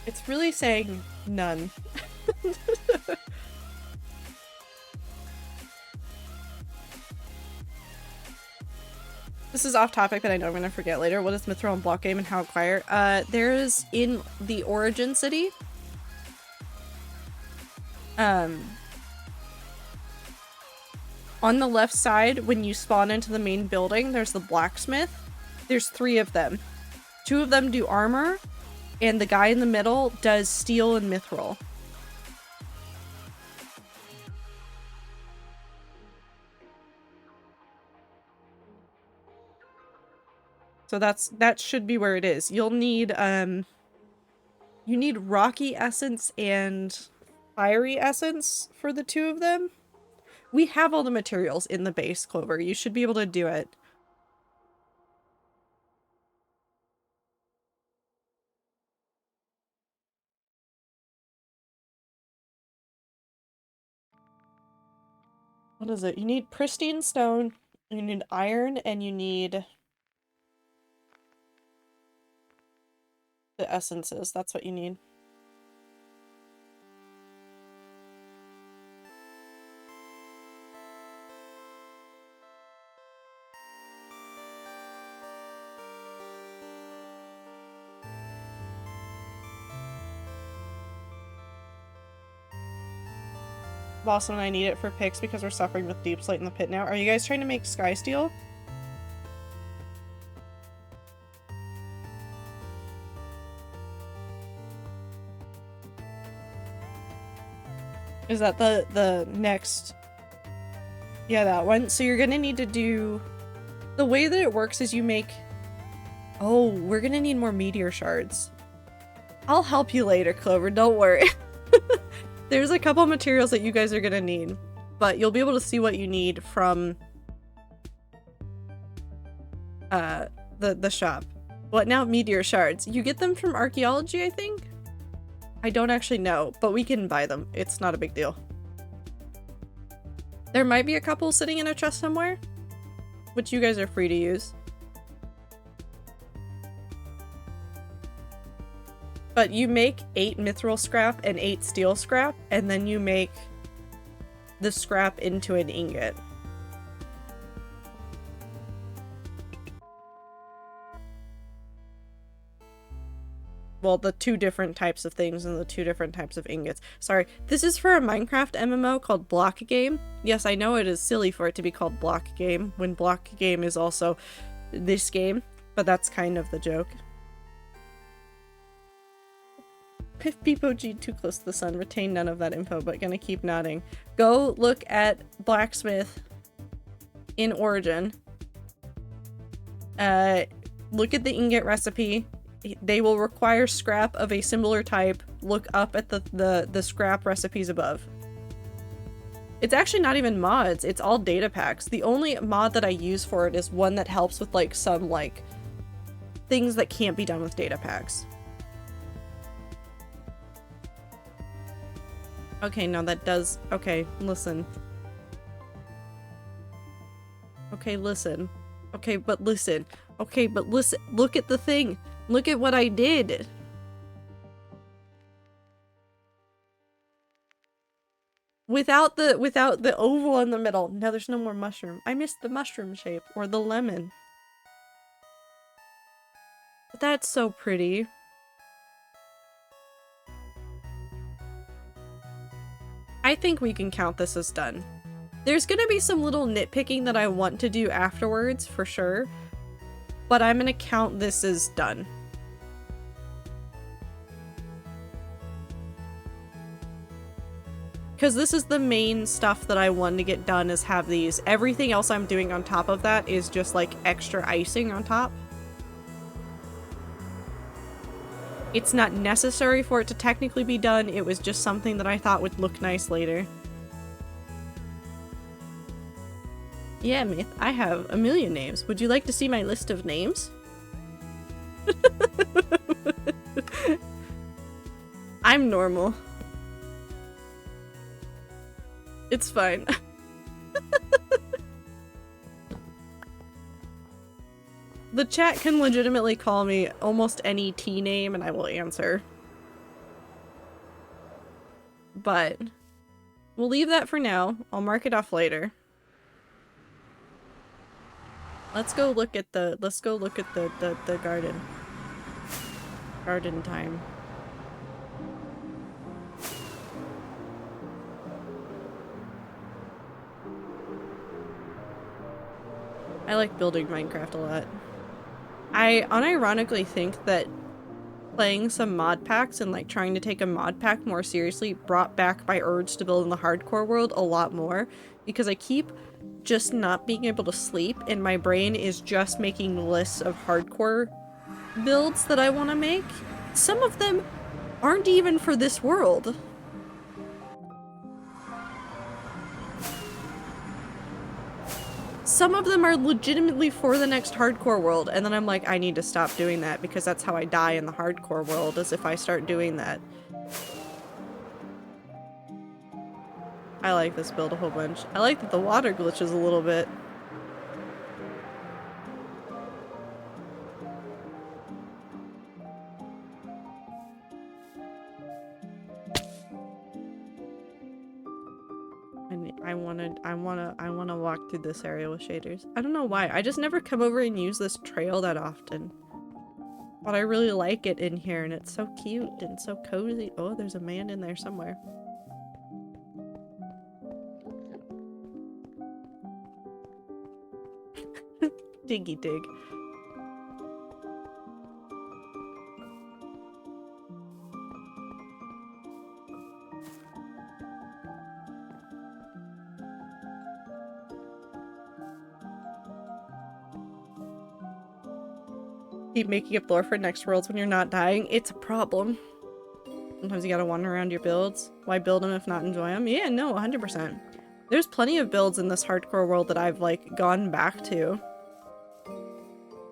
It's really saying none. This is off topic, but I know I'm gonna forget later. What is Mithril and Block Game and how acquire? There is in the Origin City. On the left side, when you spawn into the main building, there's the blacksmith. There's 3 of them. 2 of them do armor, and the guy in the middle does steel and mithril. So that should be where it is. You'll need you need rocky essence and fiery essence for the 2 of them. We have all the materials in the base, Clover. You should be able to do it. What is it? You need pristine stone, you need iron, and you need the essences. That's what you need. Boston and I need it for picks because we're suffering with deep slate in the pit now. Are you guys trying to make sky steel? Is that the next? Yeah, that one. So you're gonna need to do... The way that it works is you make... Oh, we're gonna need more meteor shards. I'll help you later, Clover. Don't worry. There's a couple materials that you guys are gonna need, but you'll be able to see what you need from the shop. What now? Meteor shards. You get them from archaeology, I think? I don't actually know, but we can buy them. It's not a big deal. There might be a couple sitting in a chest somewhere, which you guys are free to use. But you make 8 mithril scrap and 8 steel scrap, and then you make the scrap into an ingot. Well, the 2 different types of things and the 2 different types of ingots. Sorry, this is for a Minecraft MMO called Block Game. Yes, I know it is silly for it to be called Block Game when Block Game is also this game, but that's kind of the joke. If people G too close to the sun, retain none of that info, but gonna keep nodding. Go look at Blacksmith in Origin. Look at the ingot recipe. They will require scrap of a similar type. Look up at the scrap recipes above. It's actually not even mods, it's all data packs. The only mod that I use for it is one that helps with like some like things that can't be done with data packs. Okay, no, that does... Okay, listen. Okay, listen. Okay, but listen. Okay, but listen. Look at the thing. Look at what I did. Without the oval in the middle. Now there's no more mushroom. I missed the mushroom shape. Or the lemon. But that's so pretty. I think we can count this as done. There's gonna be some little nitpicking that I want to do afterwards, for sure. But I'm gonna count this as done. Because this is the main stuff that I want to get done, is have these. Everything else I'm doing on top of that is just like extra icing on top. It's not necessary for it to technically be done, it was just something that I thought would look nice later. Yeah, Myth, I have a million names. Would you like to see my list of names? I'm normal. It's fine. The chat can legitimately call me almost any T name and I will answer. But we'll leave that for now. I'll mark it off later. Let's go look at the garden. Garden time. I like building Minecraft a lot. I unironically think that playing some mod packs and like trying to take a mod pack more seriously brought back my urge to build in the hardcore world a lot more, because I keep just not being able to sleep and my brain is just making lists of hardcore builds that I want to make. Some of them aren't even for this world. Some of them are legitimately for the next hardcore world, and then I'm like, I need to stop doing that because that's how I die in the hardcore world, is if I start doing that. I like this build a whole bunch. I like that the water glitches a little bit. I wanna walk through this area with shaders. I don't know why. I just never come over and use this trail that often. But I really like it in here, and it's so cute and so cozy. Oh, there's a man in there somewhere. Diggy dig. Keep making up lore for next worlds when you're not dying. It's a problem. Sometimes you gotta wander around your builds. Why build them if not enjoy them? Yeah, no, 100%. There's plenty of builds in this hardcore world that I've, like, gone back to.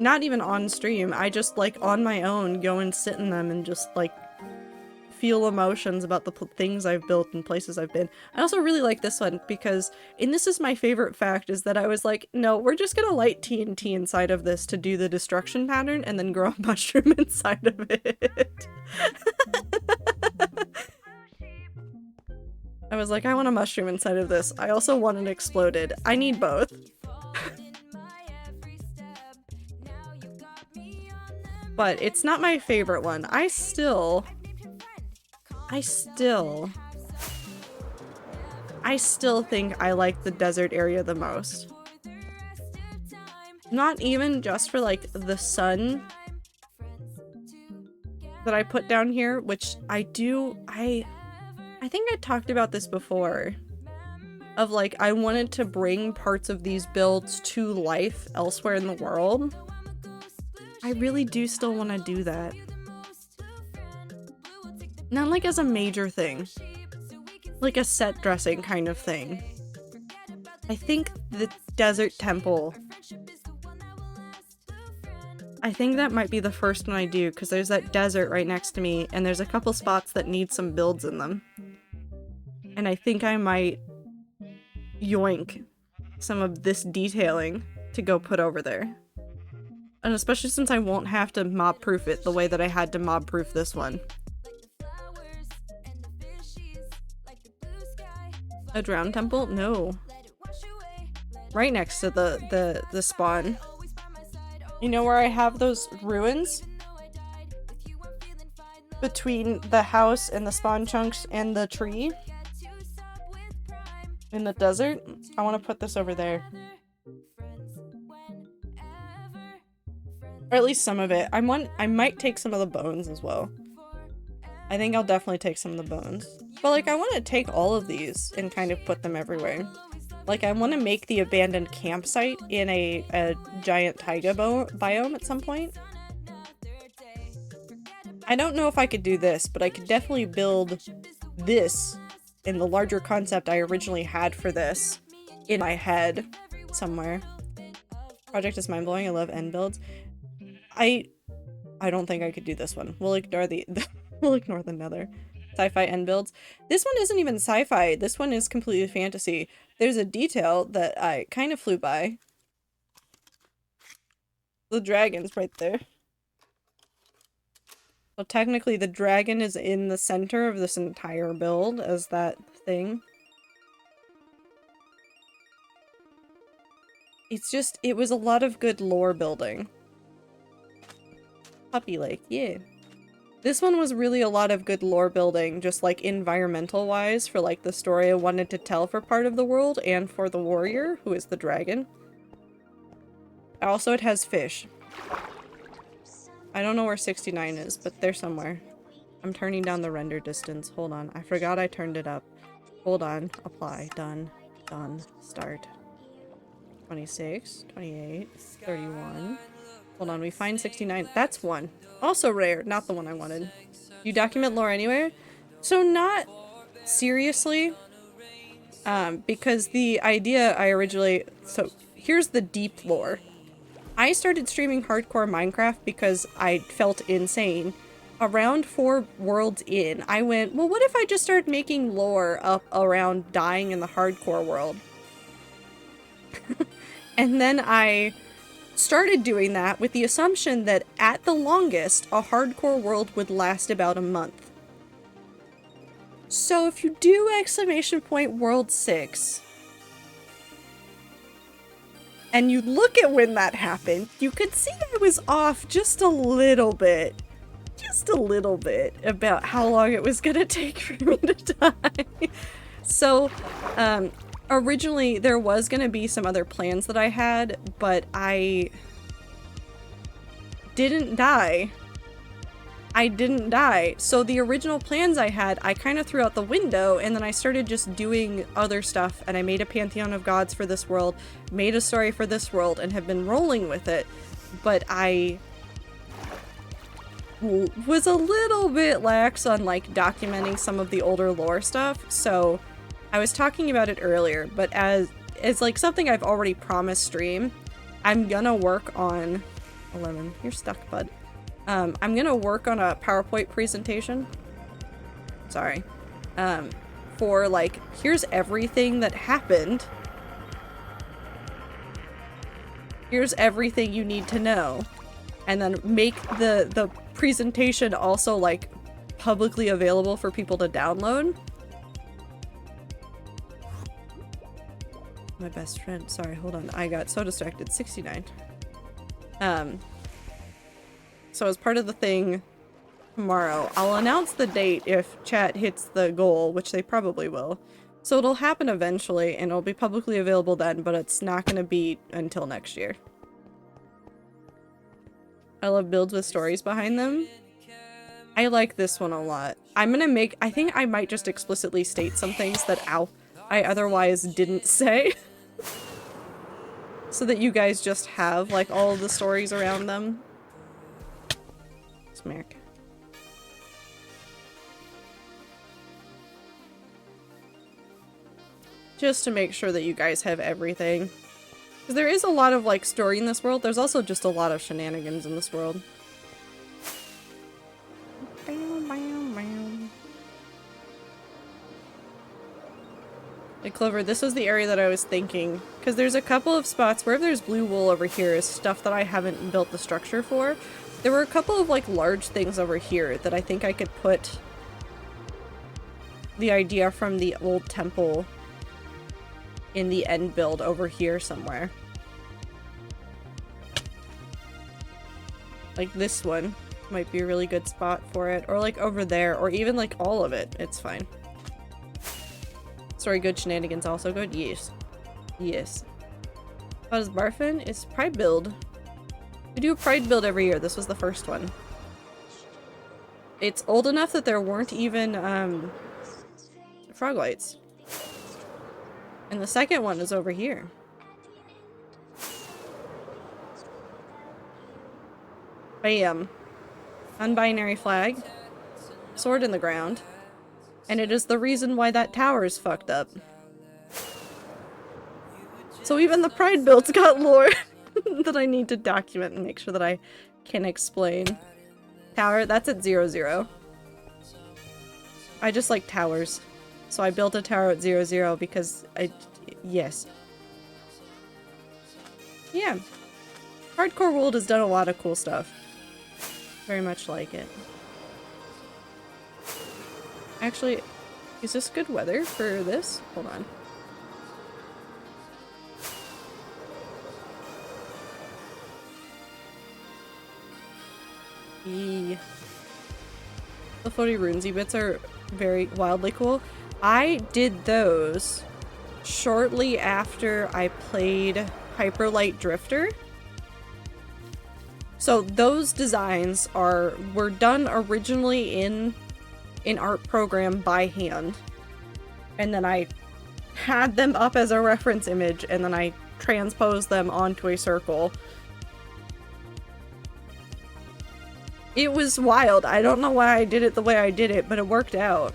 Not even on stream. I just, like, on my own, go and sit in them and just, like, feel emotions about the things I've built and places I've been. I also really like this one because, and this is my favorite fact, is that I was like, no, we're just gonna light TNT inside of this to do the destruction pattern and then grow a mushroom inside of it. I was like, I want a mushroom inside of this. I also want it exploded. I need both. But it's not my favorite one. I still think I like the desert area the most. Not even just for, like, the sun that I put down here, which I think I talked about this before. Of, like, I wanted to bring parts of these builds to life elsewhere in the world. I really do still want to do that. Not like as a major thing. Like a set dressing kind of thing. I think the desert temple. I think that might be the first one I do, because there's that desert right next to me, and there's a couple spots that need some builds in them. And I think I might yoink some of this detailing to go put over there. And especially since I won't have to mob-proof it the way that I had to mob-proof this one. A drowned temple? No. Right next to the spawn. You know where I have those ruins? Between the house and the spawn chunks and the tree? In the desert? I want to put this over there. Or at least some of it. I might take some of the bones as well. I think I'll definitely take some of the bones. But, like, I want to take all of these and kind of put them everywhere. Like, I want to make the abandoned campsite in a giant taiga biome at some point. I don't know if I could do this, but I could definitely build this in the larger concept I originally had for this in my head somewhere. Project is mind-blowing. I love end builds. I don't think I could do this one. We'll ignore the we'll ignore the nether. Sci-fi end builds. This one isn't even sci-fi. This one is completely fantasy. There's a detail that I kind of flew by. The dragon's right there. Well, technically the dragon is in the center of this entire build as that thing. It's just, it was a lot of good lore building. Puppy Lake, yeah. This one was really a lot of good lore building, just like environmental wise, for like the story I wanted to tell for part of the world and for the warrior, who is the dragon. Also, it has fish. I don't know where 69 is, but they're somewhere. I'm turning down the render distance. Hold on. I forgot I turned it up. Hold on. Apply. Done. Done. Start. 26, 28, 31. Hold on. We find 69. That's one. Also rare. Not the one I wanted. You document lore anywhere? So not seriously. Because the idea I originally... So here's the deep lore. I started streaming hardcore Minecraft because I felt insane. Around 4 worlds in, I went, well, what if I just start making lore up around dying in the hardcore world? And then I started doing that with the assumption that at the longest, a hardcore world would last about a month. So if you do World 6, and you look at when that happened, you could see I was off just a little bit. Just a little bit about how long it was gonna take for me to die. So, originally there was gonna be some other plans that I had, but I didn't die. I didn't die. So the original plans I had, I kind of threw out the window, and then I started just doing other stuff, and I made a pantheon of gods for this world, made a story for this world, and have been rolling with it. But I was a little bit lax on like documenting some of the older lore stuff, so I was talking about it earlier, but as like something I've already promised stream, I'm gonna work on 11. You're stuck, bud. I'm gonna work on a PowerPoint presentation. Sorry. For like, here's everything that happened. Here's everything you need to know. And then make the presentation also like publicly available for people to download. My best friend. Sorry, hold on. I got so distracted. 69. So as part of the thing tomorrow, I'll announce the date if chat hits the goal, which they probably will. So it'll happen eventually, and it'll be publicly available then, but it's not going to be until next year. I love builds with stories behind them. I like this one a lot. I'm gonna make- I think I might just explicitly state some things that I otherwise didn't say. So that you guys just have, like, all of the stories around them. Smack. Just to make sure that you guys have everything. Because there is a lot of, like, story in this world. There's also just a lot of shenanigans in this world. Hey, Clover, this was the area that I was thinking. Because there's a couple of spots where there's blue wool over here is stuff that I haven't built the structure for. There were a couple of, like, large things over here that I think I could put the idea from the old temple in the end build over here somewhere. Like this one might be a really good spot for it. Or like over there, or even like all of it. It's fine. Sorry, good shenanigans also good? Yes. Yes. How does Barfin? It's Pride build. We do a Pride build every year. This was the first one. It's old enough that there weren't even frog lights. And the second one is over here. Bam. unbinary flag, sword in the ground, and it is the reason why that tower is fucked up. So even the pride builds got lore that I need to document and make sure that I can explain. Tower, that's at 0-0. I just like towers. So I built a tower at 0-0 because yes. Yeah. Hardcore World has done a lot of cool stuff. Very much like it. Actually, is this good weather for this? Hold on. The floaty runesy bits are very wildly cool. I did those shortly after I played Hyperlight Drifter. So those designs were done originally in an art program by hand. And then I had them up as a reference image and then I transposed them onto a circle. It was wild. I don't know why I did it the way I did it, but it worked out.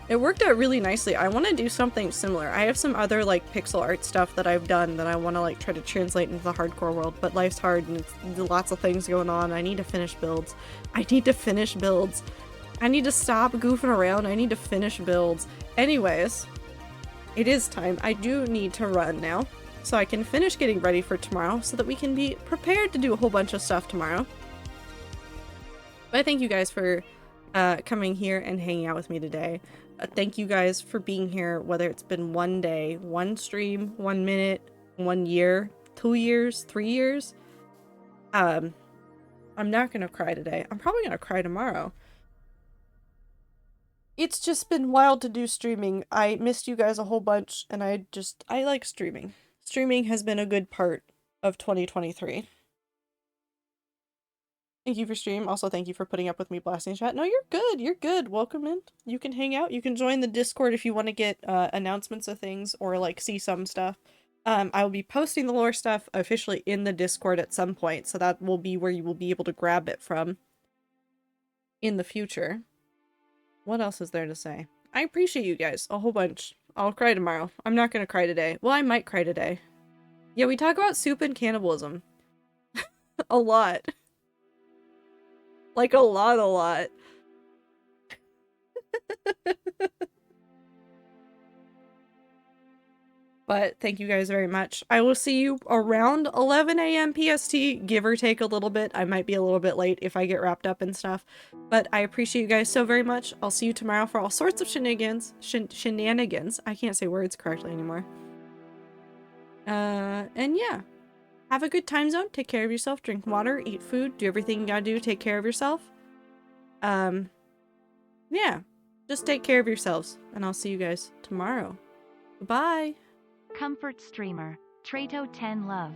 It worked out really nicely. I want to do something similar. I have some other like pixel art stuff that I've done that I want to like try to translate into the hardcore world, but life's hard and it's lots of things going on. I need to finish builds. I need to finish builds. I need to stop goofing around. I need to finish builds. Anyways, it is time. I do need to run now. So I can finish getting ready for tomorrow so that we can be prepared to do a whole bunch of stuff tomorrow. But I thank you guys for coming here and hanging out with me today. Thank you guys for being here, whether it's been one day, one stream, 1 minute, 1 year, 2 years, 3 years. I'm not gonna cry today. I'm probably gonna cry tomorrow. It's just been wild to do streaming. I missed you guys a whole bunch and I like streaming. Streaming has been a good part of 2023. Thank you for stream. Also, thank you for putting up with me blasting chat. No, you're good. You're good. Welcome in. You can hang out. You can join the Discord if you want to get announcements of things or like see some stuff. I will be posting the lore stuff officially in the Discord at some point, so that will be where you will be able to grab it from in the future. What else is there to say? I appreciate you guys a whole bunch. I'll cry tomorrow. I'm not gonna cry today. Well, I might cry today. Yeah, we talk about soup and cannibalism. A lot. Like a lot. But thank you guys very much. I will see you around 11 a.m. PST, give or take a little bit. I might be a little bit late if I get wrapped up and stuff. But I appreciate you guys so very much. I'll see you tomorrow for all sorts of shenanigans. Shenanigans. I can't say words correctly anymore. And yeah. Have a good time zone. Take care of yourself. Drink water. Eat food. Do everything you gotta do. Take care of yourself. Yeah. Just take care of yourselves. And I'll see you guys tomorrow. Bye. Comfort streamer, Trato 10 love.